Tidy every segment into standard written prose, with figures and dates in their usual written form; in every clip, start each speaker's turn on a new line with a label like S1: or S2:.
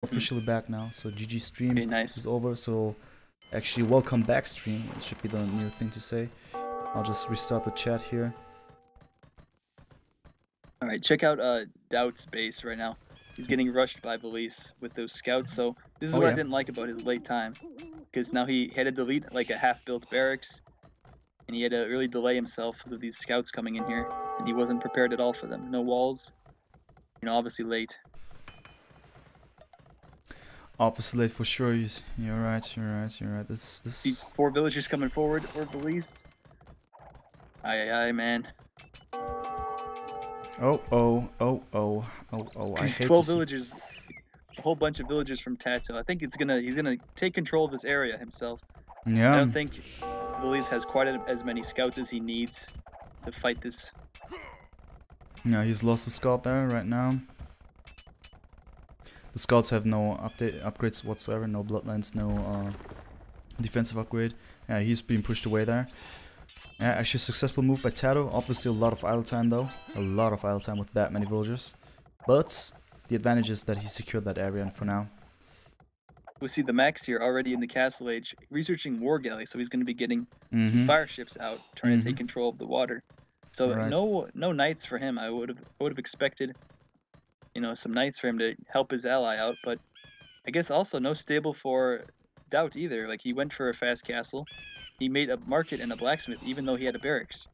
S1: officially back now. So GG stream
S2: Okay, nice.
S1: is over. So actually, welcome back stream. It should be the new thing to say. I'll just restart the chat here.
S2: All right, check out DauT+'s base right now. He's getting rushed by Villese with those scouts. So this is what I didn't like about his late time, because now he had to delete like a half-built barracks, and he had to really delay himself because of these scouts coming in here, and he wasn't prepared at all for them. No walls, you know, obviously late.
S1: Obviously late for sure. You're right. You're right. You're right. This.
S2: See 4 villagers coming forward for Villese. Aye, man.
S1: Oh. I hate
S2: 12 villagers, a whole bunch of villagers from TaToH. I think he's gonna take control of this area himself.
S1: Yeah.
S2: I don't think Villese has quite as many scouts as he needs to fight this.
S1: Yeah, he's lost the scout there right now. The scouts have no upgrades whatsoever, no bloodlines, no defensive upgrade. Yeah, he's being pushed away there. Yeah, actually successful move by TaToH. Obviously a lot of idle time though. A lot of idle time with that many villagers. But the advantage is that he secured that area for now.
S2: We see TheMax here already in the castle age, researching war galley, so he's going to be getting fire ships out, trying to take control of the water. So no knights for him. I would have expected, you know, some knights for him to help his ally out, but I guess also no stable for DauT either. Like, he went for a fast castle. He made a market and a blacksmith, even though he had a barracks.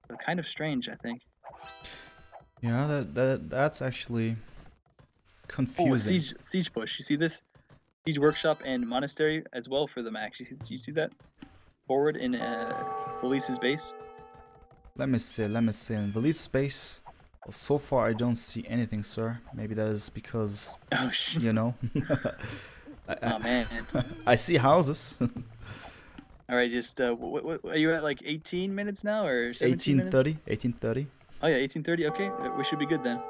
S2: So kind of strange, I think.
S1: Yeah, that's actually confusing.
S2: Oh, siege push. You see this? Siege workshop and monastery as well for TheMax. You see that? Forward in Villese's base.
S1: Let me see. In Villese's base, well, so far I don't see anything, sir. Maybe that is because, you know.
S2: Oh, man.
S1: I see houses.
S2: All right, just what are you at, like 18 minutes now or 17 minutes?
S1: 18:30.
S2: Oh yeah, 18:30. Okay, we should be good then.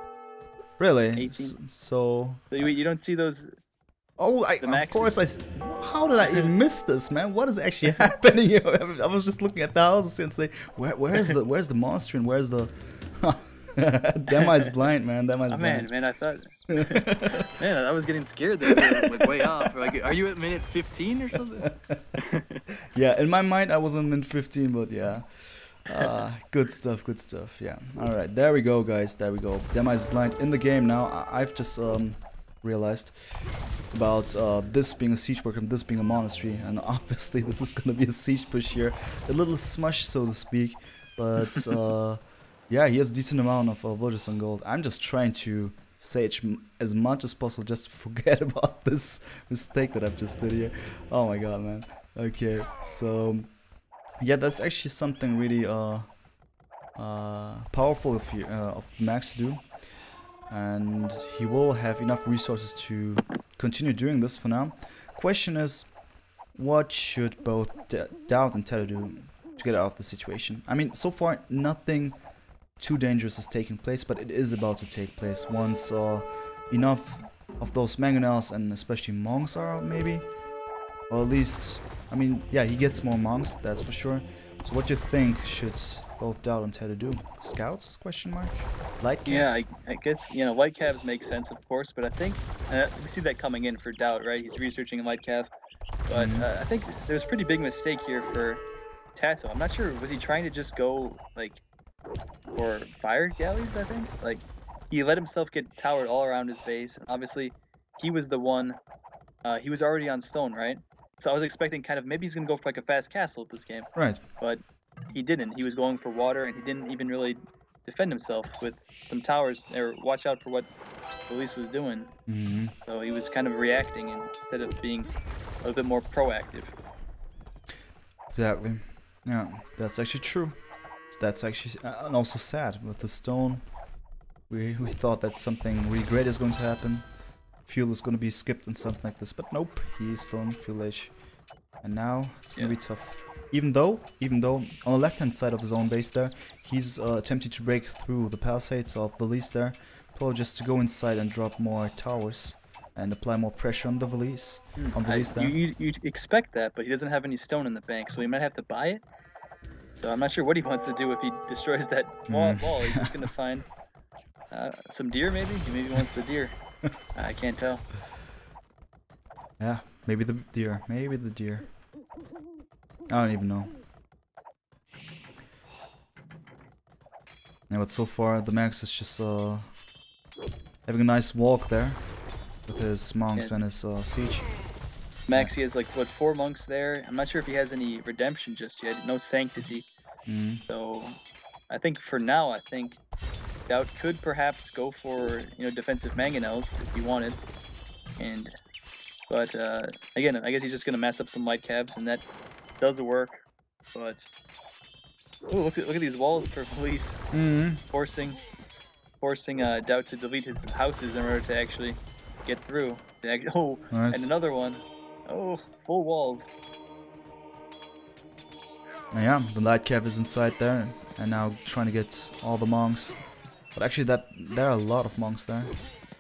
S1: Really?
S2: 18.
S1: So
S2: you don't see those?
S1: Oh, of course I. How did I even miss this, man? What is actually happening here? I was just looking at the houses and say, where's the monster and where's the? Demi's blind, man. Demi's blind.
S2: Man, I thought. Man, I was getting scared that we were like way off. Like, are you at minute 15 or something?
S1: Yeah, in my mind I was on minute 15, but yeah. Good stuff. Yeah. All right, there we go, guys. There we go. Demi's blind in the game now. I've just realized about this being a siege worker, this being a monastery, and obviously this is gonna be a siege push here, a little smush, so to speak. But yeah, he has a decent amount of villagers on gold. I'm just trying to sage as much as possible just to forget about this mistake that I've just did here. Oh my god, man. Okay, so yeah, that's actually something really powerful of Max to do, and he will have enough resources to continue doing this for now. Question is, what should both DauT and TaToH do to get out of the situation? I mean, so far nothing too dangerous is taking place, but it is about to take place once enough of those mangonels and especially monks are out, maybe, or at least, I mean, yeah, he gets more monks, that's for sure. So what do you think should both DauT and TaToH do? Scouts? Question mark. Light calves?
S2: Yeah, I guess, you know, light calves make sense, of course, but I think we see that coming in for DauT, right? He's researching a light calf, but I think there's a pretty big mistake here for TaToH. I'm not sure, was he trying to just go like for fire galleys? I think like he let himself get towered all around his base, and obviously he was the one. He was already on stone, right? So I was expecting kind of maybe he's gonna go for like a fast castle this game,
S1: right?
S2: But he didn't. He was going for water, and he didn't even really defend himself with some towers there. Watch out for what Villese was doing. So he was kind of reacting instead of being a little bit more proactive.
S1: Exactly. Yeah, that's actually true. That's actually and also sad with the stone. We thought that something really great is going to happen. Fuel is going to be skipped and something like this, but nope, he's still in fuel age, and now it's going to be tough. Even though on the left hand side of his own base there, he's attempting to break through the palisades of Villese there, probably just to go inside and drop more towers and apply more pressure on the Villese. There.
S2: You'd expect that, but he doesn't have any stone in the bank, so he might have to buy it. So I'm not sure what he wants to do if he destroys that wall. He's just going to find some deer, maybe? He maybe wants the deer. I can't tell.
S1: Yeah, maybe the deer. Maybe the deer. I don't even know. Yeah, but so far the Max is just having a nice walk there with his monks and his siege.
S2: Max, he has like what 4 monks there. I'm not sure if he has any redemption just yet. No sanctity. So I think for now, I think DauT could perhaps go for defensive mangonels if he wanted, but again, I guess he's just gonna mess up some light cabs, and that does work. But oh, look at these walls for police, forcing DauT to delete his houses in order to actually get through. Oh,
S1: Nice.
S2: and another one. Oh, full walls.
S1: Yeah, the light cav is inside there, and now trying to get all the monks. But actually, there are a lot of monks there.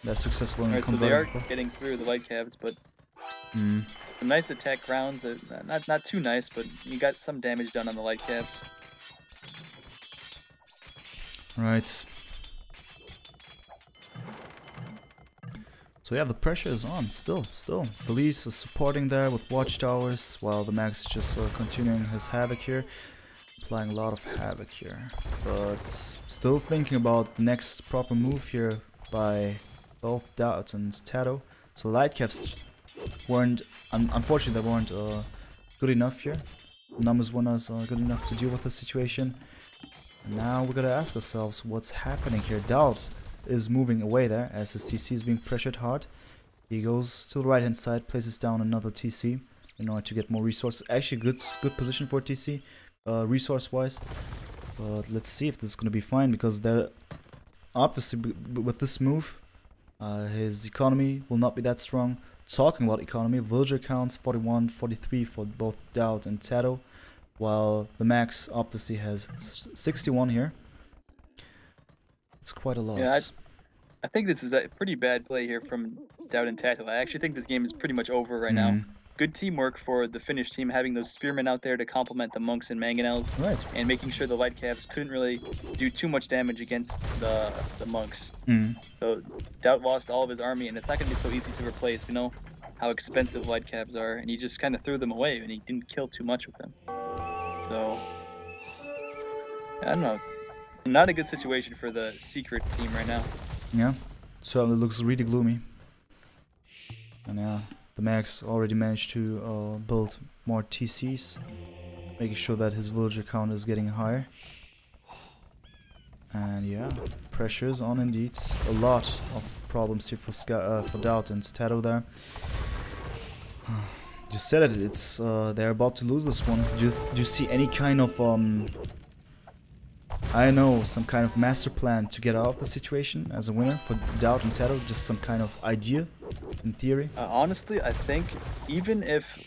S1: They're successful in
S2: converting. So they are
S1: people.
S2: getting through the light cabs, but some nice attack rounds. Not too nice, but you got some damage done on the light cabs.
S1: Right. So yeah, the pressure is on still. Villese is supporting there with watchtowers, while the Max is just continuing his havoc here, applying a lot of havoc here. But still thinking about the next proper move here by both DauT and TaToH. So light caps weren't, unfortunately, they weren't good enough here. Numbers were not good enough to deal with the situation. And now we gotta ask ourselves what's happening here. DauT is moving away there as his TC is being pressured hard. He goes to the right hand side, places down another TC in order to get more resources. Actually good position for TC resource wise, but let's see if this is gonna be fine, because they're obviously with this move his economy will not be that strong. Talking about economy, villager counts 41, 43 for both DauT and TaToH, while the Max obviously has 61 here. It's quite a lot.
S2: Yeah, I think this is a pretty bad play here from DauT and TaToH. I actually think this game is pretty much over right now. Good teamwork for the Finnish team, having those spearmen out there to complement the monks and mangonels, and making sure the light cabs couldn't really do too much damage against the monks. So DauT lost all of his army, and it's not going to be so easy to replace. We know how expensive light cabs are, and he just kind of threw them away, and he didn't kill too much with them. So I don't know. Not a good situation for the secret team right now.
S1: Yeah, certainly looks really gloomy. And yeah, the Max already managed to build more TCs, making sure that his villager count is getting higher. And yeah, pressure is on indeed. A lot of problems here for DauT and TaToH there. You said it, it's they're about to lose this one. Do you see any kind of I know, some kind of master plan to get out of the situation as a winner for DauT and TaToH? Just some kind of idea, in theory?
S2: Honestly, I think even if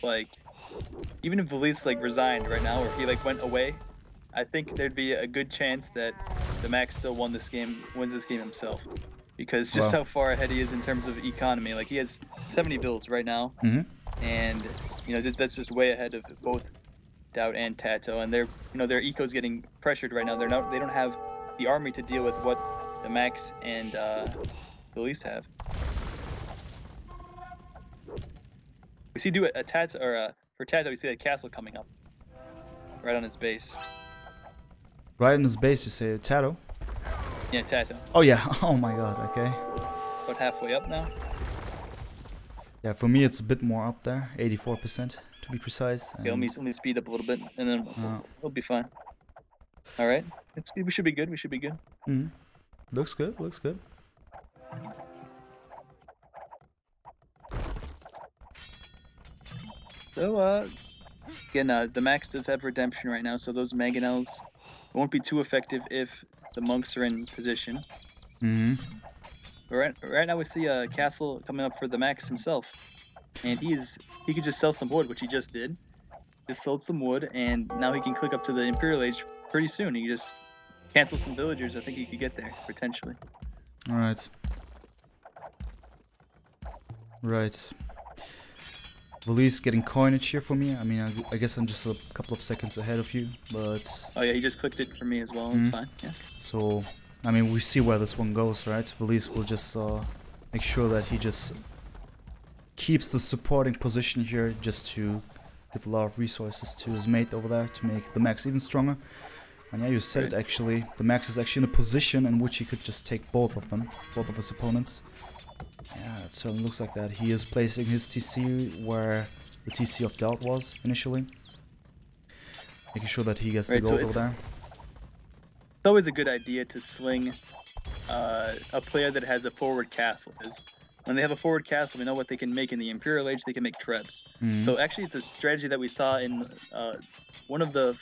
S2: Villese resigned right now, or if he went away, I think there'd be a good chance that the Max still wins this game himself, because just how far ahead he is in terms of economy. He has 70 builds right now, and that's just way ahead of both DauT and TaToH, and their eco's getting pressured right now. They don't have the army to deal with what the Max and Villese have. We see for TaToH, we see a castle coming up right on his base.
S1: Right on his base, you say TaToH?
S2: Yeah, TaToH.
S1: Oh yeah. Oh my god. Okay.
S2: About halfway up now.
S1: Yeah, for me it's a bit more up there, 84% to be precise.
S2: Okay, let me speed up a little bit, and then we'll be fine. All right, we should be good. We should be good.
S1: Looks good. Looks good.
S2: So again, the Max does have redemption right now, so those mangonels won't be too effective if the monks are in position. Right now we see a castle coming up for the Max himself, and he could just sell some wood, which he just did. Just sold some wood, and now he can click up to the Imperial Age pretty soon. He can just cancel some villagers. I think he could get there potentially.
S1: All right. Right. Villese getting coinage here for me. I mean, I guess I'm just a couple of seconds ahead of you, but...
S2: Oh yeah, he just clicked it for me as well. It's fine. Yeah.
S1: So, I mean, we see where this one goes, right? Villese will just make sure that he just keeps the supporting position here just to give a lot of resources to his mate over there to make the Max even stronger. And yeah, you said it actually. The Max is actually in a position in which he could just take both of them, both of his opponents. Yeah, it certainly looks like that. He is placing his TC where the TC of DauT was initially. Making sure that he gets the gold over there.
S2: It's always a good idea to sling a player that has a forward castle. When they have a forward castle, we know what they can make in the Imperial Age. They can make trebs. So actually, it's a strategy that we saw in one of the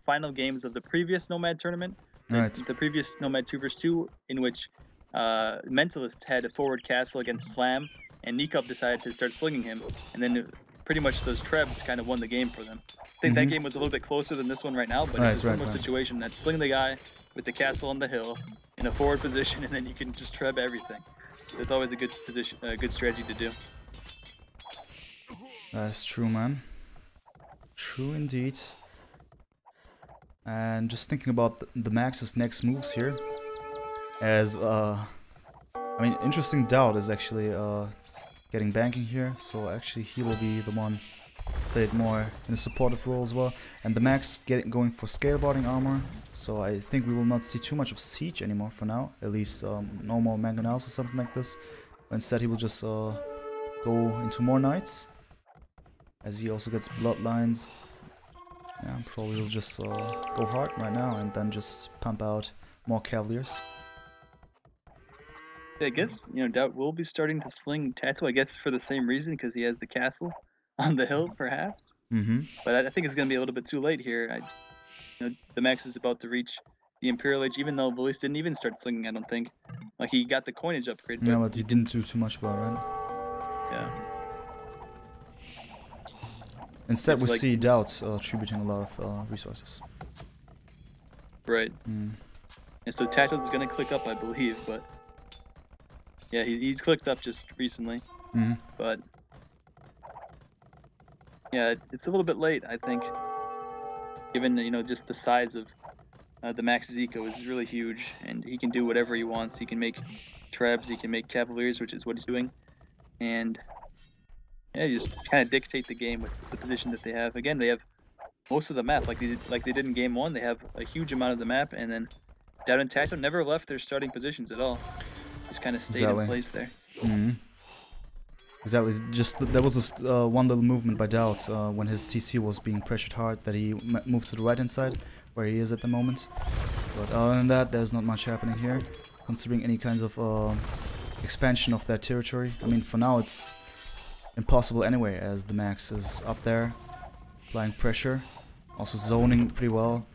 S2: final games of the previous Nomad tournament, the previous Nomad 2 vs 2, in which Mentalist had a forward castle against Slam, and Nikop decided to start slinging him, and then pretty much those trebs kind of won the game for them. I think that game was a little bit closer than this one right now, but it's a similar situation. That sling the guy with the castle on the hill in a forward position, and then you can just treb everything. So it's always a good position, a good strategy to do.
S1: That is true, man. True indeed. And just thinking about the Max's next moves here, as I mean, interesting DauT is actually getting banking here, so actually he will be the one played more in a supportive role as well. And the Max going for scaleboarding armor, so I think we will not see too much of siege anymore for now, at least normal mangonels or something like this. Instead he will just go into more knights, as he also gets bloodlines. Yeah, probably will just go hard right now and then just pump out more cavaliers.
S2: I guess, you know, DauT will be starting to sling TaToH, I guess for the same reason, because he has the castle on the hill, perhaps. But I think it's going to be a little bit too late here. You know, the Max is about to reach the Imperial Age, even though Villese didn't even start slinging, I don't think. Like, he got the coinage upgrade.
S1: Yeah, but he didn't do too much about it, right?
S2: Yeah.
S1: Instead, we see DauT attributing a lot of resources.
S2: Right. And so TaToH is going to click up, I believe, but yeah, he's clicked up just recently. But yeah, it's a little bit late, I think, given, you know, just the size of the Max's eco is really huge, and he can do whatever he wants. He can make trebs, he can make cavaliers, which is what he's doing, and yeah, you just kind of dictate the game with the position that they have. Again, they have most of the map, like they did in Game 1. They have a huge amount of the map, and then DauT and TaToH never left their starting positions at all. Just kind of stayed in place there.
S1: Exactly. Just there was this one little movement by DauT when his TC was being pressured hard, that he moved to the right-hand side, where he is at the moment. But other than that, there's not much happening here, considering any kinds of expansion of their territory. I mean, for now it's impossible anyway, as the Max is up there, applying pressure, also zoning pretty well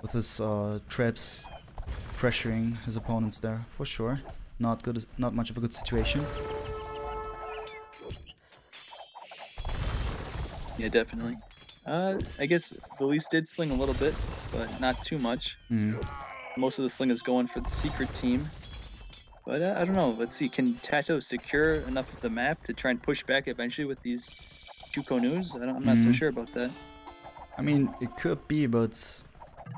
S1: with his traps, pressuring his opponents there for sure. Not good, not much of a good situation.
S2: Yeah, definitely. I guess Villese did sling a little bit, but not too much. Most of the sling is going for the secret team. But I don't know. Let's see. Can TaToH secure enough of the map to try and push back eventually with these Chukonus? I'm not so sure about that.
S1: I mean, it could be, but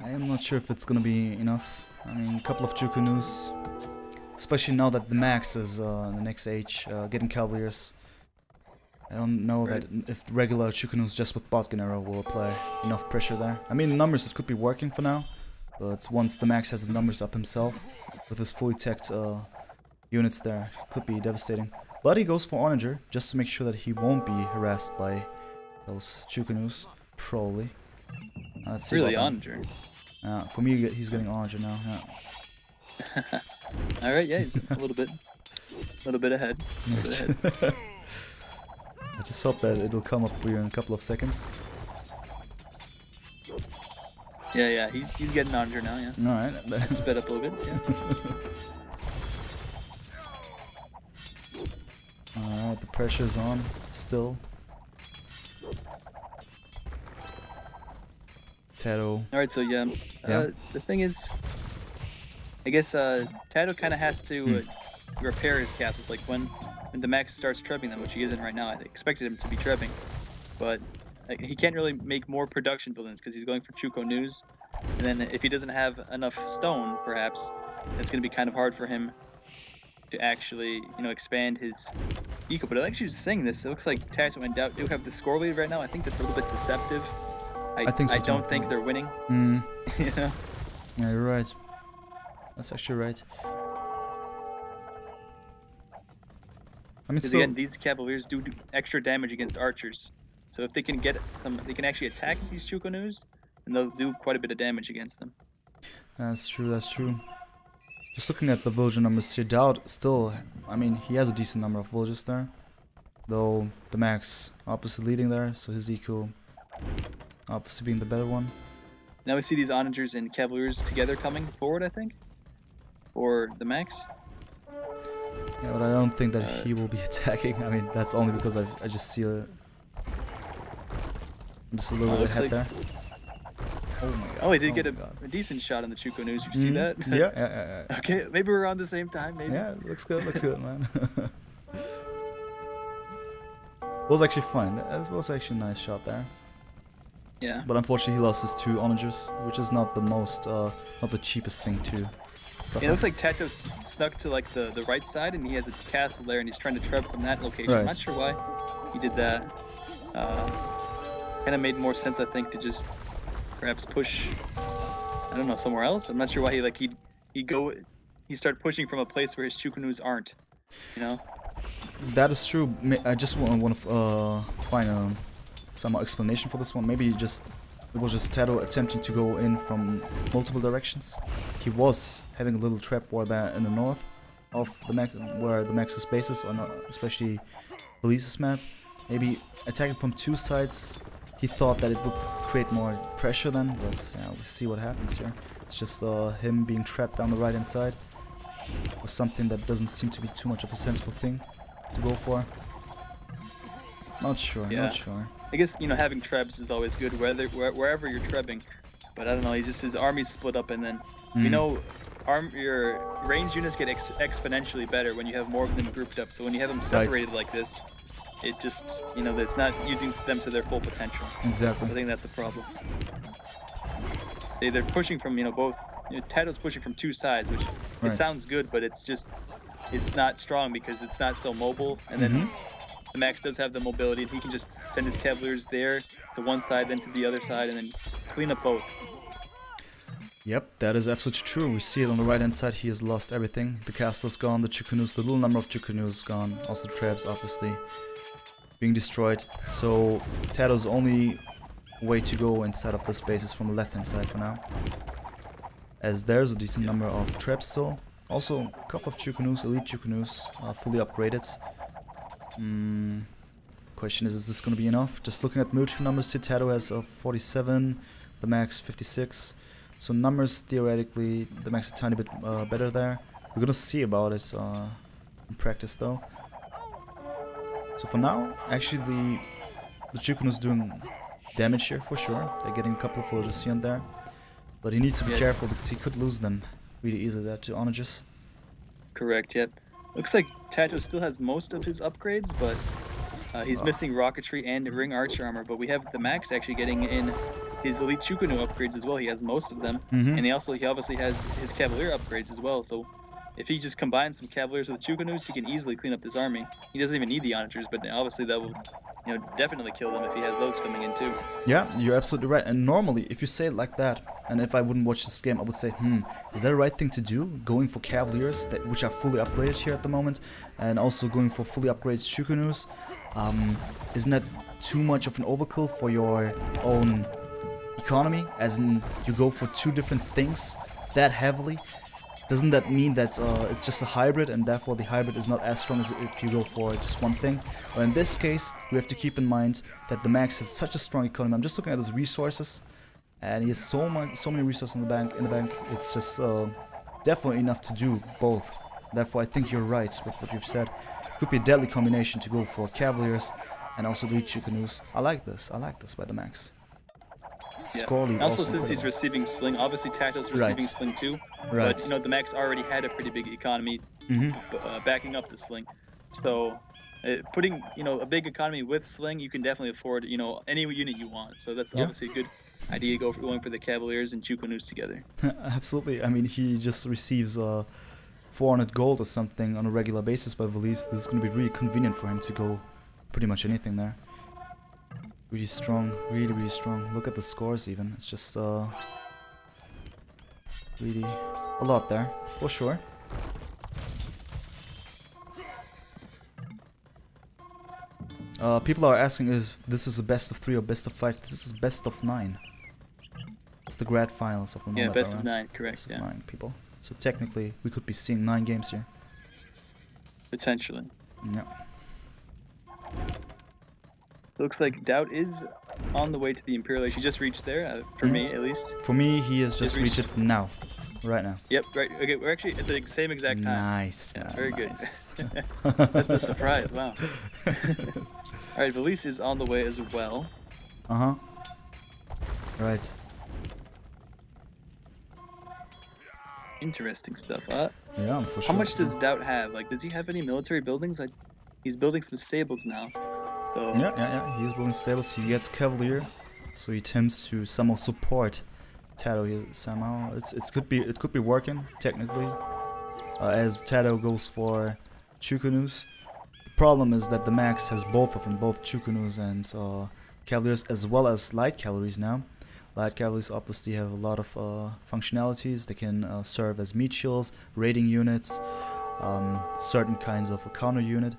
S1: I am not sure if it's gonna be enough. I mean, a couple of Chukonus, especially now that the Max is in the next age, getting cavaliers. I don't know that if regular Chukonus just with bot Gennaro will apply enough pressure there. I mean, the numbers, it could be working for now, but once the Max has the numbers up himself with his fully teched units there, it could be devastating. But he goes for Onager just to make sure that he won't be harassed by those Chukonus, probably. Let's see.
S2: Really, Onager?
S1: For me, he's getting Onager now. Yeah.
S2: All right, yeah, he's a little bit ahead.
S1: I just hope that it'll come up for you in a couple of seconds.
S2: Yeah, he's getting Onager now, yeah.
S1: Alright.
S2: Sped up a little bit, yeah.
S1: Alright, the pressure's on, still. TaToH.
S2: Alright, so yeah, the thing is, I guess TaToH kind of has to repair his castles. Like when the Max starts trebbing them, which he isn't right now. I expected him to be trebbing, but he can't really make more production buildings because he's going for Chukonus. And then if he doesn't have enough stone, perhaps it's going to be kind of hard for him to actually, you know, expand his eco. But actually saying this, it looks like TaToH and DauT do have the score lead right now. I think that's a little bit deceptive.
S1: I think so
S2: I
S1: too.
S2: don't think they're winning.
S1: Mm.
S2: You know?
S1: Yeah, you're right. That's actually right. I mean,
S2: Because
S1: so
S2: again, these Cavaliers do extra damage against archers. So if they can get them, they can actually attack these Chukonus, and they'll do quite a bit of damage against them.
S1: that's true. That's true. Just looking at the villager numbers here, DauT still, I mean, he has a decent number of villagers there. Though TheMax obviously leading there, so his eco obviously being the better one.
S2: Now we see these onagers and Cavaliers together coming forward, I think, for TheMax.
S1: Yeah, but I don't think that he will be attacking. I mean, that's only because I just see I'm just a little bit ahead there. Oh my god.
S2: Oh, he did get a decent shot on the Chukonus. You see that?
S1: Yeah.
S2: Okay, maybe we're on the same time. Maybe.
S1: Yeah, looks good, man. Was actually fine. That was actually a nice shot there.
S2: Yeah.
S1: But unfortunately, he lost his 2 onagers, which is not the most, not the cheapest thing to suffer.
S2: It looks like TaToH snuck to like the right side, and he has a castle there, and he's trying to trap from that location.
S1: Right.
S2: I'm not sure why he did that. Kind of made more sense, I think, to just perhaps push. I don't know, somewhere else. I'm not sure why he started pushing from a place where his Chukonus aren't. You know.
S1: That is true. I just want to find some explanation for this one. Maybe it was just TaToH attempting to go in from multiple directions. He was having a little trap war there in the north of where TheMax's base is, or not, especially Villese's map. Maybe attacking from 2 sides. He thought that it would create more pressure then, but yeah, we'll see what happens here. It's just him being trapped down the right hand side, or something that doesn't seem to be too much of a sensible thing to go for. Not sure.
S2: I guess, you know, having trebs is always good, wherever you're trebbing. But I don't know, his army's split up, and then you know, your range units get exponentially better when you have more of them grouped up. So when you have them separated like this, it just, you know, it's not using them to their full potential.
S1: Exactly.
S2: I think that's the problem. They're pushing from, you know, both. You know, TaToH's pushing from 2 sides, which it sounds good, but it's not strong because it's not so mobile. And then TheMax does have the mobility, and he can just send his Cavaliers there to one side, then to the other side, and then clean up both.
S1: Yep, that is absolutely true. We see it on the right hand side. He has lost everything. The castle's gone, the Chukonus, the little number of Chukonus gone, also the traps obviously being destroyed. So TaToH's only way to go inside of this base is from the left hand side for now, as there's a decent number of traps still. Also a couple of Chukonus, elite Chukonus, fully upgraded. Question is this going to be enough? Just looking at military numbers here, TaToH has 47, TheMax 56. So numbers, theoretically, TheMax a tiny bit better there. We're gonna see about it in practice though. So for now, actually the Chukonus doing damage here for sure. They're getting a couple of villagers here and there. But he needs to be careful because he could lose them really easily there to onagers.
S2: Correct, yep. Looks like TaToH still has most of his upgrades, but he's missing rocketry and ring archer armor. But we have TheMax actually getting in his elite Chukonu upgrades as well. He has most of them, and he obviously has his Cavalier upgrades as well. So if he just combines some Cavaliers with Chukonus, he can easily clean up his army. He doesn't even need the onagers, but obviously that will, you know, definitely kill them if he has those coming in too.
S1: Yeah, you're absolutely right. And normally, if you say it like that, and if I wouldn't watch this game, I would say, is that the right thing to do? Going for Cavaliers, which are fully upgraded here at the moment, and also going for fully upgraded Chukonus. Isn't that too much of an overkill for your own economy? As in, you go for 2 different things that heavily? Doesn't that mean that it's just a hybrid, and therefore the hybrid is not as strong as if you go for just one thing? But in this case, we have to keep in mind that TheMax has such a strong economy. I'm just looking at his resources, and he has so many resources in the bank. It's just definitely enough to do both. Therefore, I think you're right with what you've said. It could be a deadly combination to go for Cavaliers and also the Chukonus. I like this by TheMax. Score lead
S2: also since he's receiving Sling, obviously TaToH's receiving Sling too. But you know, TheMax already had a pretty big economy backing up the Sling. So putting, you know, a big economy with Sling, you can definitely afford, you know, any unit you want. So that's obviously a good idea going for the Cavaliers and Chukonus together.
S1: Absolutely. I mean, he just receives 400 gold or something on a regular basis by Villese, this is going to be really convenient for him to go pretty much anything there. Really strong, really, really strong. Look at the scores even. It's just really a lot there, for sure. People are asking if this is a best of 3 or best of 5. This is best of 9. It's the grand finals of the Nomad.
S2: Yeah, best of
S1: Battlegrounds.
S2: 9, correct.
S1: Best
S2: yeah.
S1: of 9 people. So technically, we could be seeing 9 games here.
S2: Potentially.
S1: Yeah.
S2: Looks like DauT is on the way to the Imperial Age. He just reached there, for me at least.
S1: For me, he has just reached it now. Right now.
S2: Yep, right. Okay, we're actually at the same exact time.
S1: Nice.
S2: Yeah,
S1: Man,
S2: very
S1: nice.
S2: good. That's a surprise, wow. Alright, Villese is on the way as well.
S1: Uh-huh. Right.
S2: Interesting stuff.
S1: Yeah, for sure.
S2: How much does DauT have? Like, does he have any military buildings? Like, he's building some stables now. So
S1: Yeah. He's building stables. He gets Cavalier, so he attempts to somehow support TaToH here somehow. It could be working technically, as TaToH goes for Chukunus. The problem is that the Max has both of them, both Chukunus and Cavaliers, as well as light cavalries now. Light cavalries obviously have a lot of functionalities. They can serve as meat shields, raiding units, certain kinds of a counter unit.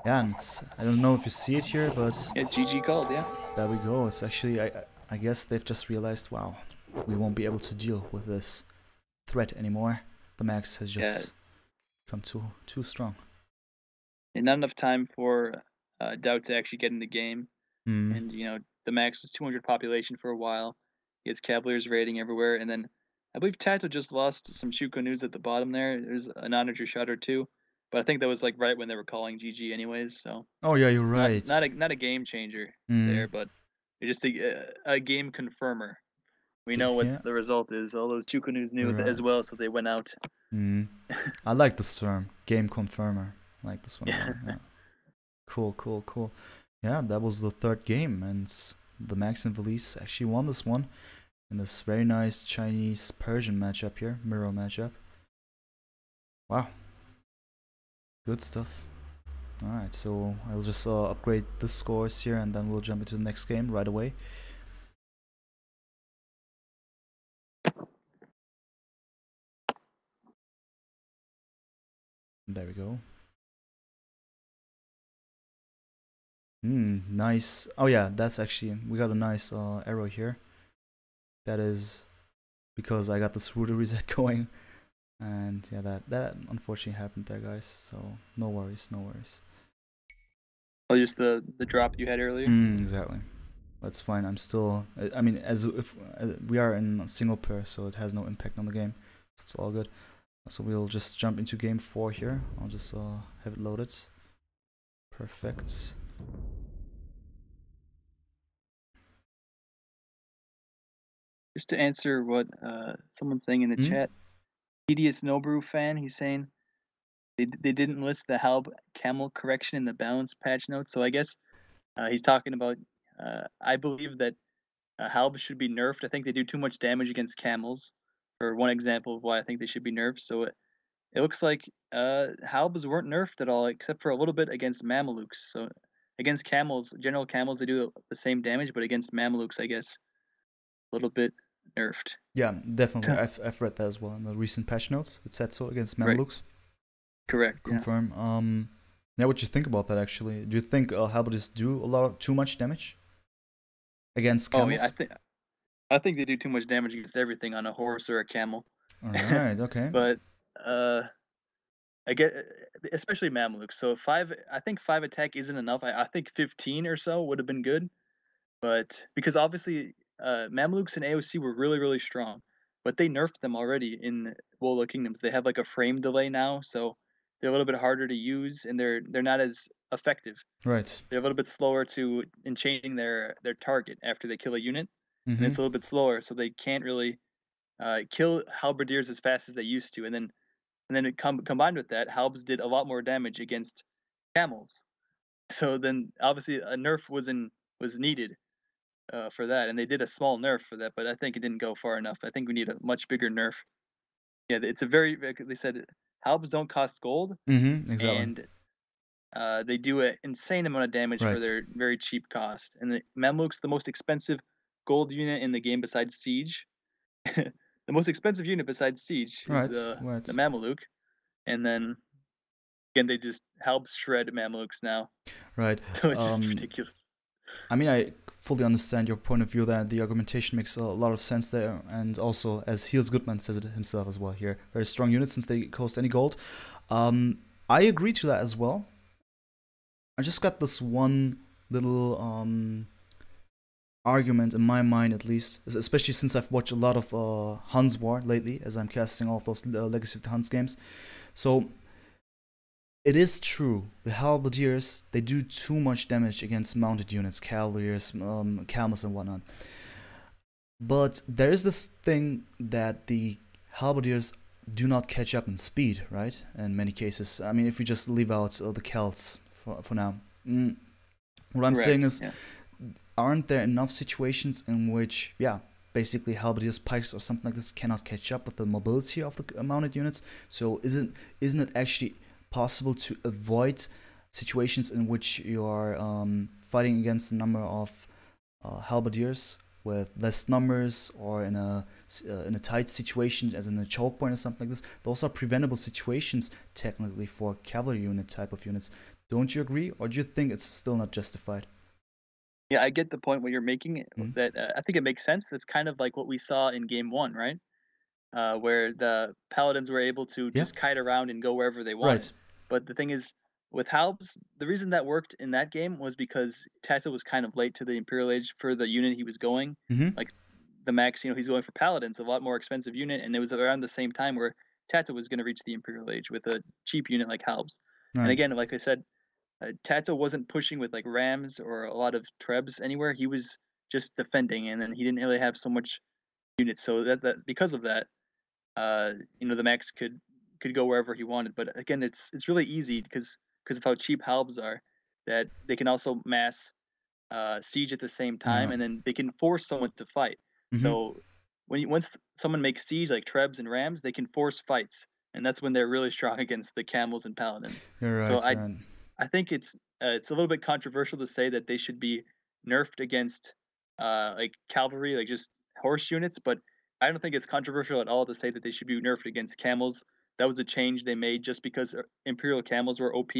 S1: Yeah, and I don't know if you see it here, but
S2: yeah, GG called, yeah.
S1: there we go. It's actually, I guess they've just realized, wow, we won't be able to deal with this threat anymore. The Max has just become too strong.
S2: And not enough time for DauT to actually get in the game.
S1: Mm.
S2: And, you know, the Max was 200 population for a while. He has Cavaliers raiding everywhere. And then I believe TaToH just lost some Chukunus at the bottom there. There's an onager shot or two. But I think that was like right when they were calling GG anyways. So
S1: Oh yeah, you're right.
S2: not a game changer there, but just a game confirmer. We know what the result is. All those Chukunus knew as well, so they went out.
S1: I like this term, game confirmer. I like this one. Yeah. Cool. Yeah, that was the third game, and the Max and Villese actually won this one in this very nice Chinese-Persian matchup here, mirror matchup. Wow. Good stuff. Alright, so I'll just upgrade the scores here, and then we'll jump into the next game right away. There we go. Nice. Oh yeah, that's actually, we got a nice arrow here. That is because I got this router reset going. And yeah, that unfortunately happened there, guys. So no worries.
S2: Oh, just the drop you had earlier?
S1: Exactly. That's fine. I'm still, I mean, as if we are in single player, so it has no impact on the game. So it's all good. So we'll just jump into game 4 here. I'll just have it loaded. Perfect.
S2: Just to answer what someone's saying in the chat, Tedious Nobrew fan, he's saying they didn't list the Halb camel correction in the balance patch notes. So I guess he's talking about, I believe that Halb should be nerfed. I think they do too much damage against camels, for one example of why I think they should be nerfed. So it looks like Halbs weren't nerfed at all, except for a little bit against Mamelukes. So against camels, general camels, they do the same damage, but against Mamelukes, I guess, a little bit nerfed.
S1: Yeah, definitely. I've read that as well in the recent patch notes. It said so against Mamelukes.
S2: Right. Correct.
S1: Confirm. Yeah. What you think about that actually? Do you think Halberdists do too much damage against camels?
S2: Oh yeah, I think they do too much damage against everything on a horse or a camel.
S1: All right. Okay.
S2: But I get, especially Mamelukes. So I think 5 attack isn't enough. I think 15 or so would have been good. But because obviously Mamelukes and AOC were really strong, but they nerfed them already in Wola Kingdoms. They have like a frame delay now, so they're a little bit harder to use, and they're not as effective.
S1: Right.
S2: They're a little bit slower in changing their target after they kill a unit, and
S1: Mm-hmm.
S2: it's a little bit slower, so they can't really kill halberdiers as fast as they used to. And then combined with that, Halbs did a lot more damage against camels. So then obviously a nerf was needed for that, and they did a small nerf for that, but I think it didn't go far enough. I think we need a much bigger nerf. Yeah, it's a very they said halbs don't cost gold,
S1: Exactly.
S2: and they do an insane amount of damage for
S1: Right.
S2: their very cheap cost. And the Mamluk's the most expensive gold unit in the game besides Siege. The most expensive unit besides Siege is
S1: Right.
S2: the
S1: Right.
S2: Mameluke, and then again they just help shred Mamelukes now.
S1: Right.
S2: So it's just ridiculous.
S1: I mean, I fully understand your point of view there. The argumentation makes a lot of sense there. And also, as Heels Goodman says it himself as well here, very strong units since they cost any gold. I agree to that as well. I just got this one little argument in my mind, at least, especially since I've watched a lot of Huns War lately, as I'm casting all of those Legacy of the Huns games. So it is true, the halberdiers, they do too much damage against mounted units, cavaliers, camels and whatnot. But there is this thing that the halberdiers do not catch up in speed, right? In many cases. I mean, if we just leave out the Celts for now. What I'm saying is,
S2: Yeah.
S1: aren't there enough situations in which, yeah, basically halberdiers, pikes, or something like this cannot catch up with the mobility of the mounted units? So isn't it actually possible to avoid situations in which you are fighting against a number of halberdiers with less numbers, or in a tight situation, as in a choke point or something like this? Those are preventable situations technically for cavalry unit type of units. Don't you agree, or do you think it's still not justified?
S2: Yeah, I get the point what you're making.
S1: Mm.
S2: That I think it makes sense. It's kind of like what we saw in game one, right? Where the paladins were able to
S1: Yeah.
S2: just kite around and go wherever they wanted.
S1: Right.
S2: But the thing is, with halbs, the reason that worked in that game was because TaToH was kind of late to the Imperial Age for the unit he was going.
S1: Mm-hmm.
S2: Like the Max, he's going for paladins, a lot more expensive unit, and it was around the same time where TaToH was going to reach the Imperial Age with a cheap unit like halbs. And
S1: Right.
S2: again, like I said, TaToH wasn't pushing with like rams or a lot of trebs anywhere. He was just defending, and then he didn't really have so much units. So that because of that, the Max could go wherever he wanted. But again, it's really easy because of how cheap halbs are, that they can also mass siege at the same time,
S1: Yeah.
S2: and then they can force someone to fight.
S1: Mm-hmm.
S2: So once someone makes siege like trebs and rams, they can force fights, and that's when they're really strong against the camels and paladins.
S1: You're
S2: So
S1: right. Right.
S2: I think it's a little bit controversial to say that they should be nerfed against like cavalry, like just horse units, but I don't think it's controversial at all to say that they should be nerfed against camels. That was a change they made just because imperial camels were OP,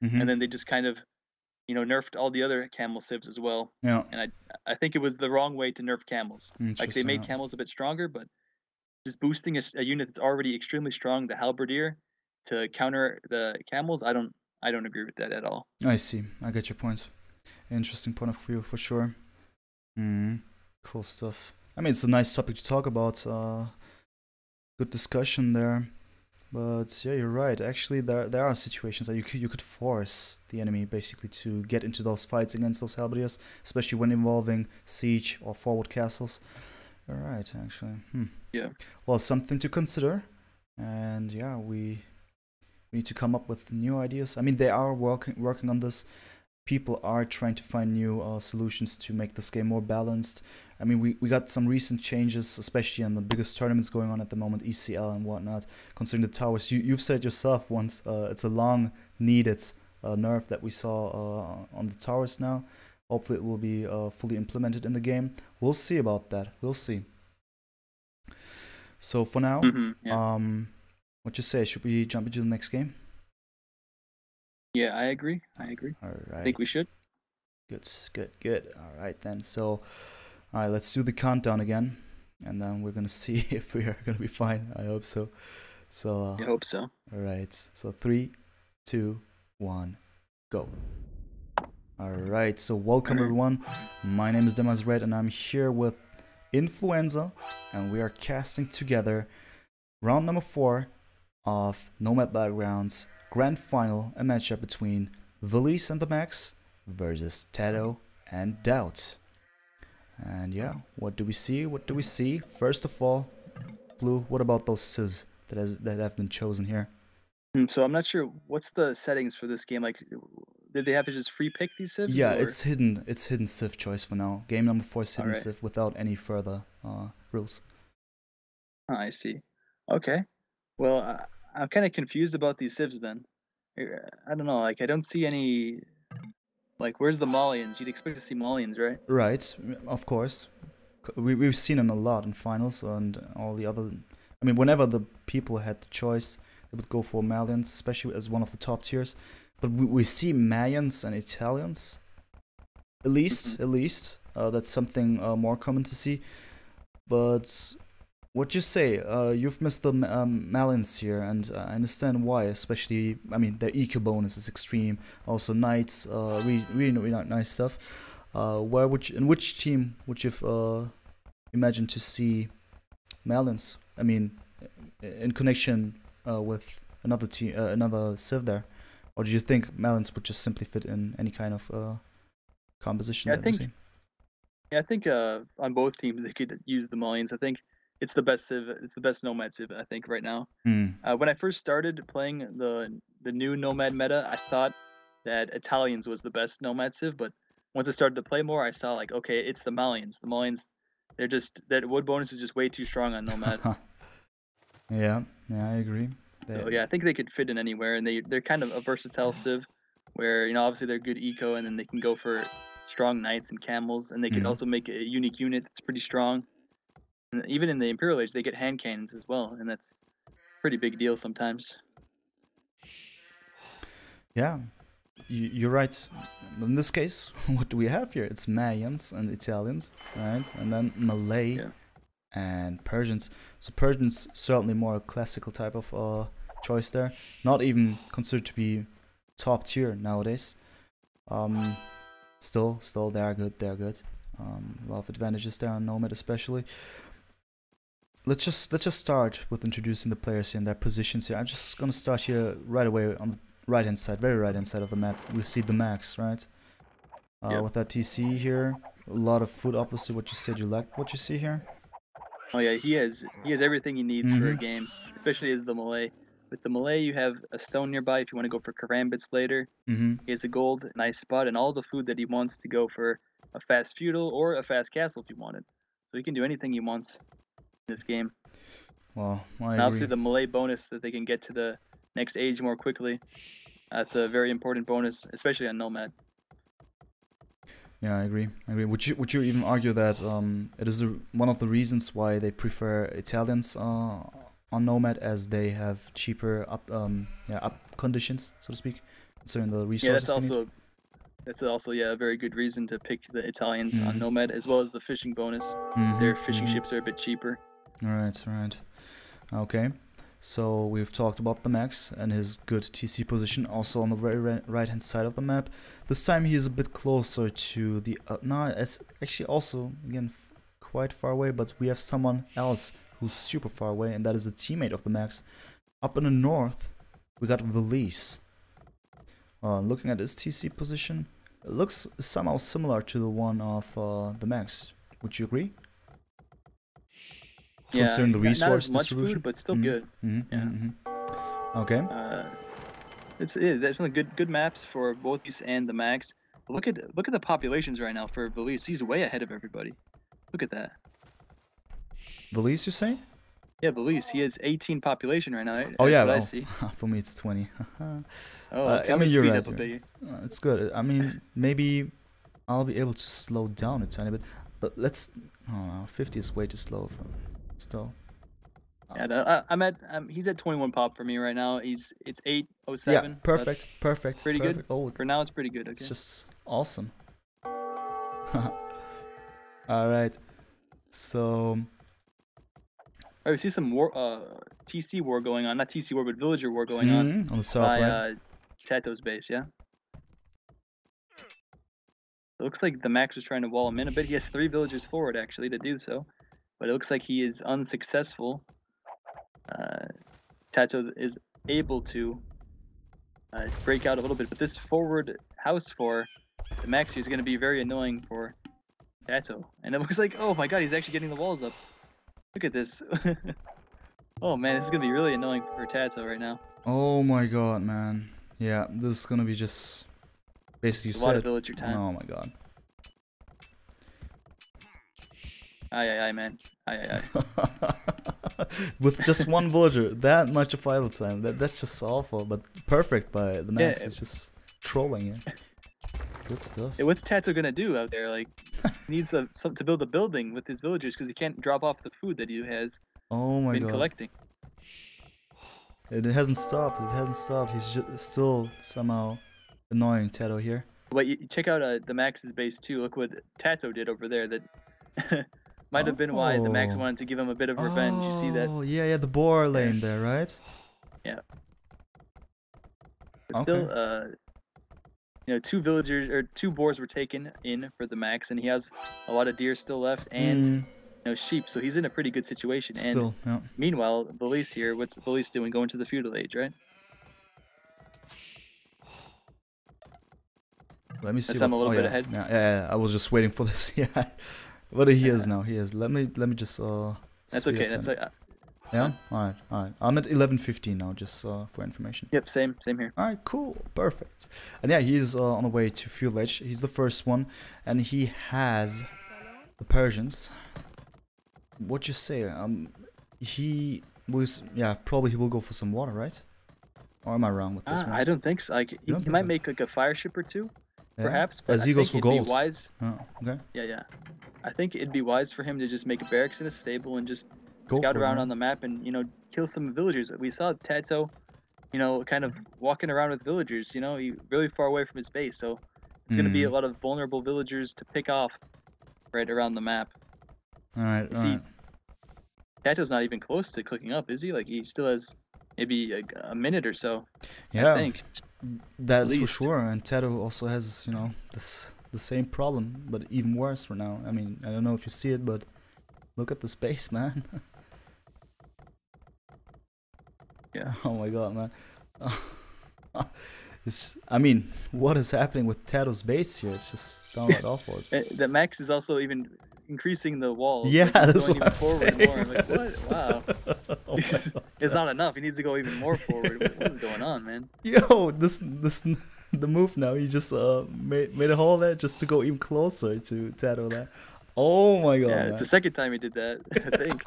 S1: Mm-hmm.
S2: and then they just kind of nerfed all the other camel civs as well.
S1: Yeah.
S2: And I think it was the wrong way to nerf camels. Like they
S1: Interesting.
S2: made
S1: Yeah.
S2: camels a bit stronger, but just boosting a unit that's already extremely strong, the halberdier, to counter the camels, I don't agree with that at all.
S1: I see. I get your point. Interesting point of view for sure. Cool stuff. I mean, it's a nice topic to talk about. Good discussion there. But yeah, you're right. Actually, there are situations that you could force the enemy basically to get into those fights against those halberdiers, especially when involving siege or forward castles. You're right, actually.
S2: Yeah.
S1: Well, something to consider. And yeah, we need to come up with new ideas. I mean, they are working on this. People are trying to find new solutions to make this game more balanced. I mean, we got some recent changes, especially in the biggest tournaments going on at the moment, ECL and whatnot, concerning the towers. You've said yourself once, it's a long needed nerf that we saw on the towers now. Hopefully it will be fully implemented in the game. We'll see about that. We'll see. So for now,
S2: Yeah.
S1: what you say? Should we jump into the next game?
S2: Yeah, I agree.
S1: All
S2: I
S1: right.
S2: think we should.
S1: Good. All right then. So, all right, let's do the countdown again, and then we're gonna see if we are gonna be fine. I hope so. So.
S2: I hope so.
S1: All right. So 3, 2, 1, go. All right. So welcome everyone. My name is DauT+TaToH, and I'm here with Influenza, and we are casting together round number 4 of Nomad Battlegrounds Grand Final, a matchup between Villese and TheMax versus TaToH and DauT. And yeah, what do we see? First of all, Blue, what about those civs that have been chosen here?
S2: So I'm not sure what's the settings for this game. Like, did they have to just free pick these civs?
S1: Yeah,
S2: or?
S1: it's hidden civ choice for now. Game number 4 is hidden
S2: Alright.
S1: civ without any further rules.
S2: I see. Okay. Well, I'm kind of confused about these civs then. I don't know. Like, I don't see any. Like, where's the Malians? You'd expect to see Malians, right?
S1: Right, of course. We've seen them a lot in finals and all the other. I mean, whenever the people had the choice, they would go for Malians, especially as one of the top tiers. But we see Mayans and Italians. At least,
S2: Mhm.
S1: at least. That's something more common to see. But what you say, you've missed the Malians here, and I understand why. Especially, I mean, their EQ bonus is extreme. Also, knights, really nice stuff. In which team would you imagine to see Malians? I mean, in connection with another team, another civ there, or do you think Malians would just simply fit in any kind of composition
S2: Yeah, I
S1: that we
S2: think.
S1: see?
S2: Yeah, I think on both teams they could use the Malians. I think it's the best civ. It's the best Nomad civ. I think right now.
S1: Hmm.
S2: When I first started playing the new Nomad meta, I thought that Italians was the best Nomad civ, but once I started to play more, I saw like, okay, it's the Malians. The Malians, they're just that wood bonus is just way too strong on Nomad.
S1: Yeah, yeah, I agree.
S2: So yeah, I think they could fit in anywhere, and they're kind of a versatile civ, where obviously they're good eco, and then they can go for strong knights and camels, and they could
S1: Mhm.
S2: also make a unique unit that's pretty strong. And even in the Imperial Age, they get hand cannons as well, and that's a pretty big deal sometimes.
S1: Yeah, you're right. In this case, what do we have here? It's Mayans and Italians, right? And then Malay
S2: Yeah.
S1: and Persians. So Persians certainly more a classical type of choice there. Not even considered to be top tier nowadays. Um, still they are good. They are good. A lot of advantages there on Nomad especially. Let's just start with introducing the players here and their positions here. I'm just gonna start here right away on the right hand side, very right hand side of the map. We see TheMax, right?
S2: Yep.
S1: With that TC here, a lot of food. Obviously, what you said you liked. What you see here.
S2: Oh yeah, he has everything he needs for a
S1: Mm-hmm.
S2: game, especially as the Malay. With the Malay, you have a stone nearby if you want to go for karambits later.
S1: Mm-hmm.
S2: He has a gold, nice spot, and all the food that he wants to go for a fast feudal or a fast castle if you wanted. So he can do anything he wants in this game.
S1: Well, I
S2: And obviously
S1: agree.
S2: the Malay bonus that they can get to the next age more quickly. That's a very important bonus, especially on Nomad.
S1: Yeah, I agree. I agree. Would you even argue that it is one of the reasons why they prefer Italians on Nomad, as they have cheaper up conditions, so to speak, considering the
S2: Yeah,
S1: resources we need.
S2: that's also yeah a very good reason to pick the Italians on
S1: Mm-hmm.
S2: Nomad, as well as the fishing bonus.
S1: Mm-hmm.
S2: Their fishing
S1: Mm-hmm.
S2: ships are a bit cheaper.
S1: All right. All right. Okay. So we've talked about TheMax and his good TC position, also on the very right hand side of the map. This time he is a bit closer to the. No, it's actually also again quite far away, but we have someone else who's super far away, and that is a teammate of TheMax. Up in the north, we got Villese. Looking at his TC position, it looks somehow similar to the one of TheMax. Would you agree?
S2: Yeah,
S1: Considering the
S2: not as
S1: resource
S2: much food,
S1: distribution.
S2: but still
S1: Mm-hmm.
S2: good.
S1: Mm-hmm.
S2: Yeah.
S1: Mm-hmm. Okay.
S2: There's some good maps for both these and the Max. But look at the populations right now for Belize. He's way ahead of everybody. Look at that.
S1: Villese, you say?
S2: Yeah, Belize. He has 18 population right now. Right?
S1: Oh
S2: That's
S1: yeah,
S2: what I
S1: oh,
S2: see.
S1: for me it's 20.
S2: Oh, okay.
S1: I
S2: Let me
S1: mean, you're
S2: speed
S1: right.
S2: up a bit.
S1: It's good. I mean, maybe I'll be able to slow down a tiny bit. But let's. Oh no, 50 is way too slow for still.
S2: Yeah, he's at 21 pop for me right now. It's
S1: Yeah,
S2: 807. So
S1: perfect,
S2: that's
S1: perfect,
S2: pretty good.
S1: perfect. Oh,
S2: For now, it's pretty good.
S1: it's
S2: Okay.
S1: just awesome. All right. So
S2: All right, we see some TC war going on. Not TC war, but villager war going on
S1: on the south,
S2: by
S1: right?
S2: TaToH's base. Yeah. It looks like the Max was trying to wall him in a bit. He has 3 villagers forward actually to do so, but it looks like he is unsuccessful. Uh, TaToH is able to break out a little bit, but this forward house for the Max here is going to be very annoying for TaToH. And it looks like, oh my god, he's actually getting the walls up. Look at this. Oh man, this is going to be really annoying for TaToH right now.
S1: Oh my god, man. Yeah, this is gonna be just basically you
S2: A lot of
S1: said.
S2: villager time.
S1: Oh my god.
S2: Aye, aye, aye, man. Aye, aye, aye.
S1: With just one villager, that much of idle time. That's just awful, but perfect by the Max.
S2: Yeah.
S1: It's just trolling it. Good stuff.
S2: What's TaToH gonna do out there? Like, he needs to build a building with his villagers because he can't drop off the food that he has
S1: Oh my
S2: been
S1: god.
S2: collecting.
S1: It hasn't stopped. It hasn't stopped. He's just still somehow annoying TaToH here.
S2: But you check out the Max's base too. Look what TaToH did over there. That might have been why the Max wanted to give him a bit of revenge. You see that?
S1: Oh yeah, yeah, the boar lane there, right?
S2: Yeah. But still, you know, two boars were taken in for the Max, and he has a lot of deer still left, and you know, sheep. So he's in a pretty good situation.
S1: Still,
S2: and
S1: yeah.
S2: meanwhile, Villese here, what's Villese doing? Going to the feudal age, right?
S1: Let me see.
S2: I'm a little bit ahead.
S1: Yeah, I was just waiting for this. Yeah, what he is now. He is. Let me just.
S2: That's okay. That's
S1: yeah. All right. I'm at 11:15 now, just for information.
S2: Yep. Same here.
S1: All right. Cool. Perfect. And yeah, he's on the way to feudal age. He's the first one, and he has the Persians. What you say? He was. Yeah, probably he will go for some water, right? Or am I wrong with this one?
S2: I don't think so. Like, he might make like a fire ship or two.
S1: Yeah.
S2: Perhaps, but
S1: as he goes for gold.
S2: Wise.
S1: Oh, okay.
S2: Yeah. I think it'd be wise for him to just make a barracks in a stable and just
S1: Go
S2: scout around
S1: it,
S2: on the map and, you know, kill some villagers. We saw TaToH, you know, kind of walking around with villagers. You know, really far away from his base, so it's gonna be a lot of vulnerable villagers to pick off right around the map.
S1: All right.
S2: TaToH's not even close to cooking up, is he? Like, he still has maybe a minute or so.
S1: Yeah.
S2: I think.
S1: That's for sure, and TaToH also has, you know, the same problem, but even worse for now. I mean, I don't know if you see it, but look at the space, man.
S2: Yeah.
S1: Oh my god, man. I mean, what is happening with TaToH's base here? It's just downright awful.
S2: The Max is also even increasing the walls.
S1: Yeah,
S2: like,
S1: that's what I'm saying.
S2: More. I'm like, what? Wow. Oh it's not enough. He needs to go even more forward. What is going on, man?
S1: Yo, the move now. He just made a hole there just to go even closer to TaToH there. Oh my god.
S2: Yeah, it's the second time he did that, I think.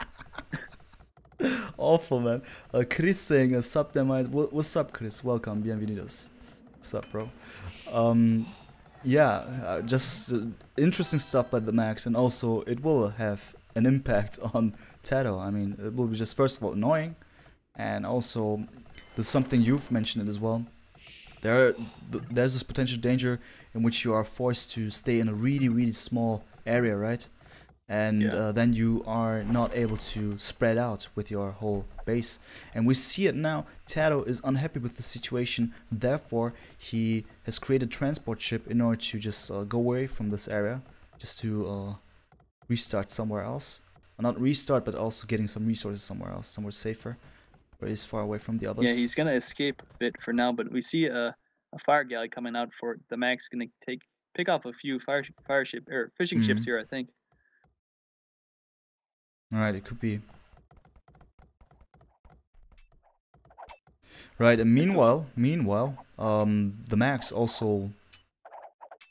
S1: Awful, man. Chris saying sup TheMax. What's up, Chris? Welcome, bienvenidos. What's up, bro? Yeah, just interesting stuff by the Max, and also it will have an impact on TaToH. I mean, it will be just first of all annoying, and also there's something you've mentioned as well. There's this potential danger in which you are forced to stay in a really small area, right? And then you are not able to spread out with your whole base. And we see it now. TaToH is unhappy with the situation. Therefore, he has created a transport ship in order to just go away from this area, just to restart somewhere else. Not restart, but also getting some resources somewhere else, somewhere safer, where he's far away from the others.
S2: Yeah, he's gonna escape a bit for now, but we see a fire galley coming out for the Max. Gonna pick off a few fishing ships here, I think.
S1: Alright, it could be. Right, and meanwhile, the Max also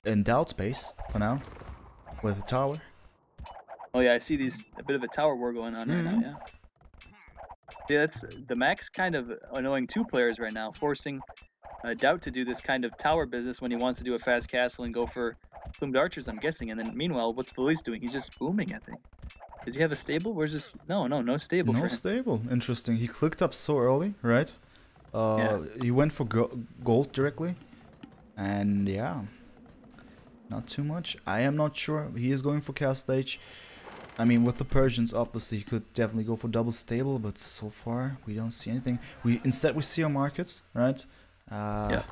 S1: in DauT space for now, with a tower.
S2: Oh yeah, I see a bit of a tower war going on right now, yeah. That's the Max kind of annoying two players right now, forcing DauT to do this kind of tower business when he wants to do a fast castle and go for plumed archers, I'm guessing. And then meanwhile, what's Villese doing? He's just booming, I think. Does he have a stable? Where's this? No stable.
S1: No stable. Interesting. He clicked up so early, right? He went for gold directly, and yeah, not too much. I am not sure. He is going for cast stage. I mean, with the Persians, obviously, he could definitely go for double stable, but so far we don't see anything. Instead we see our markets, right? Well,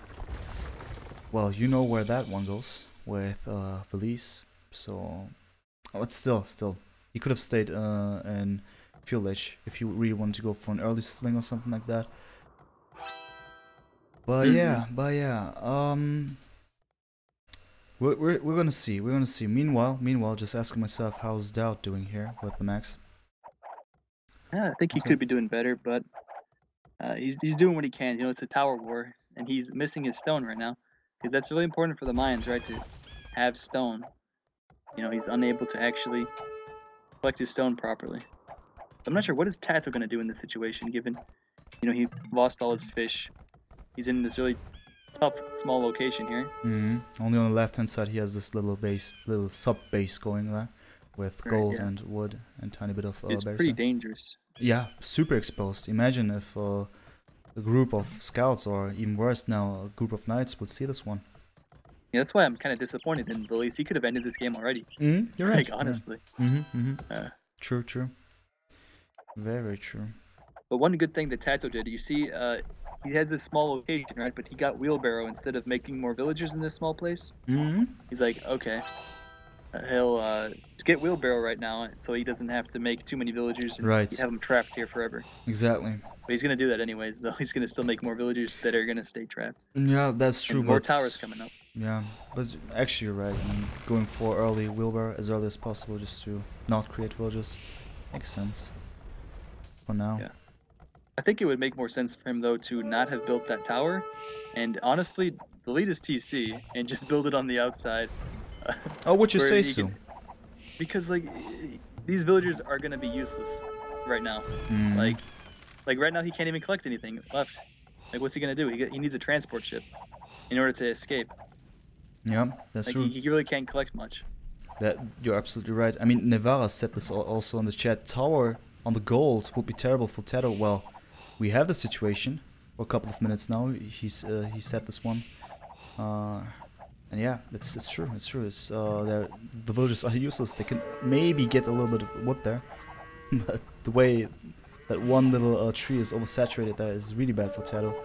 S1: you know where that one goes with Villese. So, but still. He could have stayed in feudal age if you really wanted to go for an early sling or something like that. But yeah, we're gonna see. Meanwhile, just asking myself, how's DauT doing here with the Max?
S2: Yeah, I think he could be doing better, but he's doing what he can. You know, it's a tower war, and he's missing his stone right now, because that's really important for the mines, right? To have stone. You know, he's unable to actually collect his stone properly. I'm not sure what is TaToH gonna do in this situation, given he lost all his fish. He's in this really tough, small location here.
S1: Only on the left-hand side he has this little base, little sub-base going there, with gold and wood and tiny bit of
S2: It's
S1: berries.
S2: pretty dangerous.
S1: Yeah, super exposed. Imagine if a group of scouts, or even worse now, a group of knights would see this one.
S2: Yeah, that's why I'm kind of disappointed in Villese. He could have ended this game already.
S1: You're right.
S2: Like, honestly.
S1: True, true. Very true.
S2: But one good thing that TaToH did, you see, he has this small location, right? But he got wheelbarrow instead of making more villagers in this small place. He's like, okay, he'll just get wheelbarrow right now, so he doesn't have to make too many villagers and have them trapped here forever.
S1: Exactly.
S2: But he's gonna do that anyways, though. He's gonna still make more villagers that are gonna stay trapped.
S1: Yeah, that's true.
S2: And more towers coming up.
S1: Yeah, but actually you're right. I mean, going for early wheelbarrow as early as possible just to not create villages makes sense for now.
S2: Yeah. I think it would make more sense for him, though, to not have built that tower, and honestly, delete his TC and just build it on the outside.
S1: Oh, would you say so?
S2: Because, like, these villagers are going to be useless right now. Like, right now he can't even collect anything left. Like, what's he going to do? He needs a transport ship in order to escape.
S1: Yeah, that's true.
S2: He really can't collect much.
S1: You're absolutely right. I mean, Nevara said this also in the chat. Tower on the gold would be terrible for TaToH. Well, we have the situation for a couple of minutes now. He said this one, and yeah, it's true. It's true. The villagers are useless. They can maybe get a little bit of wood there, but the way that one little tree is oversaturated there is really bad for TaToH.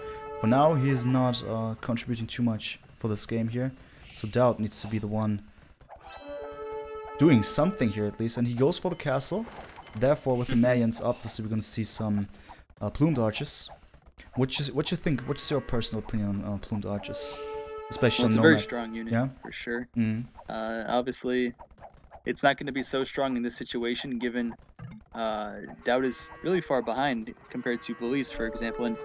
S1: For now, he is not contributing too much for this game here, so DauT needs to be the one doing something here at least, and he goes for the castle. Therefore, with the Mayans, obviously we're gonna see some plumed arches. What you think? What's your personal opinion on plumed arches, especially on
S2: Nomad? It's a very strong unit,
S1: yeah,
S2: for sure. Obviously, it's not going to be so strong in this situation, given DauT is really far behind compared to Villese, for example. And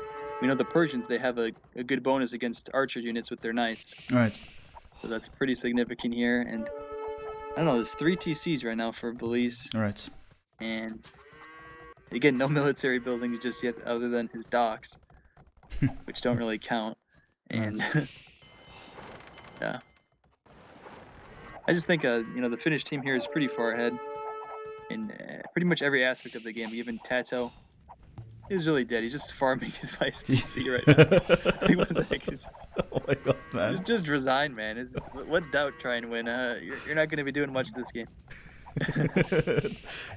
S2: we know the Persians, they have a good bonus against archer units with their knights.
S1: Right.
S2: So that's pretty significant here. And I don't know, there's 3 TCs right now for Villese.
S1: Right.
S2: And again, no military buildings just yet other than his docks, which don't really count. And yeah. I just think, the Finnish team here is pretty far ahead in pretty much every aspect of the game. Even TaToH is really dead. He's just farming his vice TC right now. Like, what the heck is...
S1: Oh my god, man.
S2: Just resign, man. Let DauT try and win. You're not going to be doing much this game.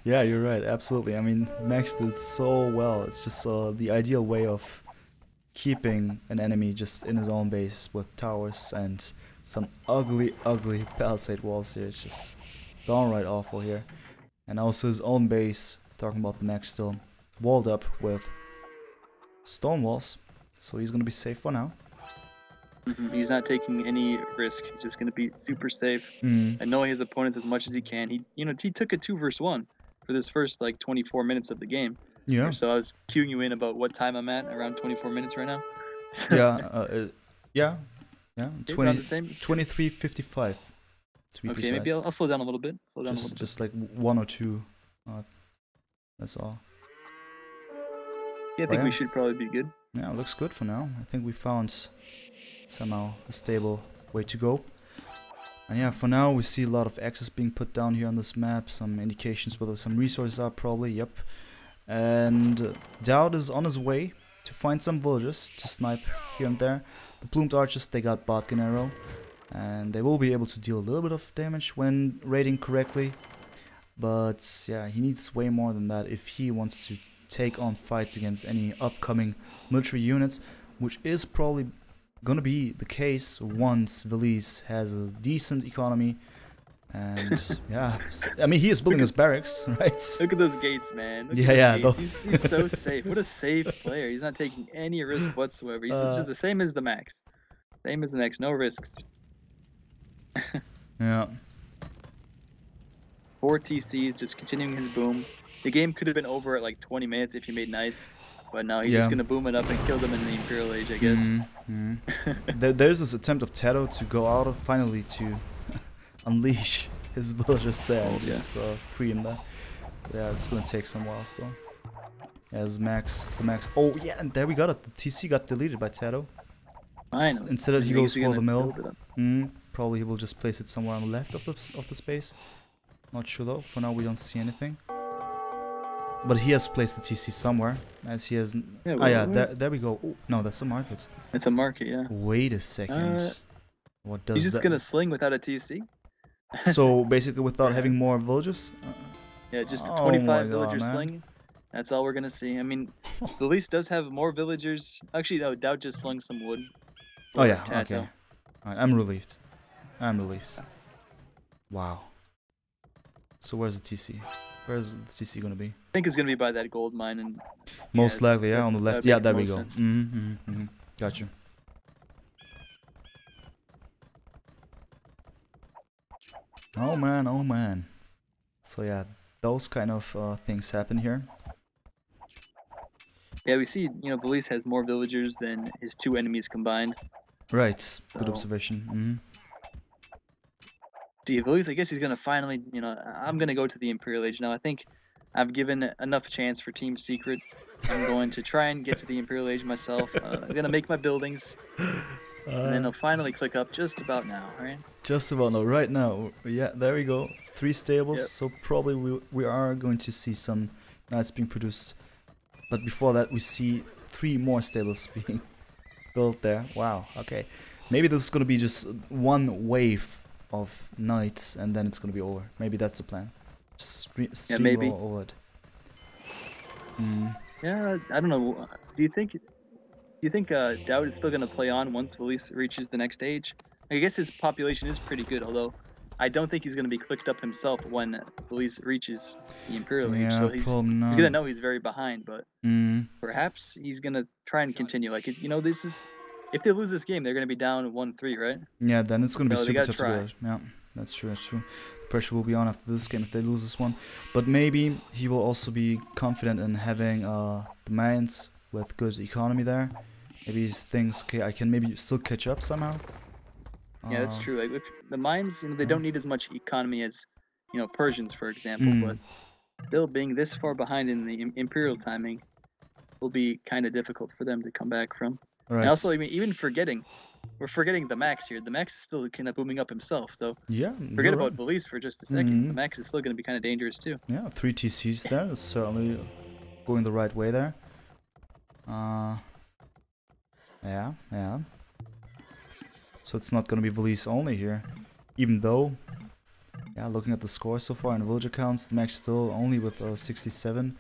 S1: Yeah, you're right. Absolutely. I mean, Max did so well. It's just the ideal way of keeping an enemy just in his own base with towers and some ugly palisade walls here. It's just downright awful here. And also his own base, talking about the Max still, walled up with stone walls. So he's going to be safe for now.
S2: He's not taking any risk. He's just going to be super safe and knowing his opponents as much as he can. He took a 2 versus 1 for this first 24 minutes of the game.
S1: Yeah.
S2: So I was queuing you in about what time I'm at, around 24 minutes right now.
S1: Yeah. 23:55 to be precise.
S2: Okay, maybe I'll slow down a little bit.
S1: Just like 1 or 2. That's all.
S2: Yeah, I think we should probably be good.
S1: Yeah, looks good for now. I think we found somehow a stable way to go. And yeah, for now we see a lot of axes being put down here on this map. Some indications whether some resources are, probably, yep. And DauT is on his way to find some villagers to snipe here and there. The plumed archers, they got Botkin arrow, and they will be able to deal a little bit of damage when raiding correctly. But yeah, he needs way more than that if he wants to take on fights against any upcoming military units, which is probably gonna be the case once Villese has a decent economy. And yeah, I mean, he is building his barracks, right?
S2: Look at those gates, man. He's so safe. What a safe player. He's not taking any risk whatsoever. He's just the same as the Max. Same as the Max, no risks.
S1: Yeah.
S2: 4 TCs, just continuing his boom. The game could have been over at 20 minutes if he made knights, but now he's just gonna boom it up and kill them in the Imperial Age, I guess.
S1: There's this attempt of TaToH to go out of finally to unleash his villagers there and just free him there. Yeah, it's gonna take some while still. As Max, the Max. Oh yeah, and there we got it. The TC got deleted by TaToH.
S2: Finally.
S1: Instead, he goes for the mill.
S2: Build it up.
S1: Probably he will just place it somewhere on the left of the space. Not sure though. For now, we don't see anything. But he has placed the TC somewhere, as he has.
S2: Yeah,
S1: Oh yeah, there we go. Oh, no, that's the market.
S2: It's a market, yeah.
S1: Wait a second. What does
S2: He's just
S1: that?
S2: gonna sling without a TC.
S1: So basically, without having more villagers.
S2: Yeah, just a
S1: Oh
S2: 25
S1: my God,
S2: villager
S1: man.
S2: sling. That's all we're gonna see. I mean, Villese does have more villagers. Actually, no, DauT just slung some wood.
S1: Oh yeah,
S2: TaToH.
S1: okay. Alright, I'm relieved. I'm relieved. Wow. So where's the TC? Where's the TC gonna be?
S2: I think it's gonna be by that gold mine and.
S1: Most likely, yeah, on the left. Yeah, there we go.
S2: Sense.
S1: Got you. Oh man, oh man. So yeah, those kind of things happen here.
S2: Yeah, we see, Villese has more villagers than his 2 enemies combined.
S1: Right. Good
S2: So-
S1: observation.
S2: See, Villese, I guess he's gonna finally, I'm gonna go to the Imperial Age now. I think I've given enough chance for Team Secret. I'm going to try and get to the Imperial Age myself. I'm gonna make my buildings, and then I'll finally click up just about now, right?
S1: Just about no, right now. Yeah, there we go. 3 stables.
S2: Yep.
S1: So probably we are going to see some knights being produced. But before that, we see 3 more stables being built there. Wow. Okay. Maybe this is gonna be just one wave of knights, and then it's gonna be over. Maybe that's the plan. Just stream
S2: maybe.
S1: over it.
S2: Yeah, I don't know. Do you think DauT is still gonna play on once Villese reaches the next age? I guess his population is pretty good, although I don't think he's gonna be clicked up himself when Villese reaches the Imperial Age.
S1: Yeah,
S2: So he's
S1: probably
S2: gonna know he's very behind, but
S1: not.
S2: perhaps he's gonna try and continue. Like, this is, if they lose this game, they're gonna be down 1-3, right?
S1: Yeah, then it's gonna be
S2: So they
S1: super
S2: gotta
S1: tough to
S2: try.
S1: get out. Yeah, that's true, that's true. The pressure will be on after this game if they lose this one. But maybe he will also be confident in having the mines with good economy there. Maybe he thinks, okay, I can maybe still catch up somehow.
S2: Yeah, that's true. Like, if the mines, they don't need as much economy as, Persians, for example, but still being this far behind in the Imperial timing will be kind of difficult for them to come back from.
S1: Right.
S2: And also, I mean, even we're forgetting TheMax here. TheMax is still kind of booming up himself, so
S1: yeah,
S2: forget
S1: you're
S2: about
S1: right.
S2: Villese for just a second. TheMax is still going to be kind of dangerous too.
S1: Yeah, 3 TCs there, certainly going the right way there. Yeah. So it's not gonna be Villese only here, even though, yeah, looking at the score so far in the villager counts, the max still only with 67,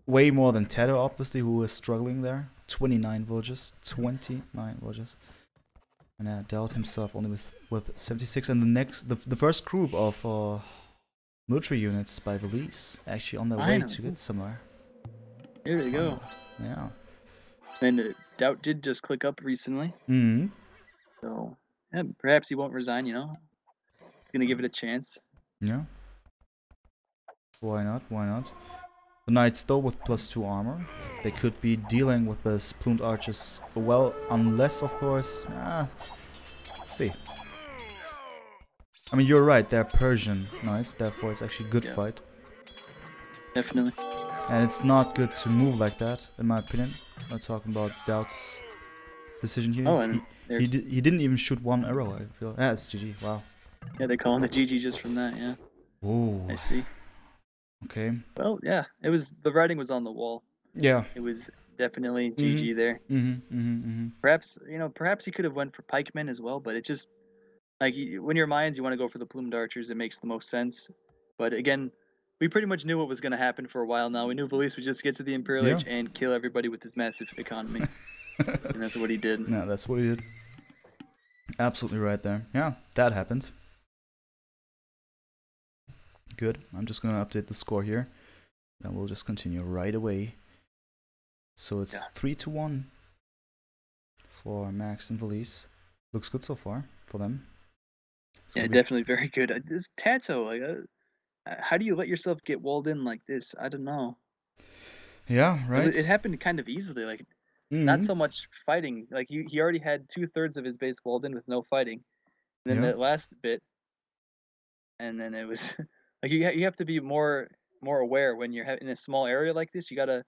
S1: way more than TaToH obviously, who is struggling there. 29 villagers, and DauT himself only with 76, and the first group of military units by Villese actually on their way to get somewhere.
S2: Here we go.
S1: Yeah.
S2: And DauT did just click up recently. So, yeah, perhaps he won't resign, He's gonna give it a chance.
S1: Yeah. Why not? Why not? The knights though with +2 armor. They could be dealing with this plumed archers well, unless of course. Let's see. I mean, you're right. They're Persian knights, therefore it's actually a good fight.
S2: Definitely.
S1: And it's not good to move like that, in my opinion. We're talking about DauT's decision here.
S2: Oh, and
S1: he didn't even shoot 1 arrow, I feel. Yeah, it's GG. Wow.
S2: Yeah, they're calling the GG just from that, yeah.
S1: Oh.
S2: I see.
S1: Okay.
S2: Well, yeah, the writing was on the wall.
S1: Yeah.
S2: It was definitely GG there. Perhaps he could have went for pikemen as well, but it just, like, when you're mines, you want to go for the plumed archers. It makes the most sense. But again, we pretty much knew what was going to happen for a while now. We knew Villese would just get to the Imperial Age and kill everybody with his massive economy. And that's what he did.
S1: Yeah, that's what he did. Absolutely right there. Yeah, that happened. Good. I'm just going to update the score here. Then we'll just continue right away. So it's 3-1 for Max and Villese. Looks good so far for them.
S2: Yeah, definitely very good. This TaToH, like, how do you let yourself get walled in like this? I don't know.
S1: Yeah, right.
S2: It happened kind of easily, like not so much fighting. Like he already had 2/3 of his base walled in with no fighting. And then that last bit, and then it was like you have to be more aware when you're in a small area like this. You gotta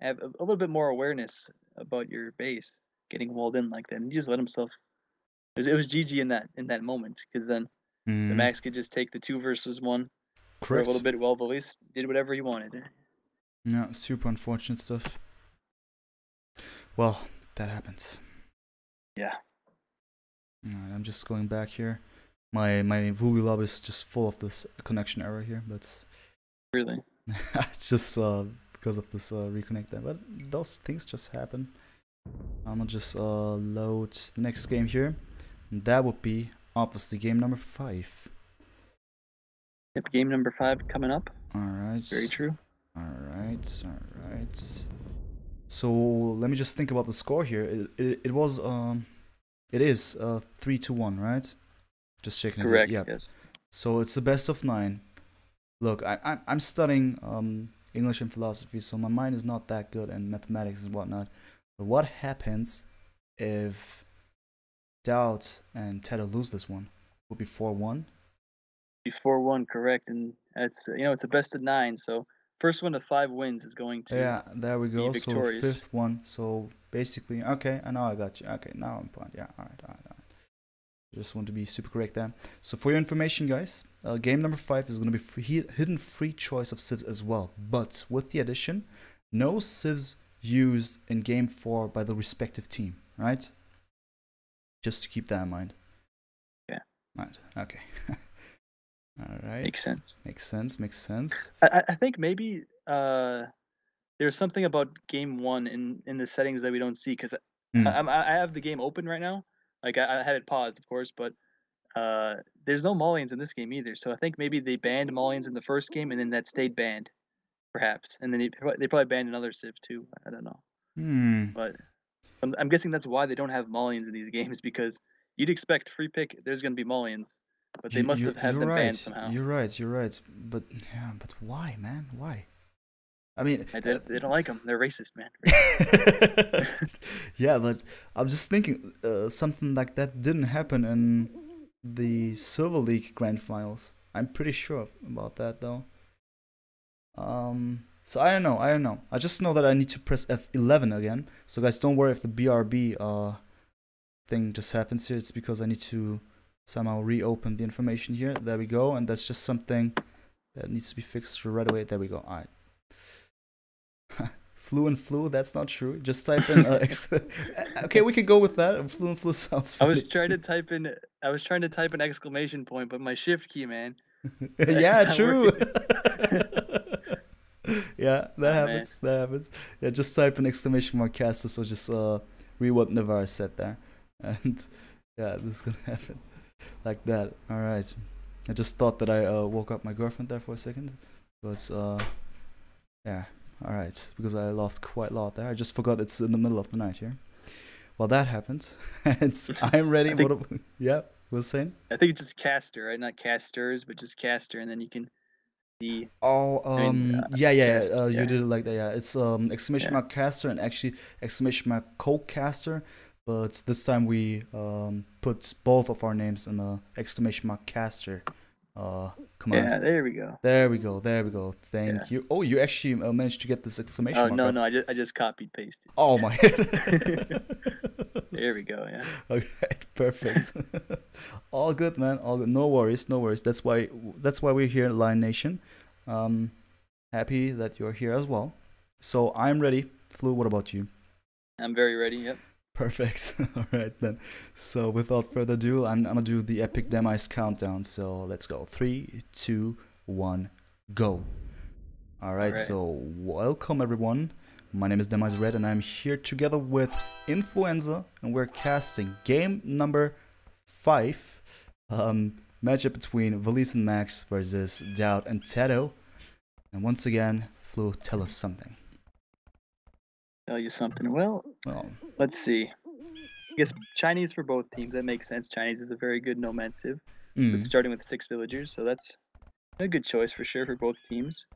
S2: have a little bit more awareness about your base getting walled in like that, and he just let himself. It was GG in that moment because then the
S1: Mm,
S2: Max could just take the 2 versus 1 for a little
S1: correct.
S2: bit while Villese did whatever he wanted.
S1: Yeah, super unfortunate stuff. Well, that happens.
S2: Yeah,
S1: Alright, I'm just going back here. My Vuli lab is just full of this connection error here, but
S2: really.
S1: it's just because of this reconnect there. But those things just happen. I'm gonna just load the next game here. And that would be obviously game number 5.
S2: Yep, game number 5 coming up.
S1: Alright.
S2: Very true.
S1: Alright. So let me just think about the score here. It was it is 3-1, right? Just checking it.
S2: Correct.
S1: Yeah.
S2: Yes.
S1: So it's the best of 9. Look, I'm studying English and philosophy, so my mind is not that good in mathematics and whatnot. But what happens if DauT and TaToH lose this one? Would be 4-1.
S2: 4-1, correct, and it's it's a best of 9. So first one to 5 wins is going to
S1: Yeah, there we
S2: be
S1: go. So
S2: victorious.
S1: 5th one. So basically, okay, I know I got you. Okay, now I'm fine. Yeah, all right. Just want to be super correct there. So for your information, guys, game number 5 is going to be hidden free choice of civs as well. But with the addition, no civs used in game 4 by the respective team, right? Just to keep that in mind.
S2: Yeah.
S1: Right. Okay. All right.
S2: Makes sense.
S1: Makes sense.
S2: I think maybe there's something about game 1 in the settings that we don't see because I have the game open right now. Like I had it paused, of course, but there's no Maulians in this game either. So I think maybe they banned Maulians in the first game, and then that stayed banned, perhaps. And then they probably banned another civ too. I don't know. But I'm guessing that's why they don't have Maulians in these games because you'd expect free pick. There's going to be Maulians, but they must have had
S1: You're
S2: them banned
S1: right.
S2: somehow.
S1: You're right. But yeah, but why, man? Why? I mean,
S2: They don't like them. They're racist, man.
S1: Yeah, but I'm just thinking something like that didn't happen in the Silver League Grand Finals. I'm pretty sure about that though. So I don't know. I just know that I need to press F11 again. So guys, don't worry if the BRB thing just happens here. It's because I need to somehow reopen the information here. There we go, and that's just something that needs to be fixed right away. There we go. All right. Flu, that's not true. Just type in okay, we can go with that. Flu sounds funny.
S2: I was trying to type an exclamation point, but my shift key, man.
S1: Yeah, true. Yeah, that happens.
S2: Man.
S1: That happens. Yeah, just type an exclamation mark caster, so just read what Navarre said there. And yeah, this is gonna happen. Like that. Alright. I just thought that I woke up my girlfriend there for a second. But yeah. Alright, because I laughed quite a lot there. I just forgot it's in the middle of the night here. Well, that happens. And I'm ready. Yeah, was saying?
S2: I think it's just caster, right? Not casters, but just caster, and then you can see.
S1: Oh,
S2: Yeah.
S1: you did it like that. Yeah, it's exclamation mark caster and actually exclamation mark co-caster. But this time we put both of our names in the exclamation mark caster command.
S2: Yeah, there we go.
S1: There we go. Thank you. Oh, you actually managed to get this exclamation mark.
S2: Oh, no,
S1: right?
S2: I just copied pasted.
S1: Oh my.
S2: There we go. Yeah.
S1: Okay, perfect. All good, man. All good. No worries. That's why we're here, Lion Nation. Happy that you're here as well. So I'm ready. Flu, what about you?
S2: I'm very ready. Yep.
S1: Perfect. All right then. So without further ado, I'm gonna do the epic demise countdown. So let's go. 3, 2, 1, go. All right. So welcome everyone. My name is Demise Red, and I'm here together with Influenza, and we're casting game number 5. Matchup between Villese and Max versus DauT and TaToH. And once again, Flu, tell us something.
S2: Tell you something. Well, let's see. I guess Chinese for both teams. That makes sense. Chinese is a very good Nomad civ, starting with 6 villagers, so that's a good choice for sure for both teams.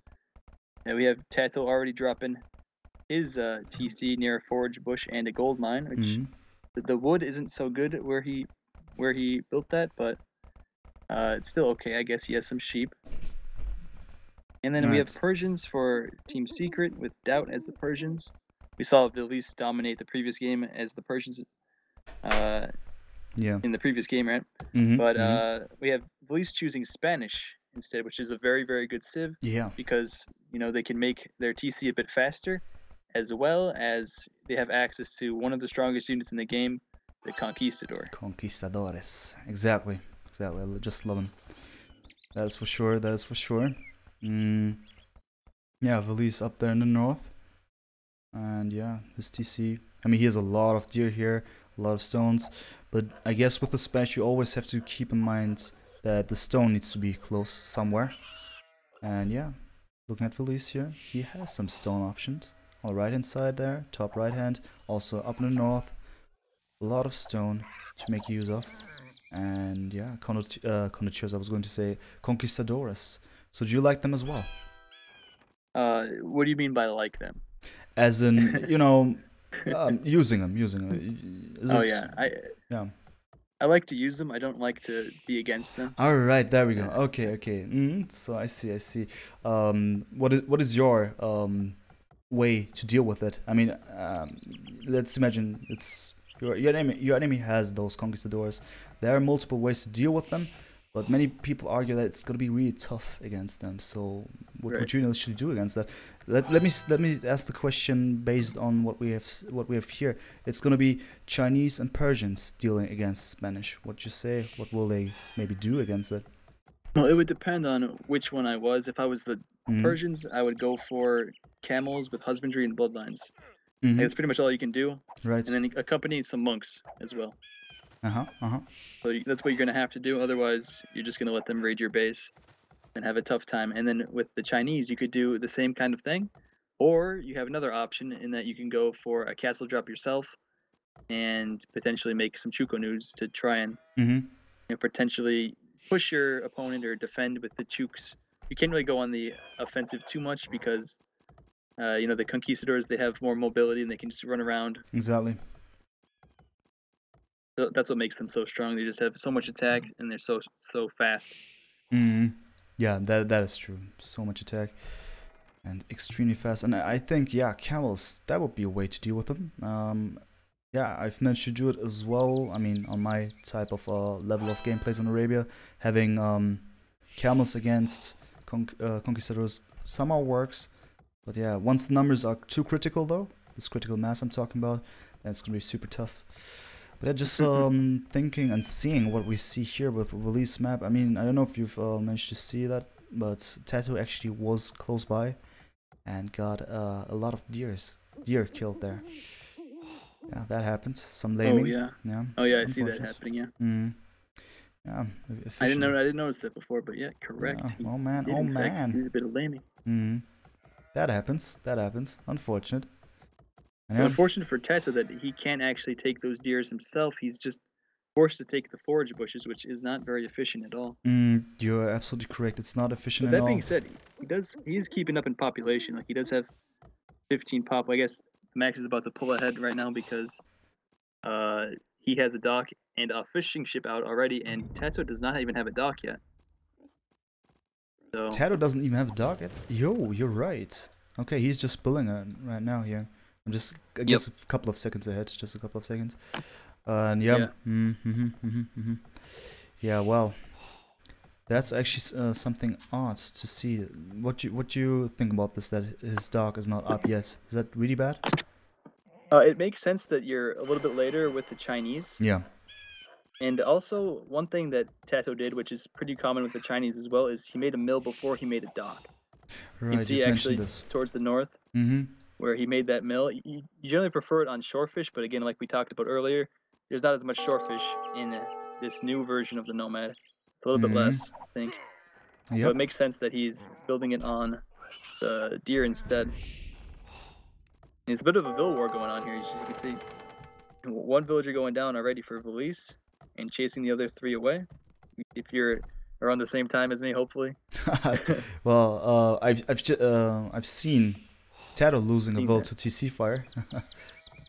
S2: And we have TaToH already dropping his TC near a forage bush and a gold mine, which the wood isn't so good where he built that, but it's still okay. I guess he has some sheep. And then we have Persians for Team Secret with DauT as the Persians. We saw Villese dominate the previous game as the Persians in the previous game, right? But we have Villese choosing Spanish instead, which is a very, very good civ.
S1: Yeah.
S2: Because, you know, they can make their TC a bit faster, as well as they have access to one of the strongest units in the game, the Conquistador.
S1: Conquistadores. Exactly. Exactly. I just love him. That is for sure. That is for sure. Yeah, Villese up there in the north. And yeah, his TC. I mean, he has a lot of deer here, a lot of stones. But I guess with the Spanish, you always have to keep in mind that the stone needs to be close somewhere. And yeah, looking at Villese here, he has some stone options. On the right hand side there, top right hand. Also up in the north, a lot of stone to make use of. And yeah, Conquistadors, I was going to say Conquistadores. So do you like them as well?
S2: What do you mean by like them?
S1: As in, you know, using them.
S2: I like to use them. I don't like to be against them.
S1: All right, there we go. Okay. So I see. What is your way to deal with it? I mean, let's imagine it's your enemy has those conquistadors. There are multiple ways to deal with them, but many people argue that it's gonna be really tough against them. So what would you actually do against that? Let me ask the question based on what we have here. It's gonna be Chinese and Persians dealing against Spanish. What you say? What will they maybe do against it?
S2: Well, it would depend on which one I was. If I was the Persians, I would go for camels with husbandry and bloodlines. That's pretty much all you can do.
S1: Right.
S2: And then accompany some monks as well.
S1: So
S2: that's what you're gonna have to do. Otherwise, you're just gonna let them raid your base and have a tough time. And then with the Chinese, you could do the same kind of thing, or you have another option in that you can go for a castle drop yourself and potentially make some Chuko news to try and potentially push your opponent or defend with the Chuks. You can't really go on the offensive too much because the Conquistadors, they have more mobility and they can just run around.
S1: Exactly.
S2: So that's what makes them so strong. They just have so much attack and they're so fast.
S1: Yeah, that is true. So much attack and extremely fast. And I think, yeah, camels, that would be a way to deal with them. Yeah, I've managed to do it as well. I mean, on my type of level of gameplays on Arabia, having camels against conquistadors somehow works. But yeah, once the numbers are too critical though, this critical mass I'm talking about, then it's gonna be super tough. But yeah, just thinking and seeing what we see here with Villese map. I mean, I don't know if you've managed to see that, but TaToH actually was close by and got a lot of deer killed there. Yeah, that happened. Some laming.
S2: Oh yeah, I see that happening. Yeah.
S1: Yeah.
S2: I didn't notice that before, but yeah, correct.
S1: Yeah. Oh man.
S2: Did a bit of laming.
S1: That happens. Unfortunate.
S2: Yeah. Unfortunate for TaToH that he can't actually take those deers himself. He's just forced to take the forage bushes, which is not very efficient at all.
S1: You're absolutely correct. It's not efficient
S2: at all.
S1: That
S2: being said, he's keeping up in population. Like he does have 15 pop. I guess Max is about to pull ahead right now because he has a dock and a fishing ship out already, and TaToH does not even have a dock yet. So
S1: TaToH doesn't even have a dock yet? Yo, you're right. Okay, he's just pulling it right now here. I'm just, I guess, a couple of seconds ahead. Just a couple of seconds. And yeah. Yeah, well, that's actually something odd to see. What do you think about this, that his dock is not up yet? Is that really bad?
S2: It makes sense that you're a little bit later with the Chinese.
S1: Yeah.
S2: And also, one thing that TaToH did, which is pretty common with the Chinese as well, is he made a mill before he made a dock.
S1: Right,
S2: you can see actually towards the north, where he made that mill. You generally prefer it on shorefish, but again, like we talked about earlier, there's not as much shorefish in this new version of the Nomad. It's a little bit less, I think.
S1: Yep.
S2: So it makes sense that he's building it on the deer instead. And it's a bit of a vill war going on here, as you can see. One villager going down already for Villese and chasing the other 3 away. If you're around the same time as me, hopefully.
S1: Well, I've seen TaToH losing a vill to TC fire.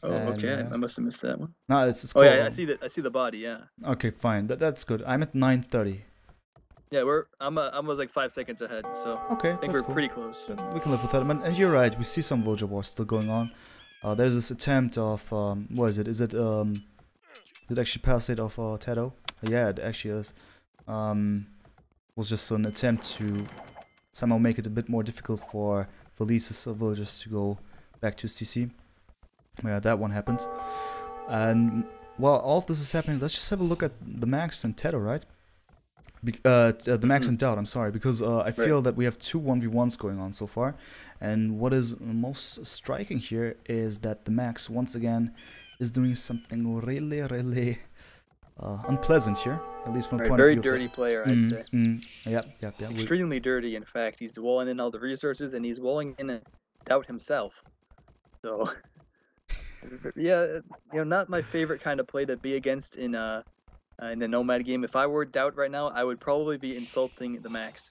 S2: Okay. I must have missed that one.
S1: No, it's
S2: cool. Yeah, I see the body. Yeah.
S1: Okay, fine. That's good. I'm at 9:30.
S2: Yeah, I was like 5 seconds ahead, so
S1: Okay,
S2: I think
S1: that's
S2: we're
S1: cool.
S2: pretty close.
S1: Then we can live with that. And you're right, we see some villager wars still going on. There's this attempt of, what is it? Is it actually Palisade of TaToH? Yeah, it actually is. Was just an attempt to somehow make it a bit more difficult for Villese's villagers to go back to CC. Yeah, that one happened. And while all of this is happening, let's just have a look at TheMax and TaToH, right? TheMax and DauT, I'm sorry, because I feel that we have two 1v1s going on so far. And what is most striking here is that TheMax, once again, is doing something really, really unpleasant here, at least from a point of
S2: Very
S1: view.
S2: dirty player, I'd say.
S1: Yep.
S2: Extremely dirty, in fact. He's walling in all the resources, and he's walling in a DauT himself. So, yeah, not my favorite kind of play to be against in the Nomad game. If I were DauT right now, I would probably be insulting TheMax.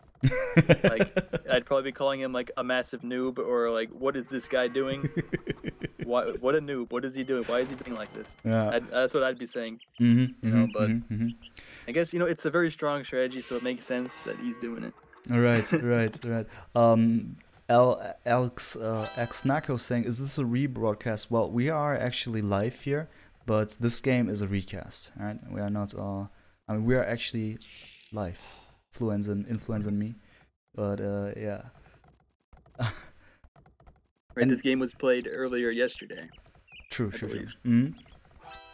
S2: Like, I'd probably be calling him like a massive noob, or like, what is this guy doing? What a noob! What is he doing? Why is he doing like this?
S1: Yeah.
S2: That's what I'd be saying. But I guess it's a very strong strategy, so it makes sense that he's doing it.
S1: Right. Alex Xnako saying, is this a rebroadcast? Well, we are actually live here, but this game is a recast, right? We are not, I mean, we are actually live. Influenza and me. But, yeah.
S2: Right, this game was played earlier yesterday.
S1: True.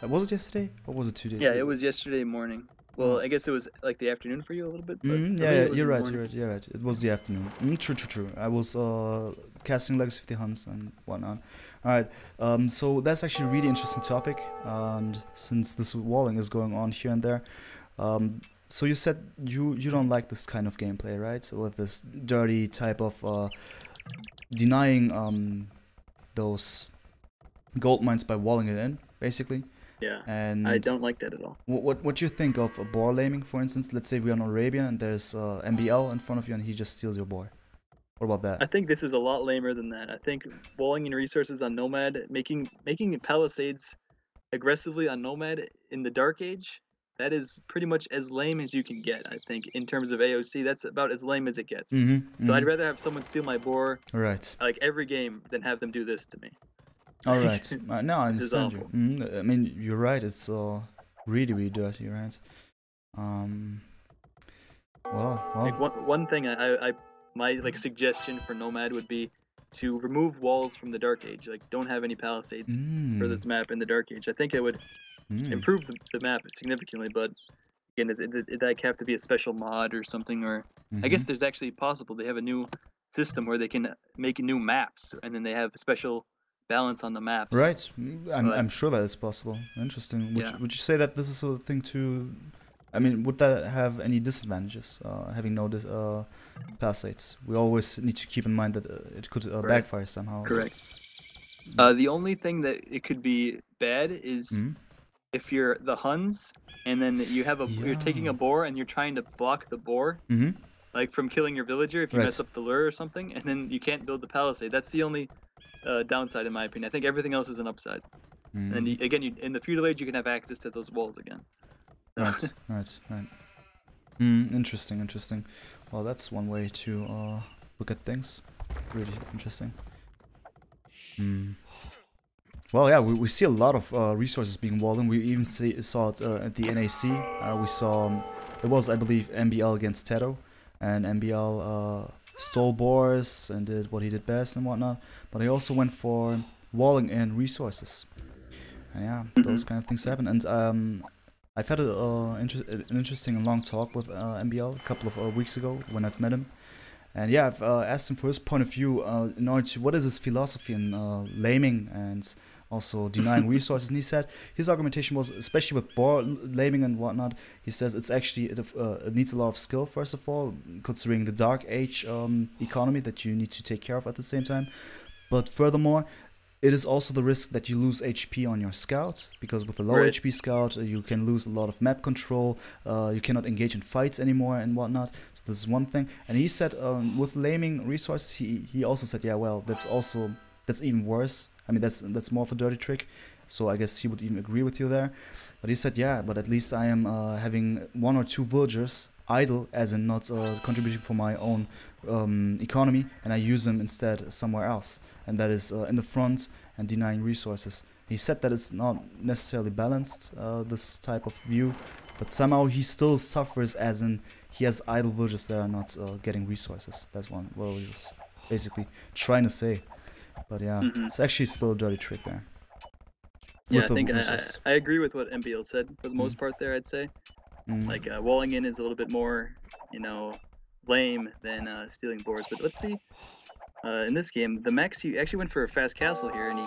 S1: Was it yesterday? Or was it 2 days
S2: ago?
S1: ago?
S2: It was yesterday morning. Well, I guess it was like the afternoon for you a little bit. But
S1: yeah, you're right. It was the afternoon. True. I was casting Legacy of the Huns and whatnot. Alright, so that's actually a really interesting topic. And since this walling is going on here and there, so you said you don't like this kind of gameplay, right? So with this dirty type of denying those gold mines by walling it in, basically.
S2: Yeah,
S1: and
S2: I don't like that at all.
S1: What do you think of a boar laming, for instance? Let's say we're on Arabia and there's MBL in front of you and he just steals your boar. What about that?
S2: I think this is a lot lamer than that. I think walling in resources on Nomad, making palisades aggressively on Nomad in the Dark Age, that is pretty much as lame as you can get, I think, in terms of AOC. That's about as lame as it gets. So I'd rather have someone steal my boar like every game than have them do this to me.
S1: All right. No, I understand you. I mean, you're right. It's really dirty, right? Well.
S2: Like one thing my like suggestion for Nomad would be to remove walls from the Dark Age. Like, don't have any palisades for this map in the Dark Age. I think it would improve the map significantly. But again, it'd like have to be a special mod or something. Or I guess there's actually possible they have a new system where they can make new maps, and then they have special balance on the maps.
S1: Right, I'm sure that is possible. Interesting. Would you say that this is a thing to? I mean, would that have any disadvantages? Having no palisades. We always need to keep in mind that it could backfire somehow.
S2: Correct. The only thing that it could be bad is if you're the Huns and then you have you're taking a boar and you're trying to block the boar, like from killing your villager if you mess up the lure or something, and then you can't build the palisade. That's the only downside in my opinion. I think everything else is an upside. And again, in the feudal age, you can have access to those walls again.
S1: Right. Interesting. Well, that's one way to look at things. Really interesting. Well, yeah, we see a lot of resources being walled in. We even saw it at the NAC. We saw it was, I believe, MBL against TaToH, and MBL stole boars and did what he did best and whatnot. But he also went for walling in resources. And yeah, those kind of things happen. And I've had an interesting and long talk with MBL a couple of weeks ago when I've met him. And yeah, I've asked him for his point of view in order to, what is his philosophy in laming and also denying resources. And he said his argumentation was, especially with boar laming and whatnot, he says it's actually, it needs a lot of skill, first of all, considering the Dark Age economy that you need to take care of at the same time. But furthermore, it is also the risk that you lose HP on your scout, because with a low HP scout, you can lose a lot of map control, you cannot engage in fights anymore and whatnot. So this is one thing. And he said with laming resources, he also said, yeah, well, that's even worse. I mean, that's more of a dirty trick. So I guess he would even agree with you there. But he said, yeah, but at least I am having 1 or 2 villagers idle, as in not contributing for my own economy, and I use them instead somewhere else, and that is in the front and denying resources. He said that it's not necessarily balanced, this type of view, but somehow he still suffers, as in he has idle villagers that are not getting resources. That's what he was basically trying to say. But yeah, it's actually still a dirty trick there.
S2: Yeah, I think I agree with what MBL said for the most part there, I'd say. Like, walling in is a little bit more, you know, lame than stealing boards. But let's see, in this game, TheMax, he actually went for a fast castle here, and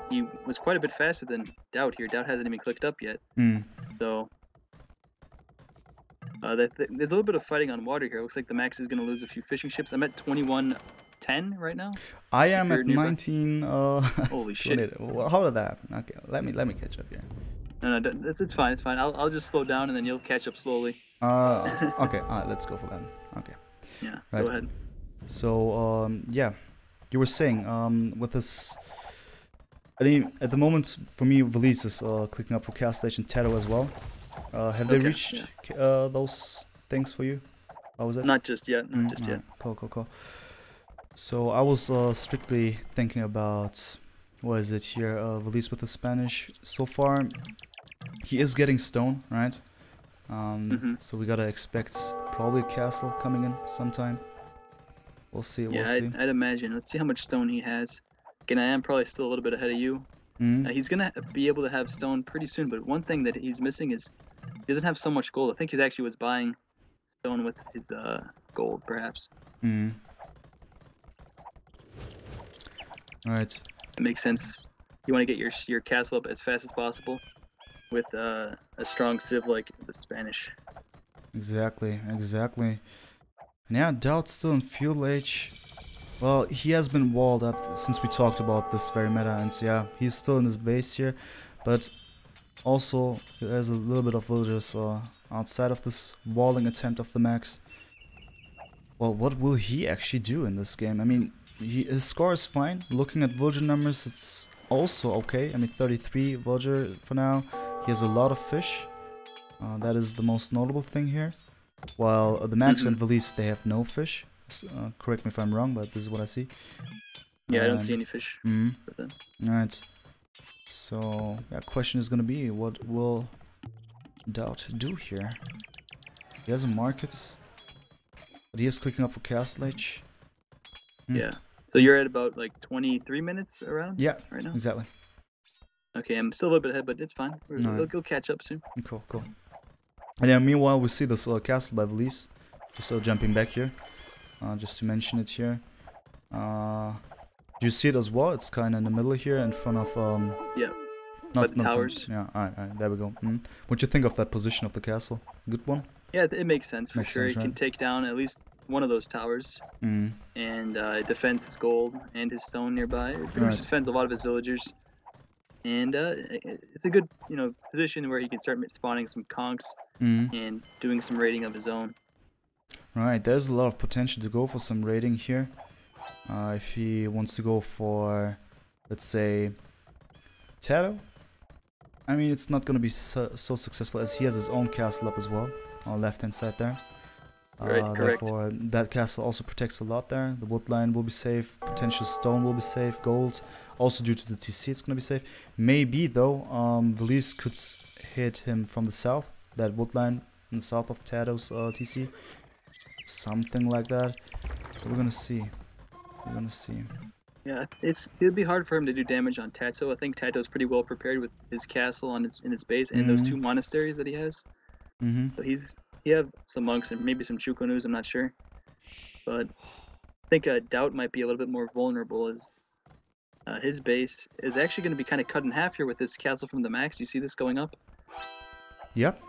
S2: he was quite a bit faster than DauT here. DauT hasn't even clicked up yet. So, there's a little bit of fighting on water here. It looks like TheMax is going to lose a few fishing ships. I'm at 21-10 right now.
S1: I am at 19.
S2: Holy shit!
S1: How did that happen? Okay, let me catch up here.
S2: No, it's fine. It's fine. I'll just slow down and then you'll catch up slowly.
S1: Okay. Let's go for that. Okay.
S2: Yeah.
S1: Right.
S2: Go ahead.
S1: So yeah, you were saying with this. I mean, at the moment, for me, Villese is clicking up for Castle Station TaToH as well. Have they reached those things for you? How was it?
S2: Not just yet. Not just yet.
S1: Cool. So I was strictly thinking about, what is it here, Villese with the Spanish. So far, he is getting stone, right? So we gotta expect probably a castle coming in sometime. We'll see.
S2: I'd imagine. Let's see how much stone he has. Again, I am probably still a little bit ahead of you. He's gonna be able to have stone pretty soon, but one thing that he's missing is he doesn't have so much gold. I think he actually was buying stone with his gold, perhaps.
S1: Alright.
S2: It makes sense. You want to get your castle up as fast as possible with a strong civ like the Spanish.
S1: Exactly. And yeah, DauT's still in Fuel Age. Well, he has been walled up since we talked about this very meta, and yeah, he's still in his base here, but also there's a little bit of villagers outside of this walling attempt of TheMax. Well, what will he actually do in this game? I mean, his score is fine. Looking at villager numbers, it's also okay. I mean, 33 villager for now. He has a lot of fish. That is the most notable thing here. While TheMax and Villese, they have no fish. Correct me if I'm wrong, but this is what I see.
S2: Yeah, I don't see any fish.
S1: Alright. So, yeah, question is gonna be, what will DauT do here? He has a market, but he is clicking up for Castle Age.
S2: Yeah. So you're at about like 23 minutes around?
S1: Yeah,
S2: right now?
S1: Exactly.
S2: Okay, I'm still a little bit ahead, but it's fine. We'll catch up soon.
S1: Cool. And yeah, meanwhile, we see this castle by Villese. Just jumping back here. Just to mention it here. You see it as well? It's kind of in the middle here, in front of
S2: not towers.
S1: Yeah, alright, there we go. What do you think of that position of the castle? Good one?
S2: Yeah, it makes sense for sure. He can take down at least one of those towers, and it defends his gold and his stone nearby. It pretty much defends a lot of his villagers, and it's a good position where he can start spawning some conks and doing some raiding of his own.
S1: Right, there's a lot of potential to go for some raiding here. If he wants to go for, let's say, TaToH, I mean, it's not going to be so successful, as he has his own castle up as well, on the left hand side there.
S2: Correct.
S1: Therefore, that castle also protects a lot there. The wood line will be safe, potential stone will be safe, gold, also due to the TC it's going to be safe. Maybe, though, Villese could hit him from the south, that wood line in the south of TaToH's TC. Something like that. We're gonna see.
S2: Yeah, it'd be hard for him to do damage on TaToH. I think TaToH's pretty well prepared with his castle in his base and those two monasteries that he has. So he have some monks and maybe some Chukonus, I'm not sure. But I think DauT might be a little bit more vulnerable, as his base is actually going to be kind of cut in half here with this castle from TheMax. You see this going up?
S1: Yep.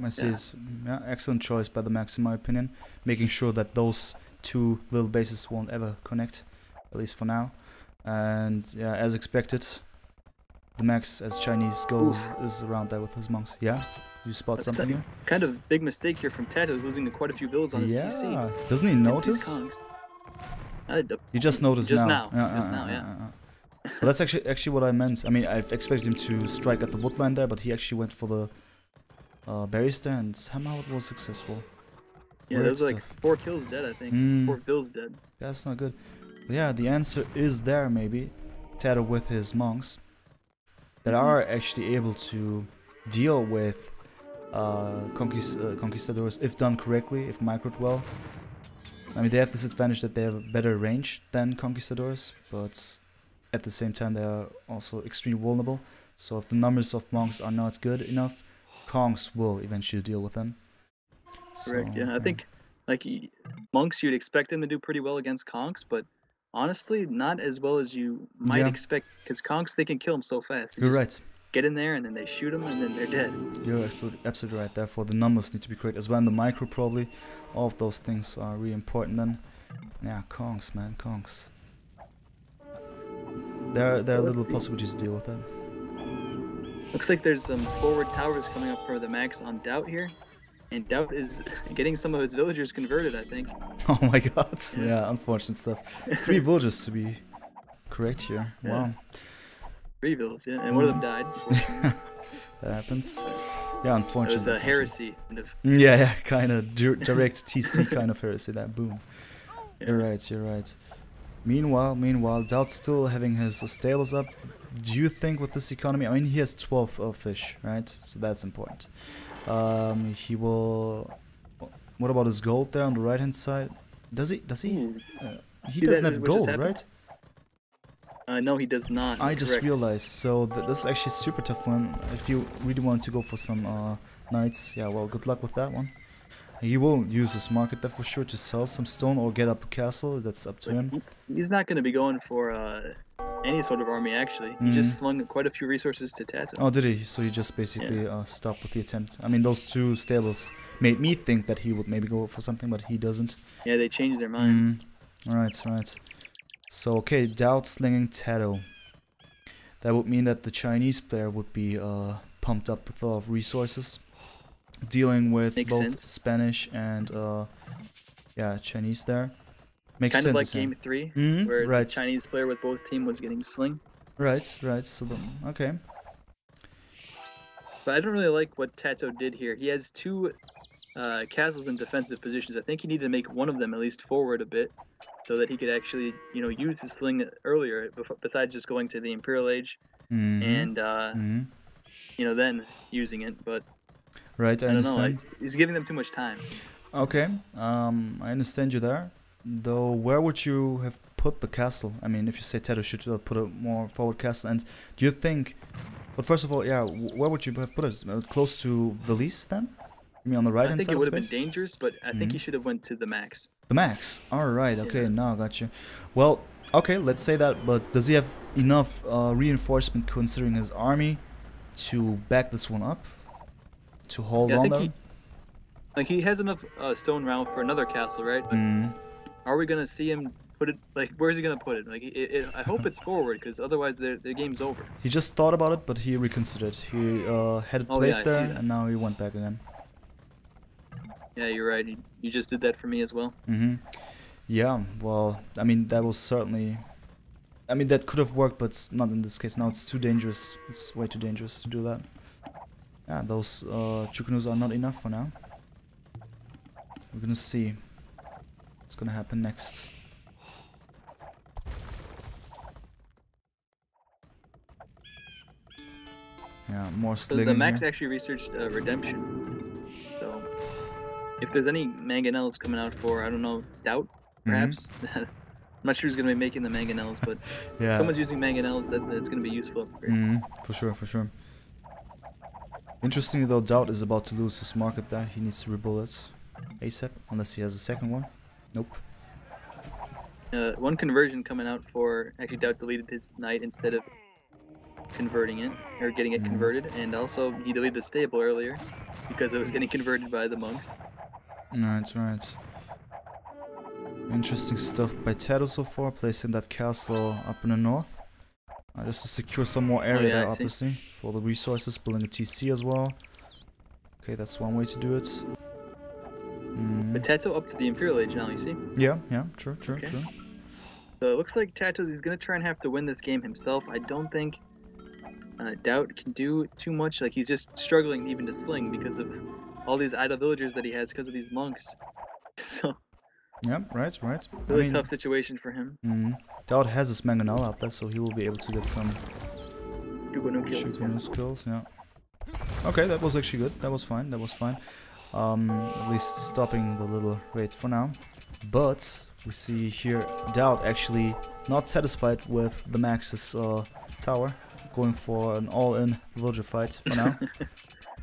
S1: I see. It's excellent choice by TheMax, in my opinion, making sure that those two little bases won't ever connect, at least for now. And yeah, as expected, TheMax, as Chinese goes, is around there with his monks. Yeah, you spot something here?
S2: Kind of big mistake here from TaToH, losing quite a few villas on his TC.
S1: Doesn't he notice? You just noticed now.
S2: Just now, yeah.
S1: Well, that's actually what I meant. I mean, I've expected him to strike at the woodline there, but he actually went for the berries there, and somehow it was successful.
S2: Yeah,
S1: Great
S2: those are like
S1: stuff.
S2: 4 kills dead, I think. 4 kills dead.
S1: That's not good. But yeah, the answer is there maybe. TaToH with his monks that are actually able to deal with conquistadors if done correctly, if microed well. I mean, they have this advantage that they have a better range than conquistadors, but at the same time they are also extremely vulnerable. So if the numbers of monks are not good enough, Kongs will eventually deal with them.
S2: Correct,
S1: So,
S2: yeah. I think, like, monks, you'd expect them to do pretty well against conks, but honestly, not as well as you might
S1: yeah,
S2: expect, because conks, they can kill them so fast. They
S1: you're
S2: just
S1: right.
S2: get in there, and then they shoot them, and then they're dead.
S1: You're absolutely right. Therefore, the numbers need to be correct as well. And the micro, probably. All of those things are really important then. Yeah, Kongs, man, Kongs. There are little possibilities to deal with that.
S2: Looks like there's some forward towers coming up for the max on DauT here. And DauT is getting some of his villagers converted, I think.
S1: Oh my god. Yeah, unfortunate stuff. 3 villagers to be correct here. Wow.
S2: 3 villas, yeah. And one of them died.
S1: That happens. Yeah, unfortunate.
S2: It was a heresy. Kind of.
S1: Yeah, kind of direct TC kind of heresy. That boom.
S2: Yeah.
S1: You're right. Meanwhile, DauT's still having his stables up. Do you think with this economy, I mean, he has 12 fish, right? So that's important. He will. What about his gold there on the right hand side? Does he? He doesn't have gold, right?
S2: No, he does not.
S1: I just realized. So this is actually super tough for him. If you really want to go for some knights, yeah, well, good luck with that one. He will use his market there for sure to sell some stone or get up a castle. That's up to him.
S2: He's not going to be going for any sort of army, actually. He just slung quite a few resources to TaToH.
S1: Oh, did he? So he just basically stopped with the attempt. I mean, those 2 stables made me think that he would maybe go for something, but he doesn't.
S2: Yeah, they changed their mind.
S1: Right. So, okay, DauT slinging TaToH. That would mean that the Chinese player would be pumped up with a lot of resources. Dealing with
S2: Makes
S1: both
S2: sense.
S1: Spanish and Chinese there. Makes
S2: kind
S1: sense.
S2: Kind of like game 3, where the Chinese player with both team was getting sling.
S1: Right. So okay.
S2: But I don't really like what TaToH did here. He has 2 castles in defensive positions. I think he needed to make one of them at least forward a bit, so that he could actually, use his sling earlier, besides just going to the Imperial Age and then using it. But
S1: right, I understand.
S2: He's giving them too much time.
S1: Okay, I understand you there. Though, where would you have put the castle? I mean, if you say TaToH should put a more forward castle, and do you think? But first of all, yeah, where would you have put it? Close to Villese then? You mean on the right hand side?
S2: I think it would have been dangerous, but I think he should have went to the max.
S1: The max. All right. Okay. Now I got you. Well, okay. Let's say that. But does he have enough reinforcement considering his army to back this one up? To hold on there?
S2: He has enough stone round for another castle, right? But are we gonna see him put it? Like, where's he gonna put it? Like, I hope it's forward, because otherwise the game's over.
S1: He just thought about it, but he reconsidered. He had it placed there, and now he went back again.
S2: Yeah, you're right. You just did that for me as well.
S1: Yeah, well, I mean, that was certainly... I mean, that could have worked, but not in this case. Now it's too dangerous. It's way too dangerous to do that. Yeah, those Chukanus are not enough for now. We're gonna see what's gonna happen next. Yeah, more slinging.
S2: So the Max actually researched Redemption. So if there's any mangonels coming out for, I don't know, DauT, perhaps. I'm not sure who's gonna be making the mangonels, but if someone's using mangonels, that's gonna be useful.
S1: For sure. Interestingly though, DauT is about to lose his market there. He needs 3 bullets ASAP, unless he has a second one. Nope.
S2: One conversion coming out for, actually DauT deleted his knight instead of converting it, or getting it converted, and also he deleted the stable earlier because it was getting converted by the monks.
S1: Right. Interesting stuff by TaToH so far, placing that castle up in the north. Just to secure some more area there, obviously, for the resources, building a TC as well. Okay, that's one way to do it.
S2: But TaToH up to the Imperial Age now, you see?
S1: Yeah, true.
S2: So it looks like TaToH is going to try and have to win this game himself. I don't think DauT can do too much. Like, he's just struggling even to sling because of all these idle villagers that he has because of these monks. So
S1: Yeah, right.
S2: really tough situation for him.
S1: DauT has his Mangonel out there, so he will be able to get some
S2: Kills.
S1: skills. Yeah. Okay, that was actually good. That was fine. At least stopping the little raid for now. But we see here DauT actually not satisfied with TheMax's tower, going for an all-in villager fight for now.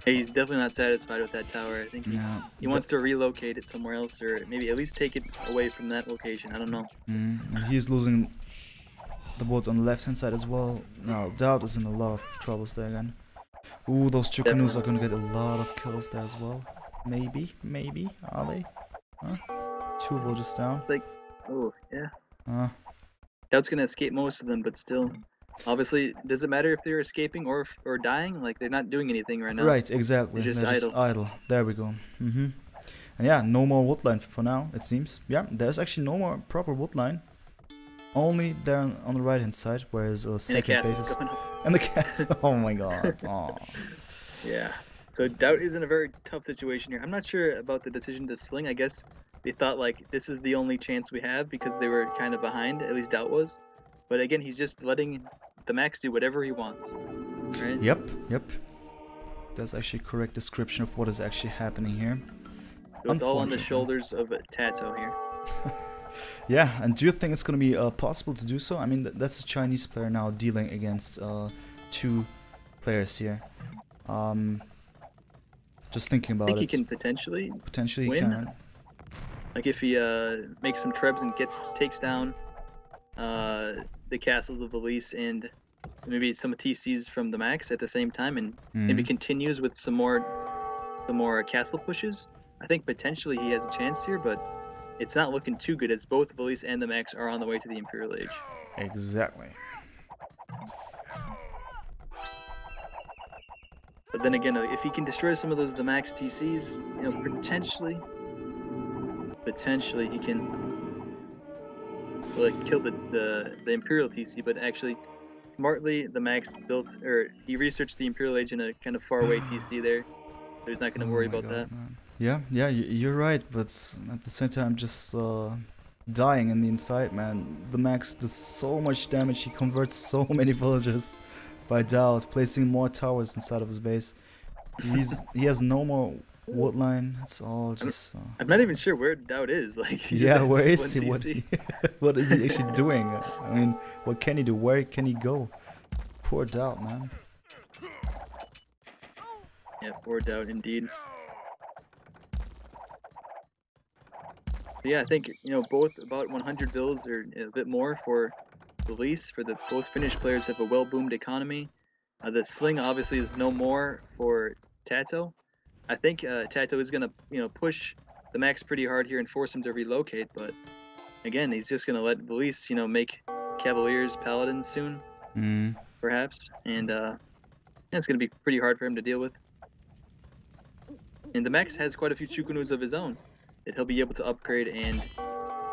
S2: He's definitely not satisfied with that tower. I think he wants to relocate it somewhere else, or maybe at least take it away from that location. I don't know.
S1: And he's losing the wood on the left-hand side as well. Now DauT is in a lot of troubles there again. Ooh, those two canoes are gonna get a lot of kills there as well. Maybe, are they? Huh? 2 villagers down.
S2: Like, oh yeah. DauT's gonna escape most of them, but still. Obviously, does it matter if they're escaping or dying? Like, they're not doing anything right now.
S1: Right, exactly.
S2: They're just
S1: idle. There we go. And yeah, no more woodline for now, it seems. Yeah, there's actually no more proper woodline. Only there on the right hand side, whereas a second base is. And the castle. Oh my god. Oh.
S2: Yeah. So DauT is in a very tough situation here. I'm not sure about the decision to sling. I guess they thought like this is the only chance we have because they were kind of behind. At least DauT was. But again, he's just letting TheMax do whatever he wants. Right?
S1: Yep. That's actually a correct description of what is actually happening here.
S2: So it's all on the shoulders of TaToH here.
S1: Yeah, and do you think it's going to be possible to do so? I mean, that's a Chinese player now dealing against 2 players here. Just thinking about it.
S2: I think he can potentially
S1: win. He can.
S2: Like if he makes some trebs and takes down the castles of Villese and maybe some TCs from TheMax at the same time, and maybe continues with some more castle pushes. I think potentially he has a chance here, but it's not looking too good as both Villese and TheMax are on the way to the Imperial Age.
S1: Exactly.
S2: But then again, if he can destroy some of those TheMax TCs, you know, potentially he can like kill the Imperial TC. But actually, smartly, TheMax built, or he researched the Imperial Age in a kind of far away TC there, so he's not going to worry about that.
S1: Man. Yeah, you're right, but at the same time, just dying in the inside, man. TheMax does so much damage. He converts so many villagers by DauT, placing more towers inside of his base. He has no more woodline. It's all just.
S2: I'm not even sure where DauT is. Like.
S1: Yeah, where is he? What is he actually doing? I mean, what can he do? Where can he go? Poor DauT, man.
S2: Yeah, poor DauT indeed. Yeah, I think, you know, both about 100 builds or a bit more for Villese. For the both Finnish players have a well-boomed economy. The sling obviously is no more for TaToH. I think TaToH is gonna, you know, push TheMax pretty hard here and force him to relocate. But again, he's just gonna let Villese, you know, make Cavaliers, Paladins soon, perhaps, and it's gonna be pretty hard for him to deal with. And TheMax has quite a few Chukunus of his own that he'll be able to upgrade and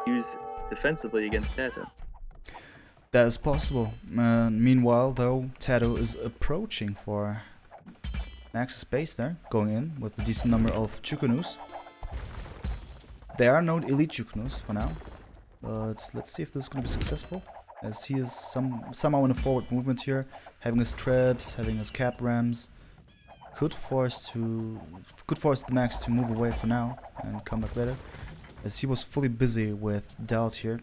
S2: use defensively against TaToH.
S1: That is possible. Meanwhile, though, TaToH is approaching for Max's base there, going in with a decent number of Chukunus. There are no elite Chukunus for now, but let's see if this is going to be successful, as he is somehow in a forward movement here, having his traps, having his cap rams. Could force TheMax to move away for now and come back later, as he was fully busy with DauT here.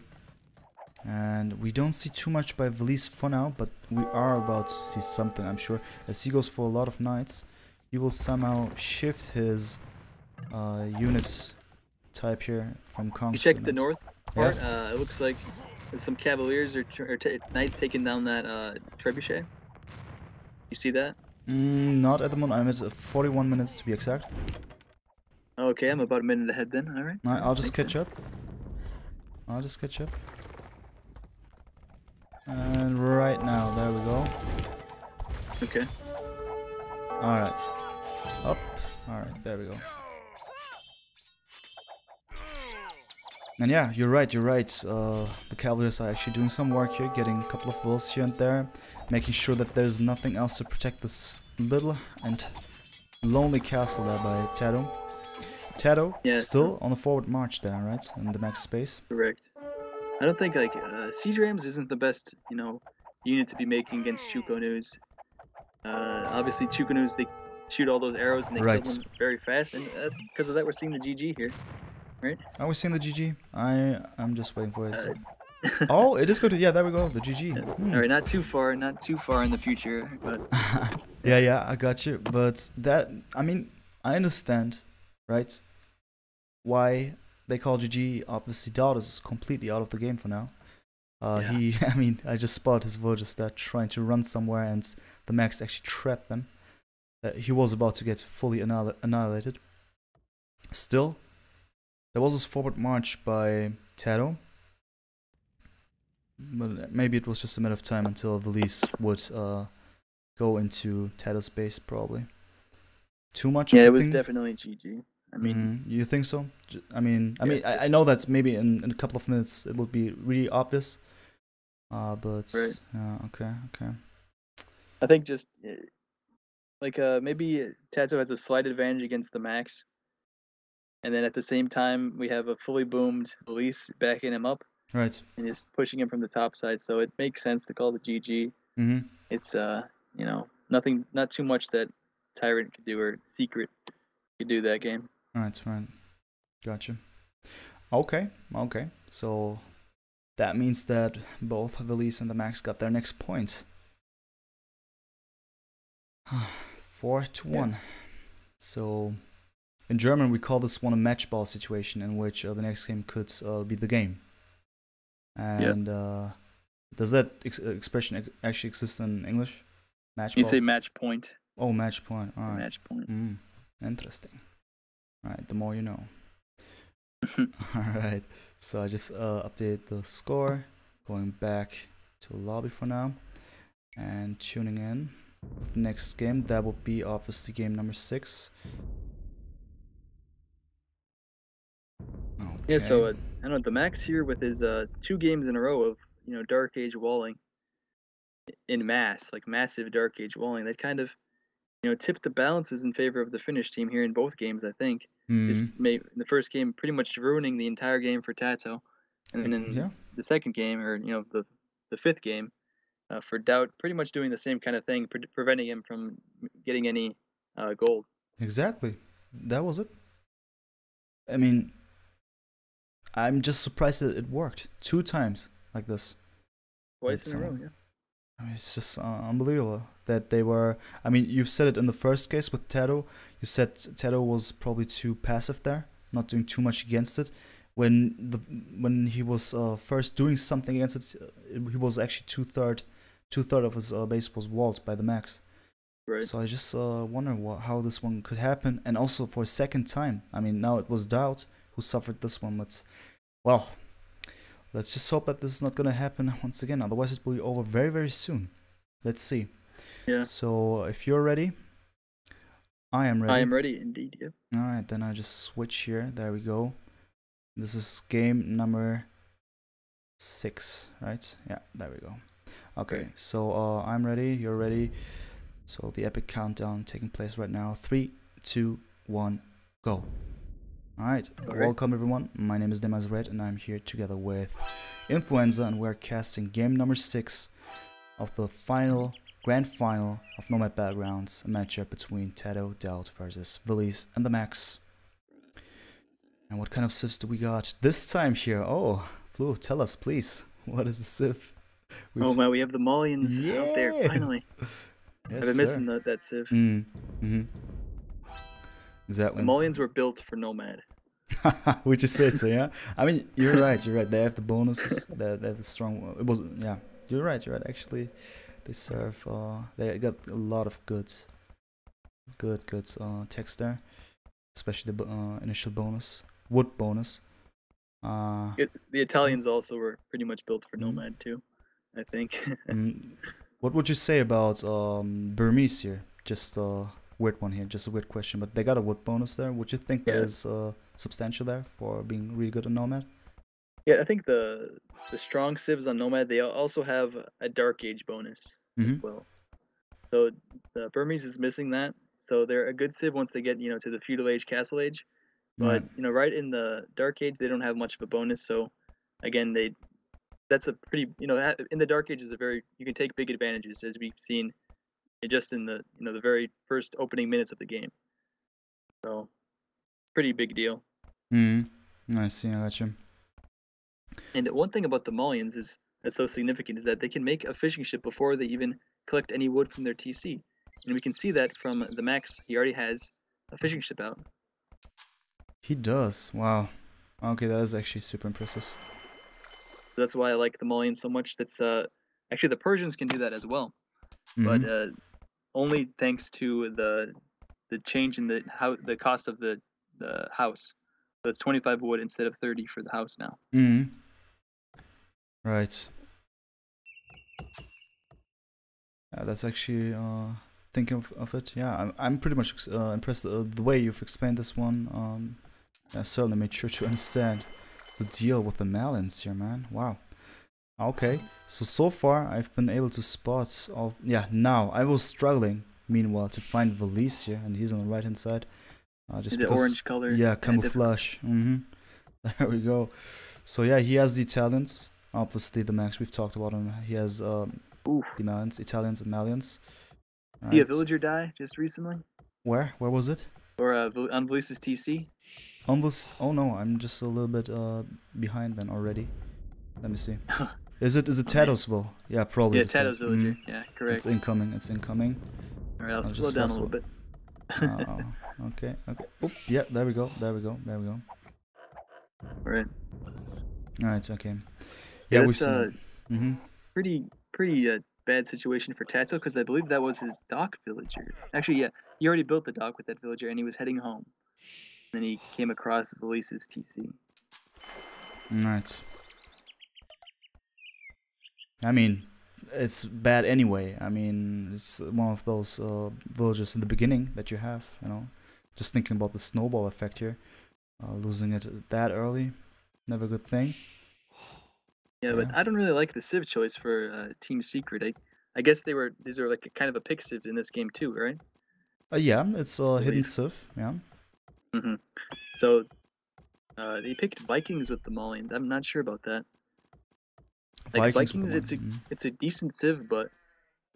S1: And we don't see too much by Villese for now, but we are about to see something, I'm sure. As he goes for a lot of knights, he will somehow shift his unit type here from Conquerors.
S2: You check the north part. Yeah. It looks like there's some Cavaliers or knights taking down that trebuchet. You see that?
S1: Not at the moment. I'm at 41 minutes to be exact.
S2: Okay, I'm about a minute ahead then. All right.
S1: I'll just catch up. And right now, there we go.
S2: Okay.
S1: Alright. Up. Alright, there we go. And yeah, you're right. The Cavaliers are actually doing some work here, getting a couple of walls here and there, making sure that there's nothing else to protect this little and lonely castle there by TaToH. TaToH
S2: Yeah, so
S1: still on the forward march there, right? In the max space.
S2: correct. I don't think like Siege Rams isn't the best, unit to be making against Chuko News. Obviously Chuko News, they shoot all those arrows and they kill
S1: Right.
S2: them very fast, and that's because of that we're seeing the GG here, right?
S1: Are we seeing the GG? I'm just waiting for it.
S2: Uh,
S1: Oh, it is good. Yeah, there we go. The GG.
S2: all right, not too far in the future, but
S1: Yeah, I got you. But that, I mean, I understand, right? Why they call GG. Obviously, DauT is completely out of the game for now.
S2: Yeah.
S1: I mean, I just spotted his villagers there trying to run somewhere, and the Max actually trapped them. He was about to get fully annihilated. Still, there was this forward march by TaToH. But maybe it was just a matter of time until Villese would go into TaToH's base, probably. Too much of
S2: yeah,
S1: a
S2: it was
S1: thing?
S2: definitely GG. I mean,
S1: you think so? I mean,
S2: Yeah.
S1: I know that maybe in a couple of minutes it would be really obvious. But
S2: Right.
S1: okay.
S2: I think just maybe TaToH has a slight advantage against the Max, and then at the same time we have a fully boomed Elise backing him up
S1: Right.
S2: and just pushing him from the top side. So it makes sense to call the GG. It's nothing, not too much that Tyrant could do or Secret could do that game.
S1: Right. Gotcha. Okay. So that means that both Villese and the Max got their next points. 4-1. So in German we call this one a match ball situation, in which the next game could be the game. And does that expression actually exist in English? Match
S2: You
S1: ball?
S2: say match point.
S1: Oh, match point. All right.
S2: Match point.
S1: Interesting. All right, the more you know. All right. So I just updated the score, going back to the lobby for now, and tuning in with the next game. That would be obviously game number 6. Okay.
S2: Yeah, so I don't know, the Max here with his 2 games in a row of Dark Age walling in mass, like massive Dark Age walling, that kind of tipped the balances in favor of the Finnish team here in both games. I think just made the first game pretty much ruining the entire game for TaToH, and then the second game, or the fifth game, for DauT, pretty much doing the same kind of thing, preventing him from getting any gold.
S1: Exactly. That was it. I mean, I'm just surprised that it worked 2 times like this.
S2: Twice in a row, yeah.
S1: I mean, it's just unbelievable that they were. I mean, you've said it in the first case with TaToH. You said TaToH was probably too passive there, not doing too much against it. When he was first doing something against it, he was actually two-third of his base was walled by the Max.
S2: Right.
S1: So I just wonder how this one could happen, and also for a second time. I mean, now it was DauT who suffered this one, but well, let's just hope that this is not gonna happen once again. Otherwise, it will be over very, very soon. Let's see.
S2: Yeah.
S1: So if you're ready, I am ready.
S2: I am ready indeed. Yeah.
S1: All right, then I just switch here. There we go. This is game number 6, right? Yeah, there we go. Okay, so I'm ready. You're ready. So the epic countdown taking place right now. 3, 2, 1, go. Alright, welcome everyone. My name is DauT+TaToH and I'm here together with Influenza, and we're casting game number 6 of the grand final of Nomad Battlegrounds, a matchup between TaToH, DauT versus Villese and the Max. And what kind of civs do we got this time here? Oh, Flu, tell us please. What is the civ?
S2: Oh man, we have the Malians out there finally.
S1: Yes,
S2: I've been missing that civ.
S1: Exactly.
S2: The Malians were built for Nomad.
S1: Would you say so? Yeah. I mean, you're right. They have the bonuses. That's a strong. It was. Yeah. You're right. Actually, they serve. They got a lot of goods. Good text there, especially the initial bonus, wood bonus.
S2: The Italians also were pretty much built for Nomad too, I think.
S1: What would you say about Burmese here? Just a weird one here, just a weird question, but they got a wood bonus there. Would you think that is substantial there for being really good on Nomad?
S2: Yeah, I think the strong civs on Nomad, they also have a Dark Age bonus as well. So the Burmese is missing that. So they're a good civ once they get to the Feudal Age, Castle Age. But
S1: Right.
S2: right in the Dark Age, they don't have much of a bonus. So again, that's a pretty in the Dark Age is a very you can take big advantages as we've seen just in the the very first opening minutes of the game. So pretty big deal.
S1: I see. I got you.
S2: And one thing about the Malians is that's so significant is that they can make a fishing ship before they even collect any wood from their TC. And we can see that from the Max. He already has a fishing ship out.
S1: He does. Wow. Okay, that is actually super impressive.
S2: So that's why I like the Malian so much. That's actually the Persians can do that as well, but only thanks to the change in the cost of the house. So it's 25 wood instead of 30 for the house now.
S1: Right. Yeah, that's actually thinking of it. Yeah, I'm pretty much impressed the way you've explained this one. I certainly made sure to understand the deal with the melons here, man. Wow. Okay. So far I've been able to spot all. Yeah. Now I was struggling, meanwhile, to find Villese here, and he's on the right hand side. Just
S2: the
S1: because.
S2: orange color.
S1: Yeah, camouflage. There we go. So yeah, he has the Italians. Obviously, the Max, we've talked about him. He has the Malians, Italians and Malians.
S2: Right. Did a villager die just recently?
S1: Where? Where was it?
S2: Or on Villese's TC?
S1: On this? Oh no, I'm just a little bit behind then already. Let me see. Is it TaToH? Yeah, probably.
S2: Yeah, TaToH villager. Yeah, correct.
S1: It's incoming. It's incoming.
S2: All right, I'll slow down a little bit.
S1: Okay. Oop, yeah, there we go. All
S2: right.
S1: All right. Okay. Yeah, we've seen.
S2: Pretty bad situation for TaToH because I believe that was his dock villager. Actually, yeah, he already built the dock with that villager and he was heading home. Then he came across Villese's TC.
S1: Right. I mean, it's bad anyway. I mean, it's one of those villages in the beginning that you have, Just thinking about the snowball effect here. Losing it that early, never a good thing.
S2: Yeah, but I don't really like the civ choice for Team Secret. I guess these are like a kind of a pick civ in this game too, right?
S1: Yeah, it's a hidden civ, yeah.
S2: So they picked Vikings with the Malians. I'm not sure about that. Like Vikings, it's a decent civ, but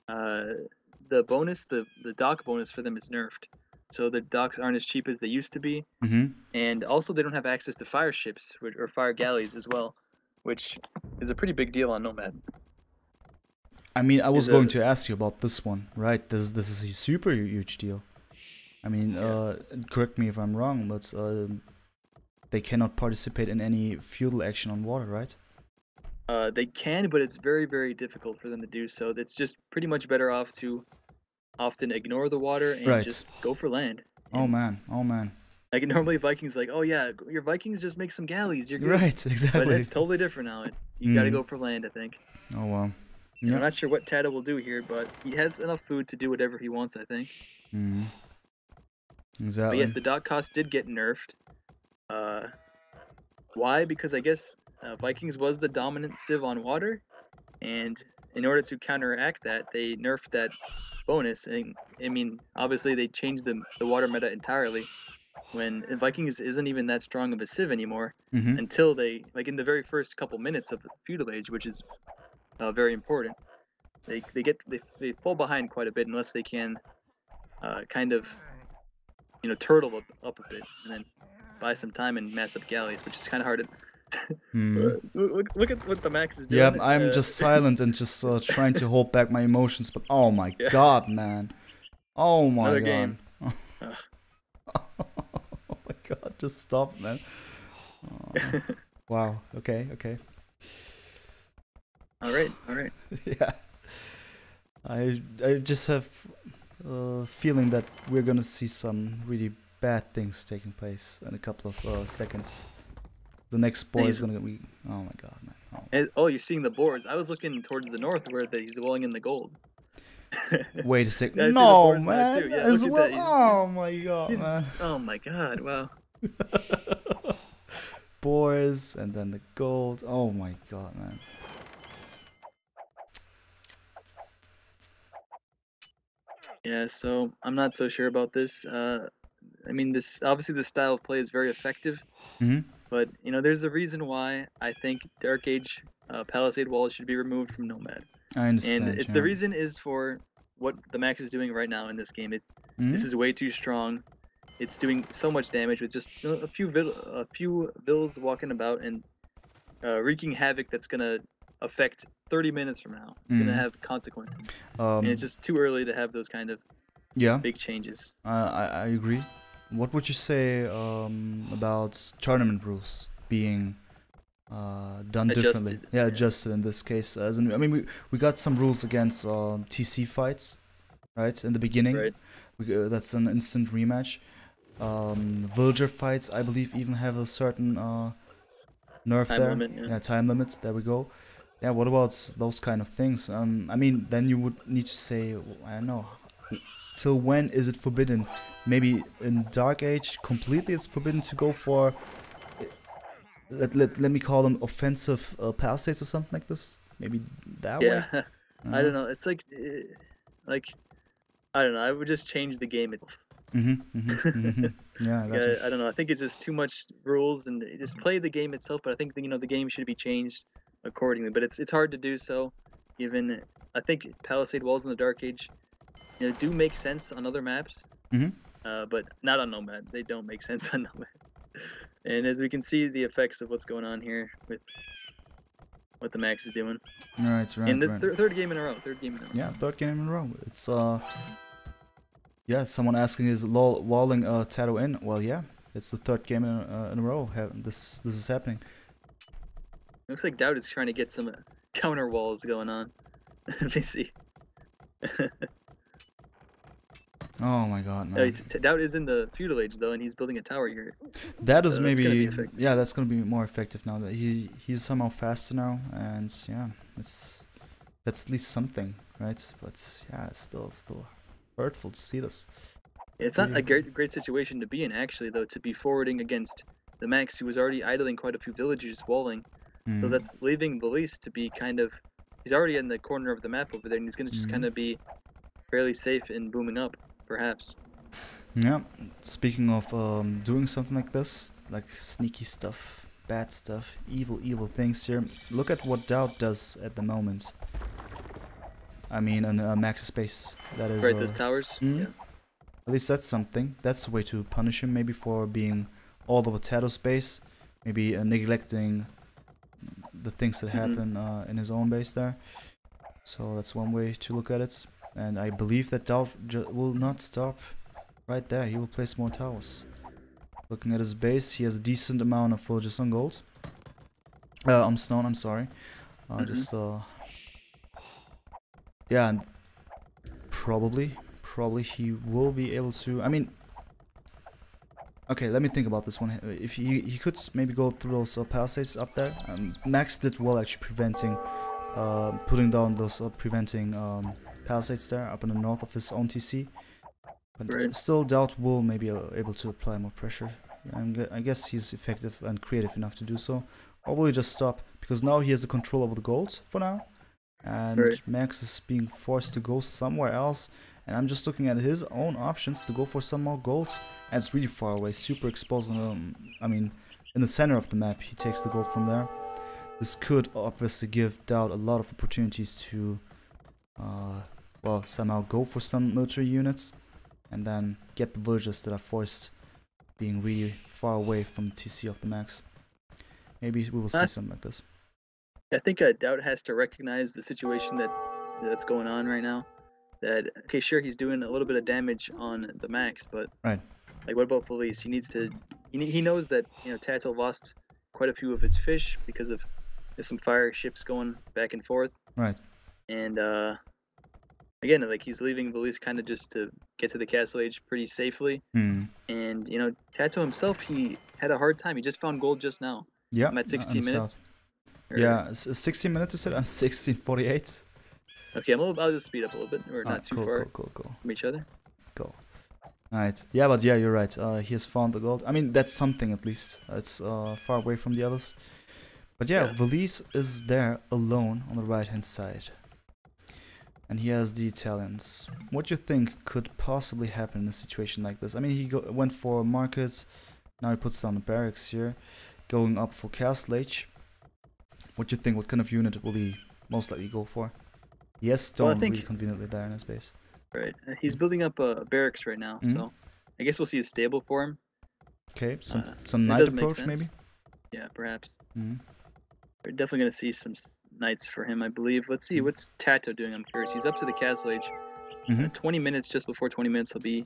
S2: the bonus, the dock bonus for them is nerfed. So the docks aren't as cheap as they used to be, and also they don't have access to fire ships or fire galleys as well, which is a pretty big deal on Nomad.
S1: I mean, I was going to ask you about this one, right? This is a super huge deal. I mean, correct me if I'm wrong, but they cannot participate in any feudal action on water, right?
S2: They can, but it's very, very difficult for them to do so. It's just pretty much better off to often ignore the water and just go for land.
S1: Oh man.
S2: Like normally Vikings like, oh yeah, your Vikings just make some galleys. You're good.
S1: Right, exactly.
S2: But it's totally different now. You got to go for land, I think.
S1: Oh wow.
S2: I'm not sure what TaToH will do here, but he has enough food to do whatever he wants, I think.
S1: Exactly.
S2: But yes, the dock cost did get nerfed. Why? Because I guess Vikings was the dominant civ on water, and in order to counteract that, they nerfed that bonus. And I mean, obviously they changed the water meta entirely. When Vikings isn't even that strong of a civ anymore until they in the very first couple minutes of the feudal age, which is very important. They fall behind quite a bit unless they can kind of turtle up a bit and then buy some time and mass up galleys, which is kind of hard to. Look at what the Max is doing.
S1: Yeah, I'm just silent and just trying to hold back my emotions, but oh my god, man. Oh my
S2: Another
S1: god.
S2: Game.
S1: Oh my god, just stop, man. Wow, okay.
S2: Alright.
S1: Yeah. I just have a feeling that we're gonna see some really bad things taking place in a couple of seconds. The next board is gonna be. Oh my god, man!
S2: Oh, you're seeing the boards. I was looking towards the north where he's welling in the gold.
S1: Wait a second.
S2: Yeah,
S1: no, man.
S2: Yeah,
S1: as well. Oh my god, man.
S2: Oh my god! Wow.
S1: Boars and then the gold. Oh my god, man.
S2: Yeah, so I'm not so sure about this. I mean, this obviously the style of play is very effective,
S1: Mm-hmm.
S2: but there's a reason why I think Dark Age Palisade walls should be removed from Nomad,
S1: I
S2: and
S1: understand.
S2: the
S1: Yeah.
S2: reason is for what the Max is doing right now in this game. This
S1: Mm-hmm.
S2: is way too strong. It's doing so much damage with just a few vills walking about and wreaking havoc that's gonna affect 30 minutes from now. It's gonna
S1: Mm-hmm.
S2: have consequences, and it's
S1: Um.
S2: just too early to have those kind of
S1: Yeah.
S2: big changes
S1: I agree. What would you say about tournament rules being done differently?
S2: adjusted.
S1: Yeah,
S2: Yeah,
S1: adjusted in this case. As in, I mean, we got some rules against TC fights, right? In the beginning,
S2: right.
S1: that's an instant rematch. Villager fights, I believe, even have a certain nerf
S2: Time
S1: there.
S2: limit. Yeah.
S1: Yeah, time limits. There we go. Yeah, what about those kind of things? I mean, then you would need to say, I don't know, till when is it forbidden? Maybe in Dark Age, completely it's forbidden to go for, let me call them offensive palisades or something like this. Maybe that way.
S2: Yeah. I
S1: Uh,
S2: don't know. It's like I don't know. I would just change the game itself.
S1: Yeah, I got you.
S2: Yeah, I don't know. I think it's just too much rules and just play the game itself. But I think the game should be changed accordingly. But it's hard to do so, given I think Palisade walls in the Dark Age do make sense on other maps,
S1: Mhm.
S2: but not on Nomad. They don't make sense on Nomad. And as we can see, the effects of what's going on here with what the Max is doing
S1: Right,
S2: in
S1: right,
S2: the
S1: right.
S2: third game in a row. Third game in a row.
S1: Yeah, third game in a row. It's yeah. Someone asking is walling TaToH in? Well, yeah. It's the third game in a row. This is happening.
S2: Looks like DauT is trying to get some counter walls going on. Let me see.
S1: Oh my god,
S2: No,
S1: man.
S2: DauT is in the feudal age though, and he's building a tower here.
S1: That is
S2: So that's gonna be
S1: maybe,
S2: effective.
S1: yeah, that's gonna be more effective now that he's somehow faster now, and yeah, that's at least something, right? But yeah, it's still hurtful to see this.
S2: It's not
S1: Really.
S2: a great situation to be in actually though, to be forwarding against the Max, who was already idling quite a few villagers walling. So
S1: Mm,
S2: that's leaving Villese to be kind of, he's already in the corner of the map over there, and he's gonna just kind
S1: mm.
S2: of be fairly safe in booming up, perhaps.
S1: Yeah. Speaking of doing something like this, like sneaky stuff, bad stuff, evil things here. Look at what DauT does at the moment. I mean, in Max's space. That is.
S2: Right, those towers.
S1: Mm,
S2: Yeah.
S1: At least that's something. That's a way to punish him, maybe for being all over TaToH's base, maybe neglecting the things that happen in his own base there. So that's one way to look at it. And I believe that DauT will not stop right there. He will place more towers. Looking at his base, he has a decent amount of villages on gold. On stone, I'm sorry. Just yeah, and probably he will be able to. I mean, okay, let me think about this one. If he could maybe go through those palisades up there. Max did well actually preventing, putting down those preventing palisades there up in the north of his own TC. But
S2: Right.
S1: still, DauT will maybe able to apply more pressure. I guess he's effective and creative enough to do so. Or will he just stop? Because now he has the control over the gold for now. And
S2: Right.
S1: Max is being forced to go somewhere else. And I'm just looking at his own options to go for some more gold. And it's really far away, super exposed. I mean, in the center of the map, he takes the gold from there. This could obviously give DauT a lot of opportunities to, well, somehow go for some military units. And then get the villagers that are forced being really far away from the TC of the Max. Maybe we will see something like this.
S2: I think DauT has to recognize the situation that's going on right now. That okay, sure, he's doing a little bit of damage on the Max, but
S1: Right.
S2: like, what about Villese? He needs to. He knows that TaToH lost quite a few of his fish because of there's some fire ships going back and forth.
S1: Right.
S2: And again, like he's leaving Villese kind of just to get to the Castle Age pretty safely.
S1: Hmm.
S2: And TaToH himself, he had a hard time. He just found gold just now.
S1: Yeah.
S2: I'm at
S1: in
S2: 16
S1: the
S2: minutes.
S1: south. Yeah, 16 minutes you said? I'm 16:48.
S2: Okay, I'll just speed up a little bit. We're not too far
S1: Cool.
S2: from each other.
S1: Cool. Alright. Yeah, but yeah, you're right. He has found the gold. I mean, that's something at least. It's far away from the others. But yeah, Villese is there alone on the right hand side. and he has the Italians. What do you think could possibly happen in a situation like this? I mean, he went for markets, now he puts down the barracks here, going up for Castle Age. What do you think? What kind of unit will he most likely go for? He has stone really conveniently there in his base.
S2: Right, he's building up a barracks right now, so I guess we'll see a stable for him.
S1: Okay, some knight approach maybe?
S2: Yeah, perhaps. We're definitely going to see some knights for him, I believe. Let's see, what's TaToH doing? I'm curious. He's up to the Castle Age. 20 minutes, just before 20 minutes, he'll be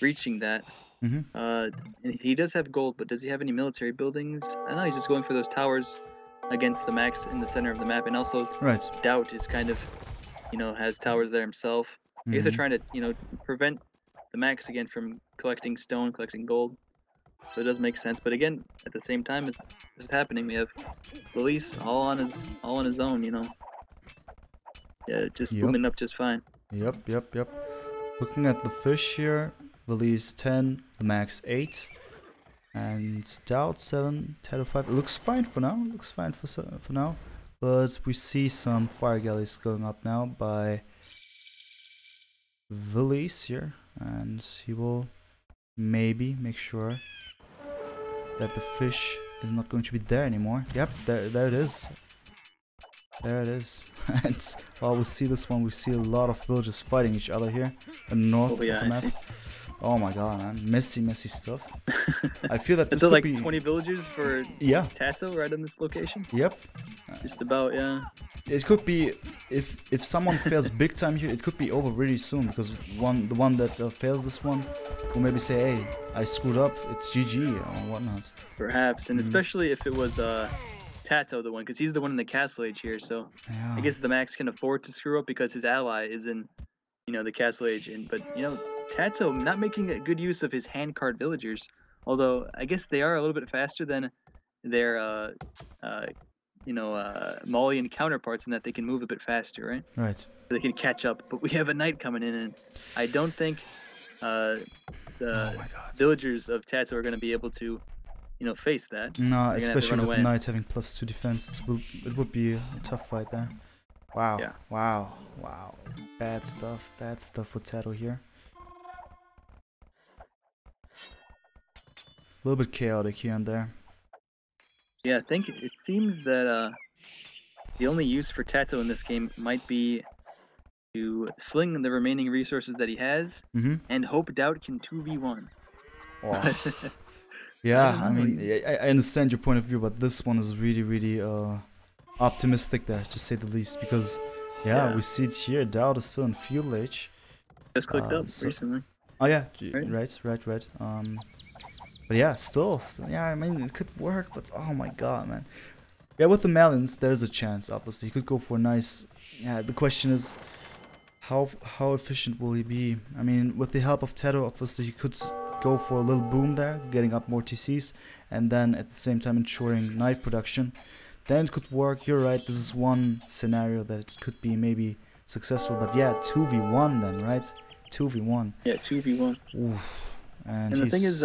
S2: reaching that. And he does have gold, but does he have any military buildings? I don't know, he's just going for those towers against the max in the center of the map. And also, DauT is kind of, has towers there himself. I guess they're trying to, prevent the max again from collecting stone, collecting gold. So it does make sense. But again, at the same time as this is happening, we have Villese all on his own, Yeah, just booming up just fine.
S1: Yep. Looking at the fish here, Villese 10, TheMax 8, and DauT 7, TaToH 5. It looks fine for now. For now. But we see some fire galleys going up now by Villese here, and he will maybe make sure that the fish is not going to be there anymore. Yep, there it is. There it is. And while we see this one, we see a lot of villages fighting each other here in the north of the map. Oh my god, man. Messy stuff. I feel that this could
S2: like
S1: be
S2: 20 villagers for TaToH right in this location?
S1: Yep.
S2: Just about, yeah.
S1: It could be, if someone fails big time here, it could be over really soon, because the one that fails this one will maybe say, hey, I screwed up, it's GG or whatnot.
S2: Perhaps, and especially if it was TaToH the one, because he's the one in the Castle Age here, so I guess the Max can afford to screw up because his ally is in, the Castle Age, but TaToH not making a good use of his handcart villagers, although I guess they are a little bit faster than their Malian counterparts in that they can move a bit faster, right?
S1: Right.
S2: So they can catch up, but we have a knight coming in, and I don't think the villagers of TaToH are going to be able to face that.
S1: No, especially with the knight having +2 defense, it would be a tough fight there. Wow.
S2: Yeah.
S1: Wow. Bad stuff for TaToH here. A little bit chaotic here and there.
S2: Yeah, I think it seems that the only use for TaToH in this game might be to sling the remaining resources that he has and hope DauT can 2v1.
S1: Oh. Yeah, I mean, I understand your point of view, but this one is really optimistic there, to say the least, because we see it here, DauT is still in field age.
S2: Just clicked up recently.
S1: Oh yeah, right. But yeah, still, I mean, it could work, but oh my god, man. Yeah, with the Malians, there's a chance, obviously. He could go for a nice... Yeah, the question is, how efficient will he be? I mean, with the help of TaToH, obviously, he could go for a little boom there, getting up more TCs, and then at the same time ensuring knight production. Then it could work. You're right, this is one scenario that it could be maybe successful, but yeah, 2v1 then, right? 2v1.
S2: Yeah, 2v1.
S1: Oof.
S2: And the thing is,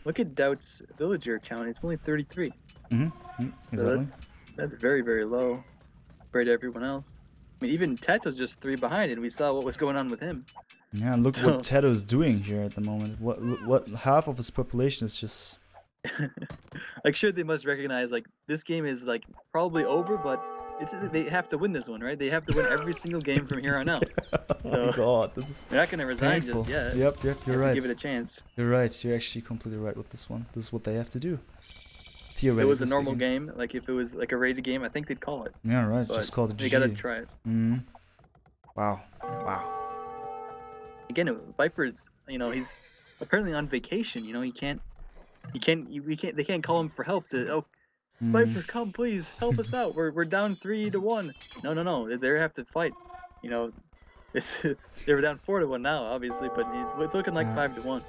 S2: look at DauT's villager count. It's only 33.
S1: Exactly.
S2: So that's very low compared to everyone else. I mean, even TaToH's just 3 behind, and we saw what was going on with him.
S1: Yeah, look what TaToH is doing here at the moment. What half of his population is just...
S2: Like, sure, they must recognize, like, this game is, like, probably over, but they have to win this one, right? They have to win every single game from here on out. So,
S1: oh my god, this is
S2: they're not going to resign
S1: painful.
S2: just yet.
S1: Yep, you're right.
S2: Give it a chance.
S1: You're right, you're actually completely right with this one. This is what they have to do.
S2: If it was a normal game, like if it was like a rated game, I think they'd call it.
S1: Yeah, right,
S2: but
S1: just call it GG.
S2: They gotta try it.
S1: Wow.
S2: Again, Viper is, he's apparently on vacation, they can't call him for help to, Viper, come please, help us out, we're down 3-1. No, they have to fight, they were down 4-1 now, obviously, but it's looking like 5-1,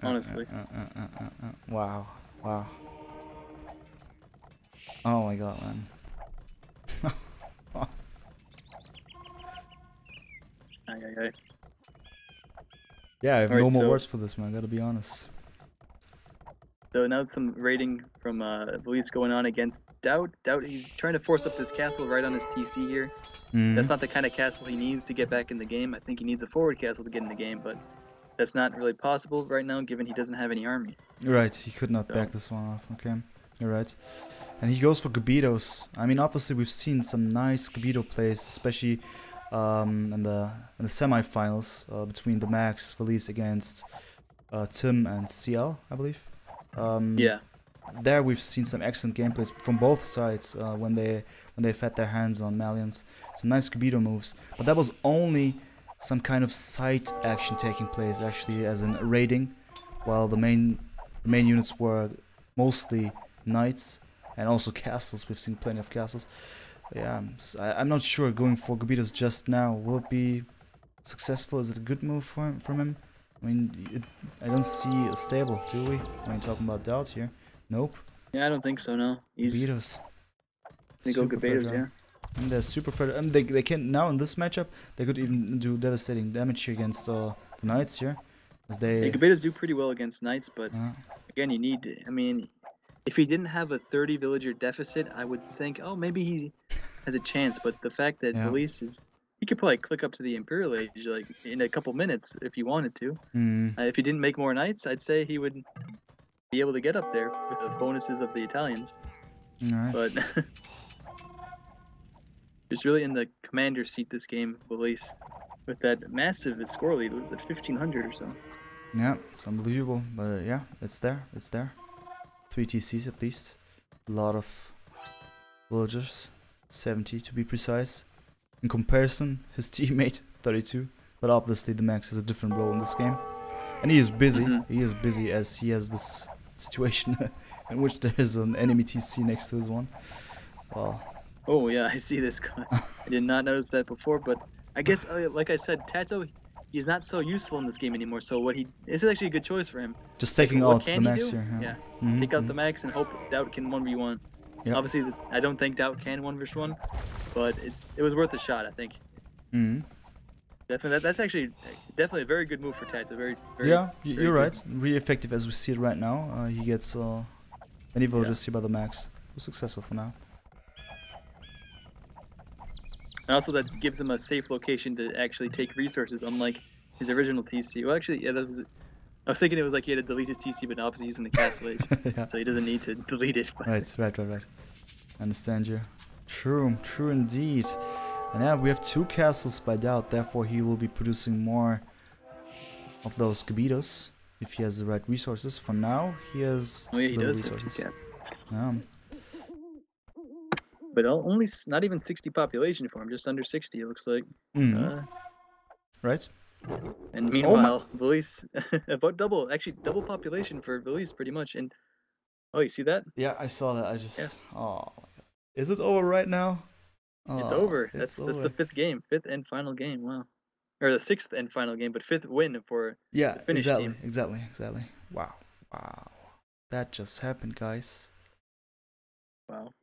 S2: honestly.
S1: Wow. Oh my god, man. Yeah, I have no more words for this, man, I gotta be honest.
S2: So now some raiding from Villese going on against DauT, he's trying to force up this castle right on his TC here. That's not the kind of castle he needs to get back in the game. I think he needs a forward castle to get in the game, but that's not really possible right now, given he doesn't have any army.
S1: Right, he could not back this one off. Okay, you're right. And he goes for Gabitos. I mean, obviously we've seen some nice Gabito plays, especially in the semifinals between TheMax+Villese against Tim and CL, I believe.
S2: Yeah.
S1: There we've seen some excellent gameplays from both sides when they've had their hands on Malians. Some nice Gabito moves, but that was only some kind of side action taking place, actually, as in raiding, while the main units were mostly knights and also castles. We've seen plenty of castles. Yeah, so I'm not sure going for Gabitos just now. Will it be successful? Is it a good move from him? I mean, I don't see a stable, do we? I mean, talking about DauT here. Nope.
S2: Yeah, I don't think so, no.
S1: Gabitos.
S2: They go Gabitos, yeah.
S1: And they're super fragile. They can now in this matchup. They could even do devastating damage here against the knights here, as they.
S2: Yeah, Gabitos do pretty well against knights, but again, you need. I mean, if he didn't have a 30 villager deficit, I would think, oh, maybe he has a chance. But the fact that Villese is, he could probably click up to the Imperial Age like in a couple minutes if he wanted to. If he didn't make more knights, I'd say he would be able to get up there with the bonuses of the Italians.
S1: Nice.
S2: But it's really in the commander seat this game, Villese, with that massive score lead. It was at 1,500 or so.
S1: Yeah, it's unbelievable, but yeah, it's there. It's there. 3 TCs at least. A lot of villagers, 70 to be precise. In comparison, his teammate 32. But obviously, TheMax has a different role in this game, and he is busy. He is busy as he has this situation in which there is an enemy TC next to his one. Well.
S2: Oh yeah, I see this guy. I did not notice that before, but I guess, like I said, TaToH, he's not so useful in this game anymore. So this is actually a good choice for him.
S1: Just taking out TheMax here.
S2: Yeah. Take out TheMax and hope DauT can 1v1. Yep. Obviously, I don't think DauT can 1v1, but it was worth a shot, I think. Definitely, that's actually definitely a very good move for TaToH. Very
S1: yeah, you're right. Really effective as we see it right now. He gets many villagers here by TheMax. Who's successful for now.
S2: And also that gives him a safe location to actually take resources, unlike his original TC. Well, actually, yeah, I was thinking it was like he had to delete his TC, but obviously he's in the castle age, so he doesn't need to delete it.
S1: Right. Understand you. True indeed. And yeah, we have 2 castles by DauT, therefore he will be producing more of those Gabitos if he has the right resources. For now, he has little resources.
S2: But only not even 60 population for him, just under 60 it looks like.
S1: Right.
S2: And meanwhile, Villese about double population for Villese pretty much. And oh, you see that?
S1: Yeah, I saw that. I just oh, is it over right now?
S2: It's over. That's the 5th game, 5th and final game. Wow. Or the 6th and final game, but 5th win for the Finnish team.
S1: Exactly. Wow. That just happened, guys.
S2: Wow.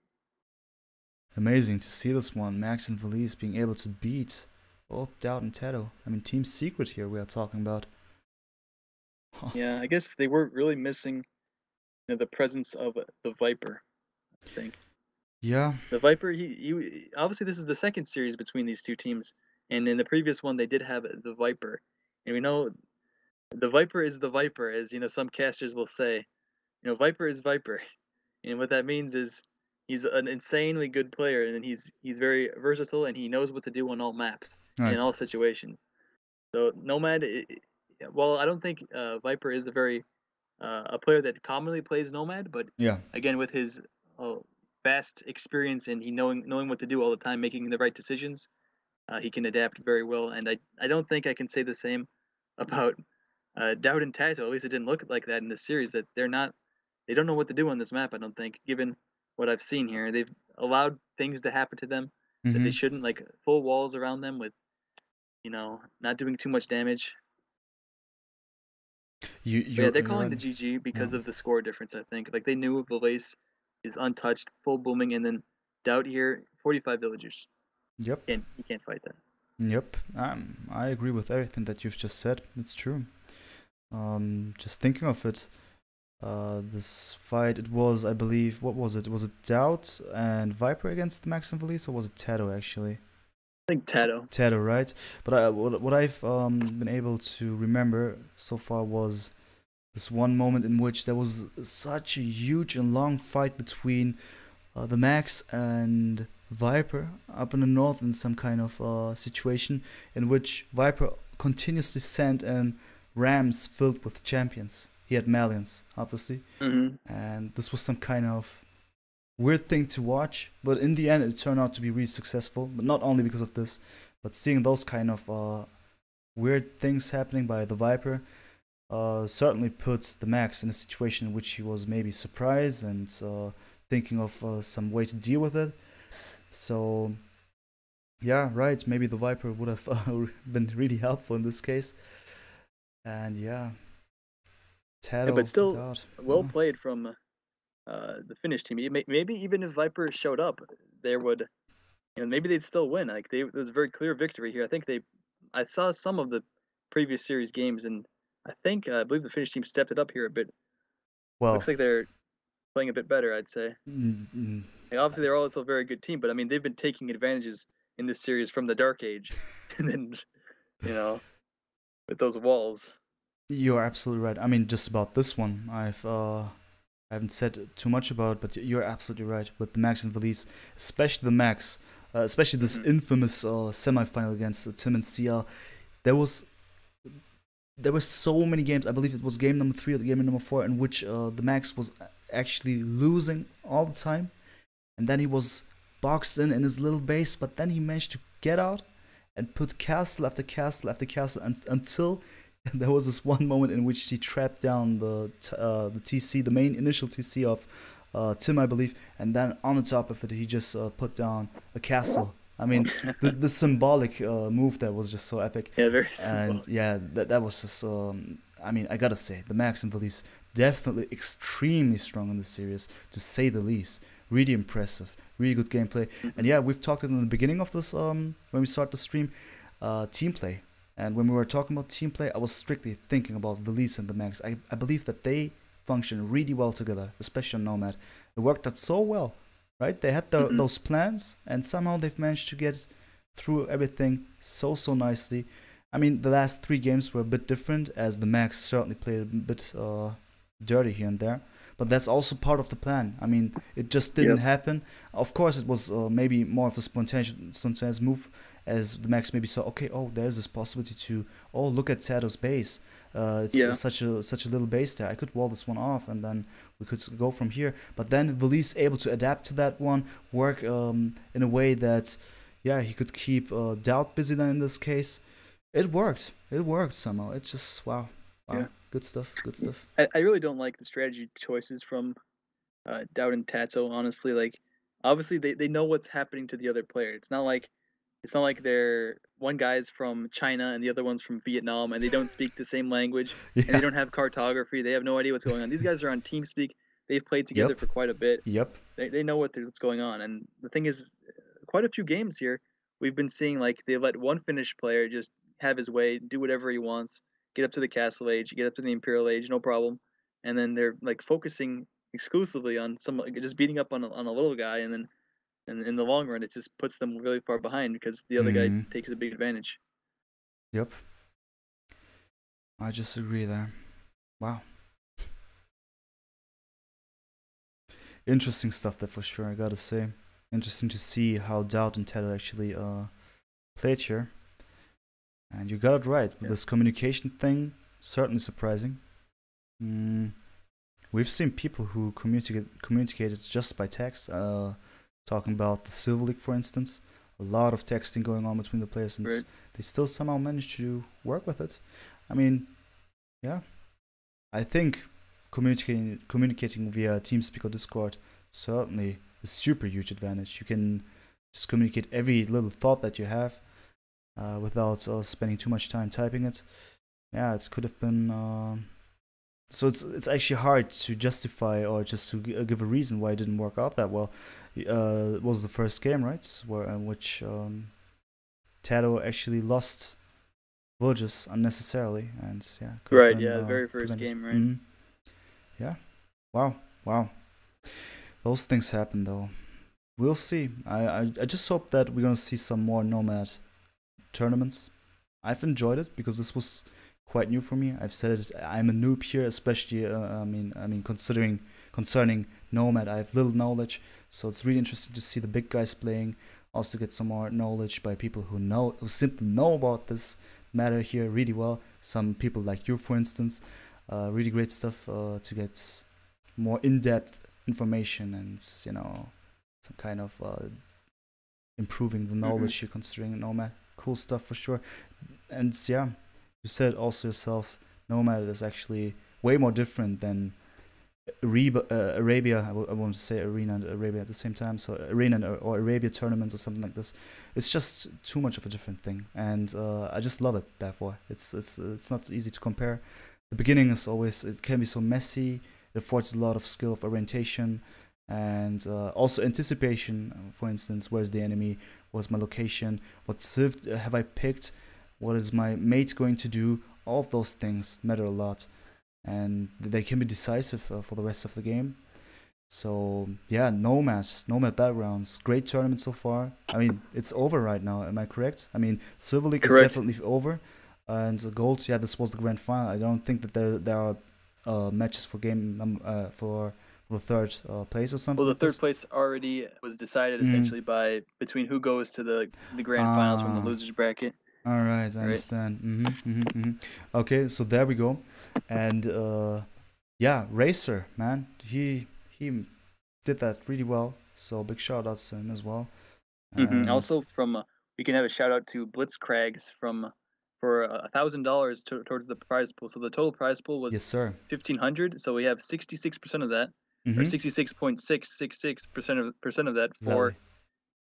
S1: Amazing to see this one. Max and Villese being able to beat both DauT and TaToH. I mean, Team Secret here we are talking about.
S2: Yeah, I guess they were really missing the presence of the Viper, I think.
S1: Yeah.
S2: The Viper, he obviously this is the 2nd series between these 2 teams. And in the previous one, they did have the Viper. And we know the Viper is the Viper, as some casters will say. Viper is Viper. And what that means is he's an insanely good player, and he's very versatile, and he knows what to do on all maps, in all situations. So Nomad, well, I don't think Viper is a player that commonly plays Nomad, but again, with his vast experience and he knowing what to do all the time, making the right decisions, he can adapt very well. And I don't think I can say the same about DauT and TaToH. At least it didn't look like that in this series. That they don't know what to do on this map. I don't think, given what I've seen here. They've allowed things to happen to them that they shouldn't, like full walls around them with, not doing too much damage. They're calling the GG because of the score difference, I think. Like, they knew Villese is untouched, full booming, and then DauT here, 45 villagers.
S1: Yep.
S2: You can't fight that.
S1: Yep. I agree with everything that you've just said. It's true. Just thinking of it, This fight, it was, I believe, what was it? Was it DauT and Viper against TheMax+Villese, or was it TaToH actually?
S2: I think TaToH.
S1: TaToH, right? But what I've been able to remember so far was this one moment in which there was such a huge and long fight between the Max and Viper up in the north in some kind of situation in which Viper continuously sent in rams filled with champions. He had Malians, obviously, and this was some kind of weird thing to watch, but in the end it turned out to be really successful. But not only because of this, but seeing those kind of weird things happening by the Viper certainly puts the Max in a situation in which he was maybe surprised and thinking of some way to deal with it. So yeah, right, maybe the Viper would have been really helpful in this case. And yeah, TaToH,
S2: but still,
S1: DauT.
S2: well played from the Finnish team. Maybe even if Viper showed up, there would, maybe they'd still win. Like it was a very clear victory here. I think I saw some of the previous series games, and I believe the Finnish team stepped it up here a bit.
S1: Well,
S2: looks like they're playing a bit better, I'd say. Obviously, they're also a very good team, but I mean, they've been taking advantages in this series from the Dark Age, and then, with those walls.
S1: You're absolutely right. I mean, just about this one, I haven't said too much about, but you're absolutely right with the Max and Villese, especially the Max, especially this infamous semifinal against Tim and CL. There were so many games. I believe it was game number 3 or game number 4 in which the Max was actually losing all the time, and then he was boxed in his little base, but then he managed to get out and put castle after castle after castle until there was this one moment in which he trapped down the TC, the main initial TC of Tim, I believe, and then on the top of it he just put down a castle. I mean, the symbolic move there was just so epic.
S2: Yeah, very symbolic.
S1: And yeah, that was just I mean, I gotta say, the Max and Villese definitely extremely strong in this series, to say the least. Really impressive, really good gameplay. And yeah, we've talked in the beginning of this when we start the stream, team play. And when we were talking about team play, I was strictly thinking about Villese and the Max. I believe that they function really well together, especially on Nomad. It worked out so well, right? They had those plans, and somehow they've managed to get through everything so nicely. I mean, the last 3 games were a bit different, as the Max certainly played a bit dirty here and there. But that's also part of the plan. I mean, it just didn't happen. Of course, it was maybe more of a spontaneous move, as the Max maybe saw, okay, oh, there's this possibility to, oh, look at TaToH's base. It's such a little base there. I could wall this one off, and then we could go from here. But then Villese able to adapt to that one, work in a way that, yeah, he could keep DauT busy then in this case. It worked. It worked somehow. It's just, wow. Yeah. Good stuff. Good stuff.
S2: I really don't like the strategy choices from DauT and TaToH, honestly. Like, obviously they know what's happening to the other player. It's not like they're one guy's from China and the other one's from Vietnam, and they don't speak the same language, and they don't have cartography. They have no idea what's going on. These guys are on TeamSpeak. They've played together for quite a bit. They know what's going on. And the thing is, quite a few games here, we've been seeing like they let one Finnish player just have his way, do whatever he wants, get up to the Castle Age, get up to the Imperial Age, no problem. And then they're like focusing exclusively on just beating up on a little guy, and then in the long run, it just puts them really far behind because the other guy takes a big advantage.
S1: Yep. I just agree there. Wow. Interesting stuff there for sure, I gotta say. Interesting to see how DauT and TaToH actually played here. And you got it right. With this communication thing, certainly surprising. We've seen people who communicated just by text. Talking about the Silver League, for instance. A lot of texting going on between the players, and they still somehow managed to work with it. I mean, yeah. I think communicating via TeamSpeak or Discord certainly a super huge advantage. You can just communicate every little thought that you have without spending too much time typing it. Yeah, it could have been. So it's actually hard to justify or just to give a reason why it didn't work out that well. It was the first game, right, which TaToH actually lost Villages unnecessarily, and yeah.
S2: Right. Yeah, very first game, right.
S1: Yeah. Wow, wow. Those things happen though. We'll see. I just hope that we're gonna see some more Nomad tournaments. I've enjoyed it because this was quite new for me. I've said it. I'm a noob here, especially. I mean, concerning Nomad, I have little knowledge, so it's really interesting to see the big guys playing. Also, get some more knowledge by people who simply know about this matter here really well. Some people like you, for instance, really great stuff to get more in-depth information and some kind of improving the knowledge you're considering Nomad. Cool stuff for sure. And yeah, you said also yourself, Nomad is actually way more different than Arabia. I want to say Arena and Arabia at the same time. So Arena or Arabia tournaments or something like this. It's just too much of a different thing, and I just love it. Therefore, it's not easy to compare. The beginning is always, it can be so messy. It affords a lot of skill of orientation and also anticipation. For instance, where's the enemy? What's my location? What civ have I picked? What is my mate going to do? All of those things matter a lot, and they can be decisive for the rest of the game. So yeah, Nomad Battlegrounds, great tournament so far. I mean, it's over right now. Am I correct? I mean, Silver League is definitely over, and Gold. Yeah, this was the grand final. I don't think that there are matches for for the third place or something.
S2: Well, the third place already was decided essentially by between who goes to the grand finals from the losers bracket.
S1: All right, I understand. Okay, so there we go, and yeah, Racer, man, he did that really well. So big shout outs to him as well.
S2: Also, from we can have a shout out to Blitzcrags for $1,000 towards the prize pool. So the total prize pool was 1,500. So we have 66% of that, or 66.666% of that for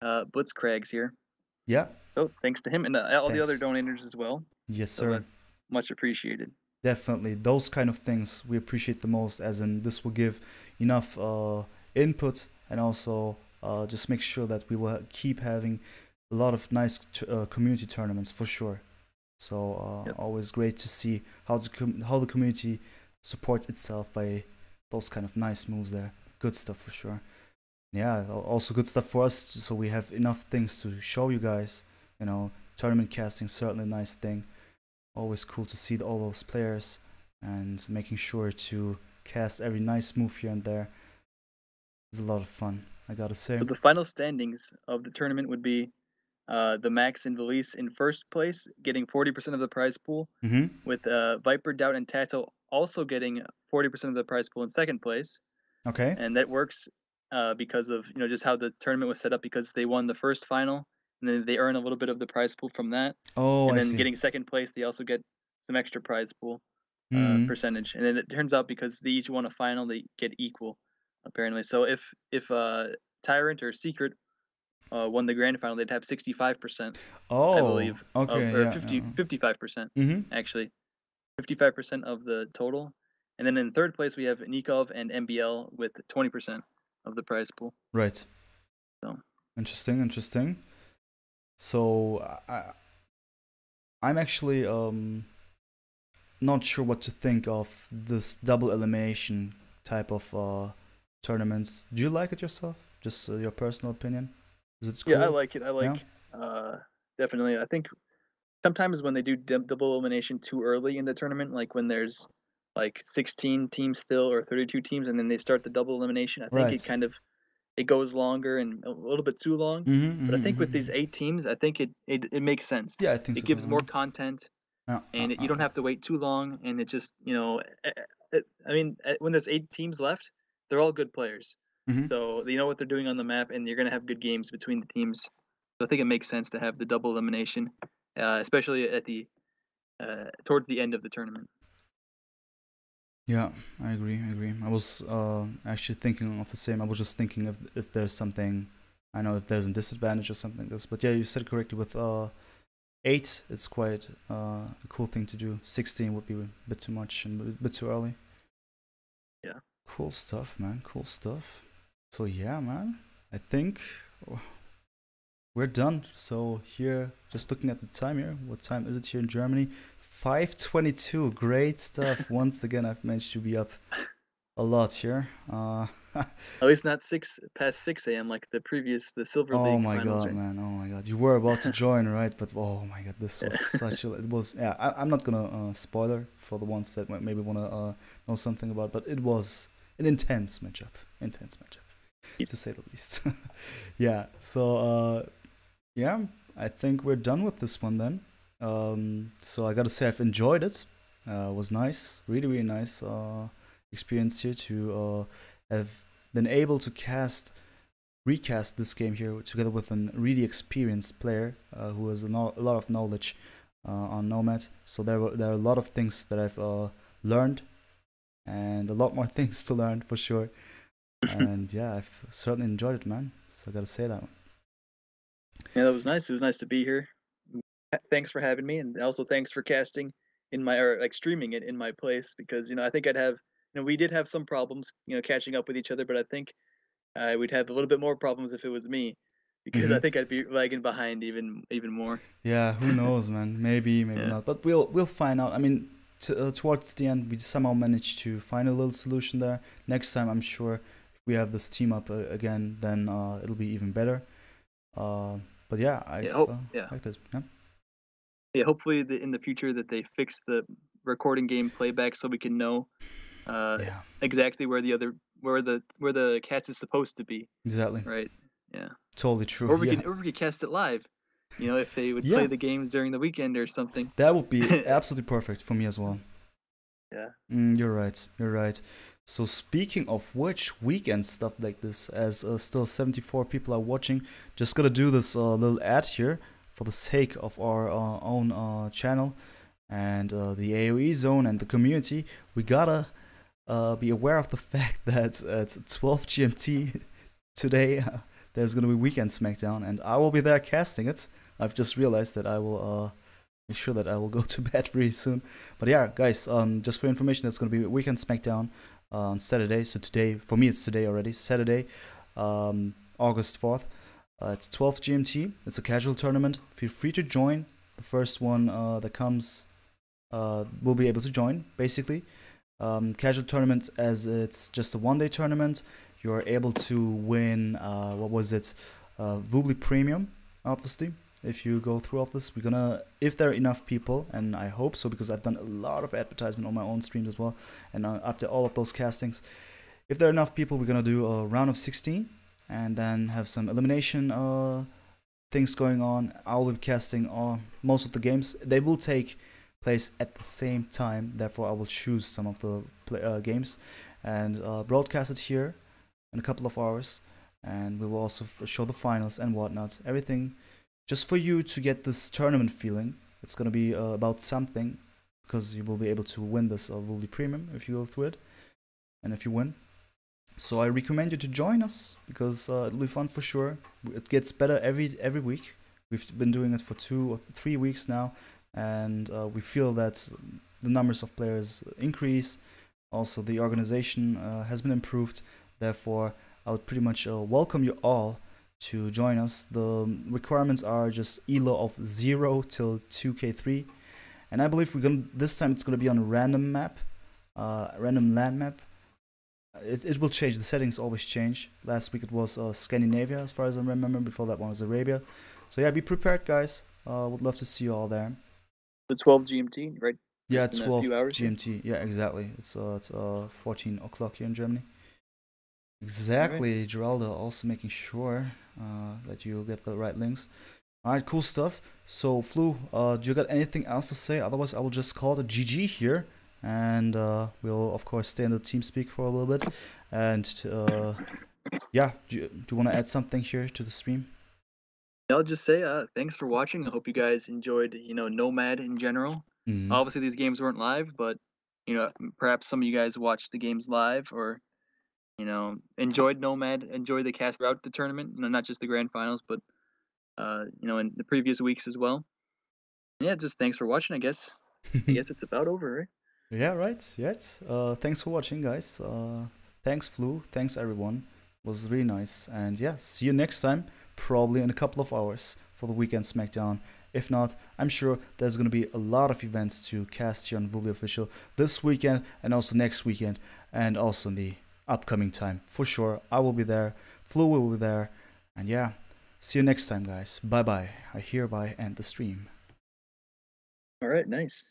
S2: Blitzcrags here.
S1: Yeah.
S2: So thanks to him and all the other donators as well.
S1: Yes, sir.
S2: So, much appreciated.
S1: Definitely, those kind of things we appreciate the most, as in this will give enough input and also just make sure that we will keep having a lot of nice community tournaments for sure. So always great to see how the community supports itself by those kind of nice moves there. Good stuff for sure. Yeah, also good stuff for us, so we have enough things to show you guys. Tournament casting, certainly a nice thing. Always cool to see all those players and making sure to cast every nice move here and there. It's a lot of fun, I gotta say.
S2: So the final standings of the tournament would be TheMax+Villese in first place, getting 40% of the prize pool, with Viper, DauT, and TaToH also getting 40% of the prize pool in second place.
S1: Okay.
S2: And that works because of just how the tournament was set up, because they won the first final, and then they earn a little bit of the prize pool from that.
S1: Oh,
S2: and
S1: I
S2: then
S1: see.
S2: Getting second place, they also get some extra prize pool percentage. And then it turns out because they each won a final, they get equal, apparently. So if Tyrant or Secret won the grand final, they'd have 65%. I believe.
S1: Okay.
S2: Or 55%. Actually, 55% of the total. And then in third place, we have Nikov and MBL with 20% of the prize pool.
S1: Right.
S2: So
S1: interesting. So I'm actually not sure what to think of this double elimination type of tournaments. Do you like it yourself? Just your personal opinion? Is it cool?
S2: Yeah, I like it. Definitely. I think sometimes when they do double elimination too early in the tournament, like when there's like 16 teams still or 32 teams, and then they start the double elimination, I think it goes longer and a little bit too long. But I think with these 8 teams, I think it makes sense.
S1: Yeah, I think
S2: it gives more content, and you don't have to wait too long. And it just when there's 8 teams left, they're all good players, so they know what they're doing on the map, and you're gonna have good games between the teams. So I think it makes sense to have the double elimination, especially at the towards the end of the tournament.
S1: Yeah, I agree. I was actually thinking of the same. I was just thinking if there's something, I know if there's a disadvantage or something like this. But yeah, you said it correctly. With 8, it's quite a cool thing to do. 16 would be a bit too much and a bit too early.
S2: Yeah.
S1: Cool stuff, man. Cool stuff. So yeah, man. I think we're done. So here, just looking at the time here. What time is it here in Germany? 5:22. Great stuff. Once again, I've managed to be up a lot here.
S2: At least not past 6 a.m. like the Silver
S1: Oh
S2: League
S1: my
S2: finals,
S1: god,
S2: right?
S1: man! Oh my god, you were about to join, right? But oh my god, this was such a. It was, yeah. I'm not gonna spoiler for the ones that maybe wanna know something about, but it was an intense matchup. Intense matchup, to say the least. Yeah. So yeah, I think we're done with this one then. So I gotta say I've enjoyed it. It was nice, really really nice experience here to have been able to recast this game here together with a really experienced player who has a lot of knowledge on Nomad. So there are a lot of things that I've learned, and a lot more things to learn for sure. And yeah, I've certainly enjoyed it, man. So I gotta say that one.
S2: Yeah, that was nice. It was nice to be here. Thanks for having me, and also thanks for casting in my or like streaming it in my place because I think I'd have we did have some problems catching up with each other, but I think I would have a little bit more problems if it was me because I
S1: Mm-hmm.
S2: think I'd be lagging behind even more.
S1: Yeah, who knows, man? Maybe, maybe
S2: Yeah.
S1: not. But we'll find out. I mean, towards the end, we somehow managed to find a little solution there. Next time, I'm sure if we have this team up again, then it'll be even better. But yeah, I've
S2: Yeah.
S1: liked it. Yeah.
S2: Yeah, hopefully in the future that they fix the recording game playback so we can know uh,
S1: Yeah.
S2: exactly where the cast is supposed to be,
S1: Exactly.
S2: right? Yeah.
S1: Totally true.
S2: Or we
S1: Yeah.
S2: could cast it live. If they would
S1: Yeah.
S2: play the games during the weekend or something.
S1: That would be absolutely perfect for me as well.
S2: Yeah.
S1: You're right. You're right. So speaking of which, weekend stuff like this, as still 74 people are watching, just gonna do this little ad here for the sake of our own channel and the AOE zone and the community. We gotta be aware of the fact that at 12 GMT today there's gonna be Weekend Smackdown, and I will be there casting it. I've just realized that I will make sure that I will go to bed very soon. But yeah, guys, just for information, there's gonna be Weekend Smackdown on Saturday. So today, for me, it's today already. Saturday, August 4th. It's 12 GMT. It's a casual tournament. Feel free to join. The first one that comes will be able to join, basically. Casual tournament, as it's just a one-day tournament. You're able to win, what was it? Vubli Premium, obviously. If you go through all this, we're gonna, if there are enough people, and I hope so, because I've done a lot of advertisement on my own streams as well, and after all of those castings, if there are enough people, we're gonna do a round of 16, and then have some elimination things going on. I will be casting most of the games. They will take place at the same time, therefore I will choose some of the games and broadcast it here in a couple of hours, and we will also show the finals and whatnot, everything just for you to get this tournament feeling. It's gonna be about something, because you will be able to win this Vubli Premium if you go through it, and if you win. So I recommend you to join us, because it'll be fun for sure. It gets better every week. We've been doing it for 2 or 3 weeks now, and we feel that the numbers of players increase. Also, the organization has been improved. Therefore, I would pretty much welcome you all to join us. The requirements are just elo of 0 till 2k3, and I believe this time it's gonna be on a random map, random land map. It will change. The settings always change. Last week it was Scandinavia, as far as I remember. Before that one was Arabia. So yeah, be prepared, guys. Would love to see you all there.
S2: The 12 GMT, right?
S1: Yeah,
S2: Just in a
S1: 12
S2: few hours here?
S1: GMT. Yeah, exactly. It's 14 o'clock here in Germany. Exactly, Geraldo, also making sure that you get the right links. Alright, cool stuff. So, Flu, do you got anything else to say? Otherwise, I will just call it a GG here. And we'll, of course, stay in the TeamSpeak for a little bit. And, yeah, do you want to add something here to the stream?
S2: I'll just say thanks for watching. I hope you guys enjoyed, Nomad in general. Obviously, these games weren't live, but, perhaps some of you guys watched the games live or enjoyed Nomad, enjoyed the cast throughout the tournament, not just the grand finals, but in the previous weeks as well. Yeah, just thanks for watching, I guess. I guess it's about over, right?
S1: Yeah, right. Yes. Thanks for watching, guys. Thanks, Flu. Thanks, everyone. It was really nice. And yeah, see you next time, probably in a couple of hours for the Weekend Smackdown. If not, I'm sure there's going to be a lot of events to cast here on Vubli Official this weekend and also next weekend. and also in the upcoming time. For sure, I will be there, Flu will be there, and yeah, see you next time, guys. Bye bye. I hereby end the stream.
S2: All right, nice.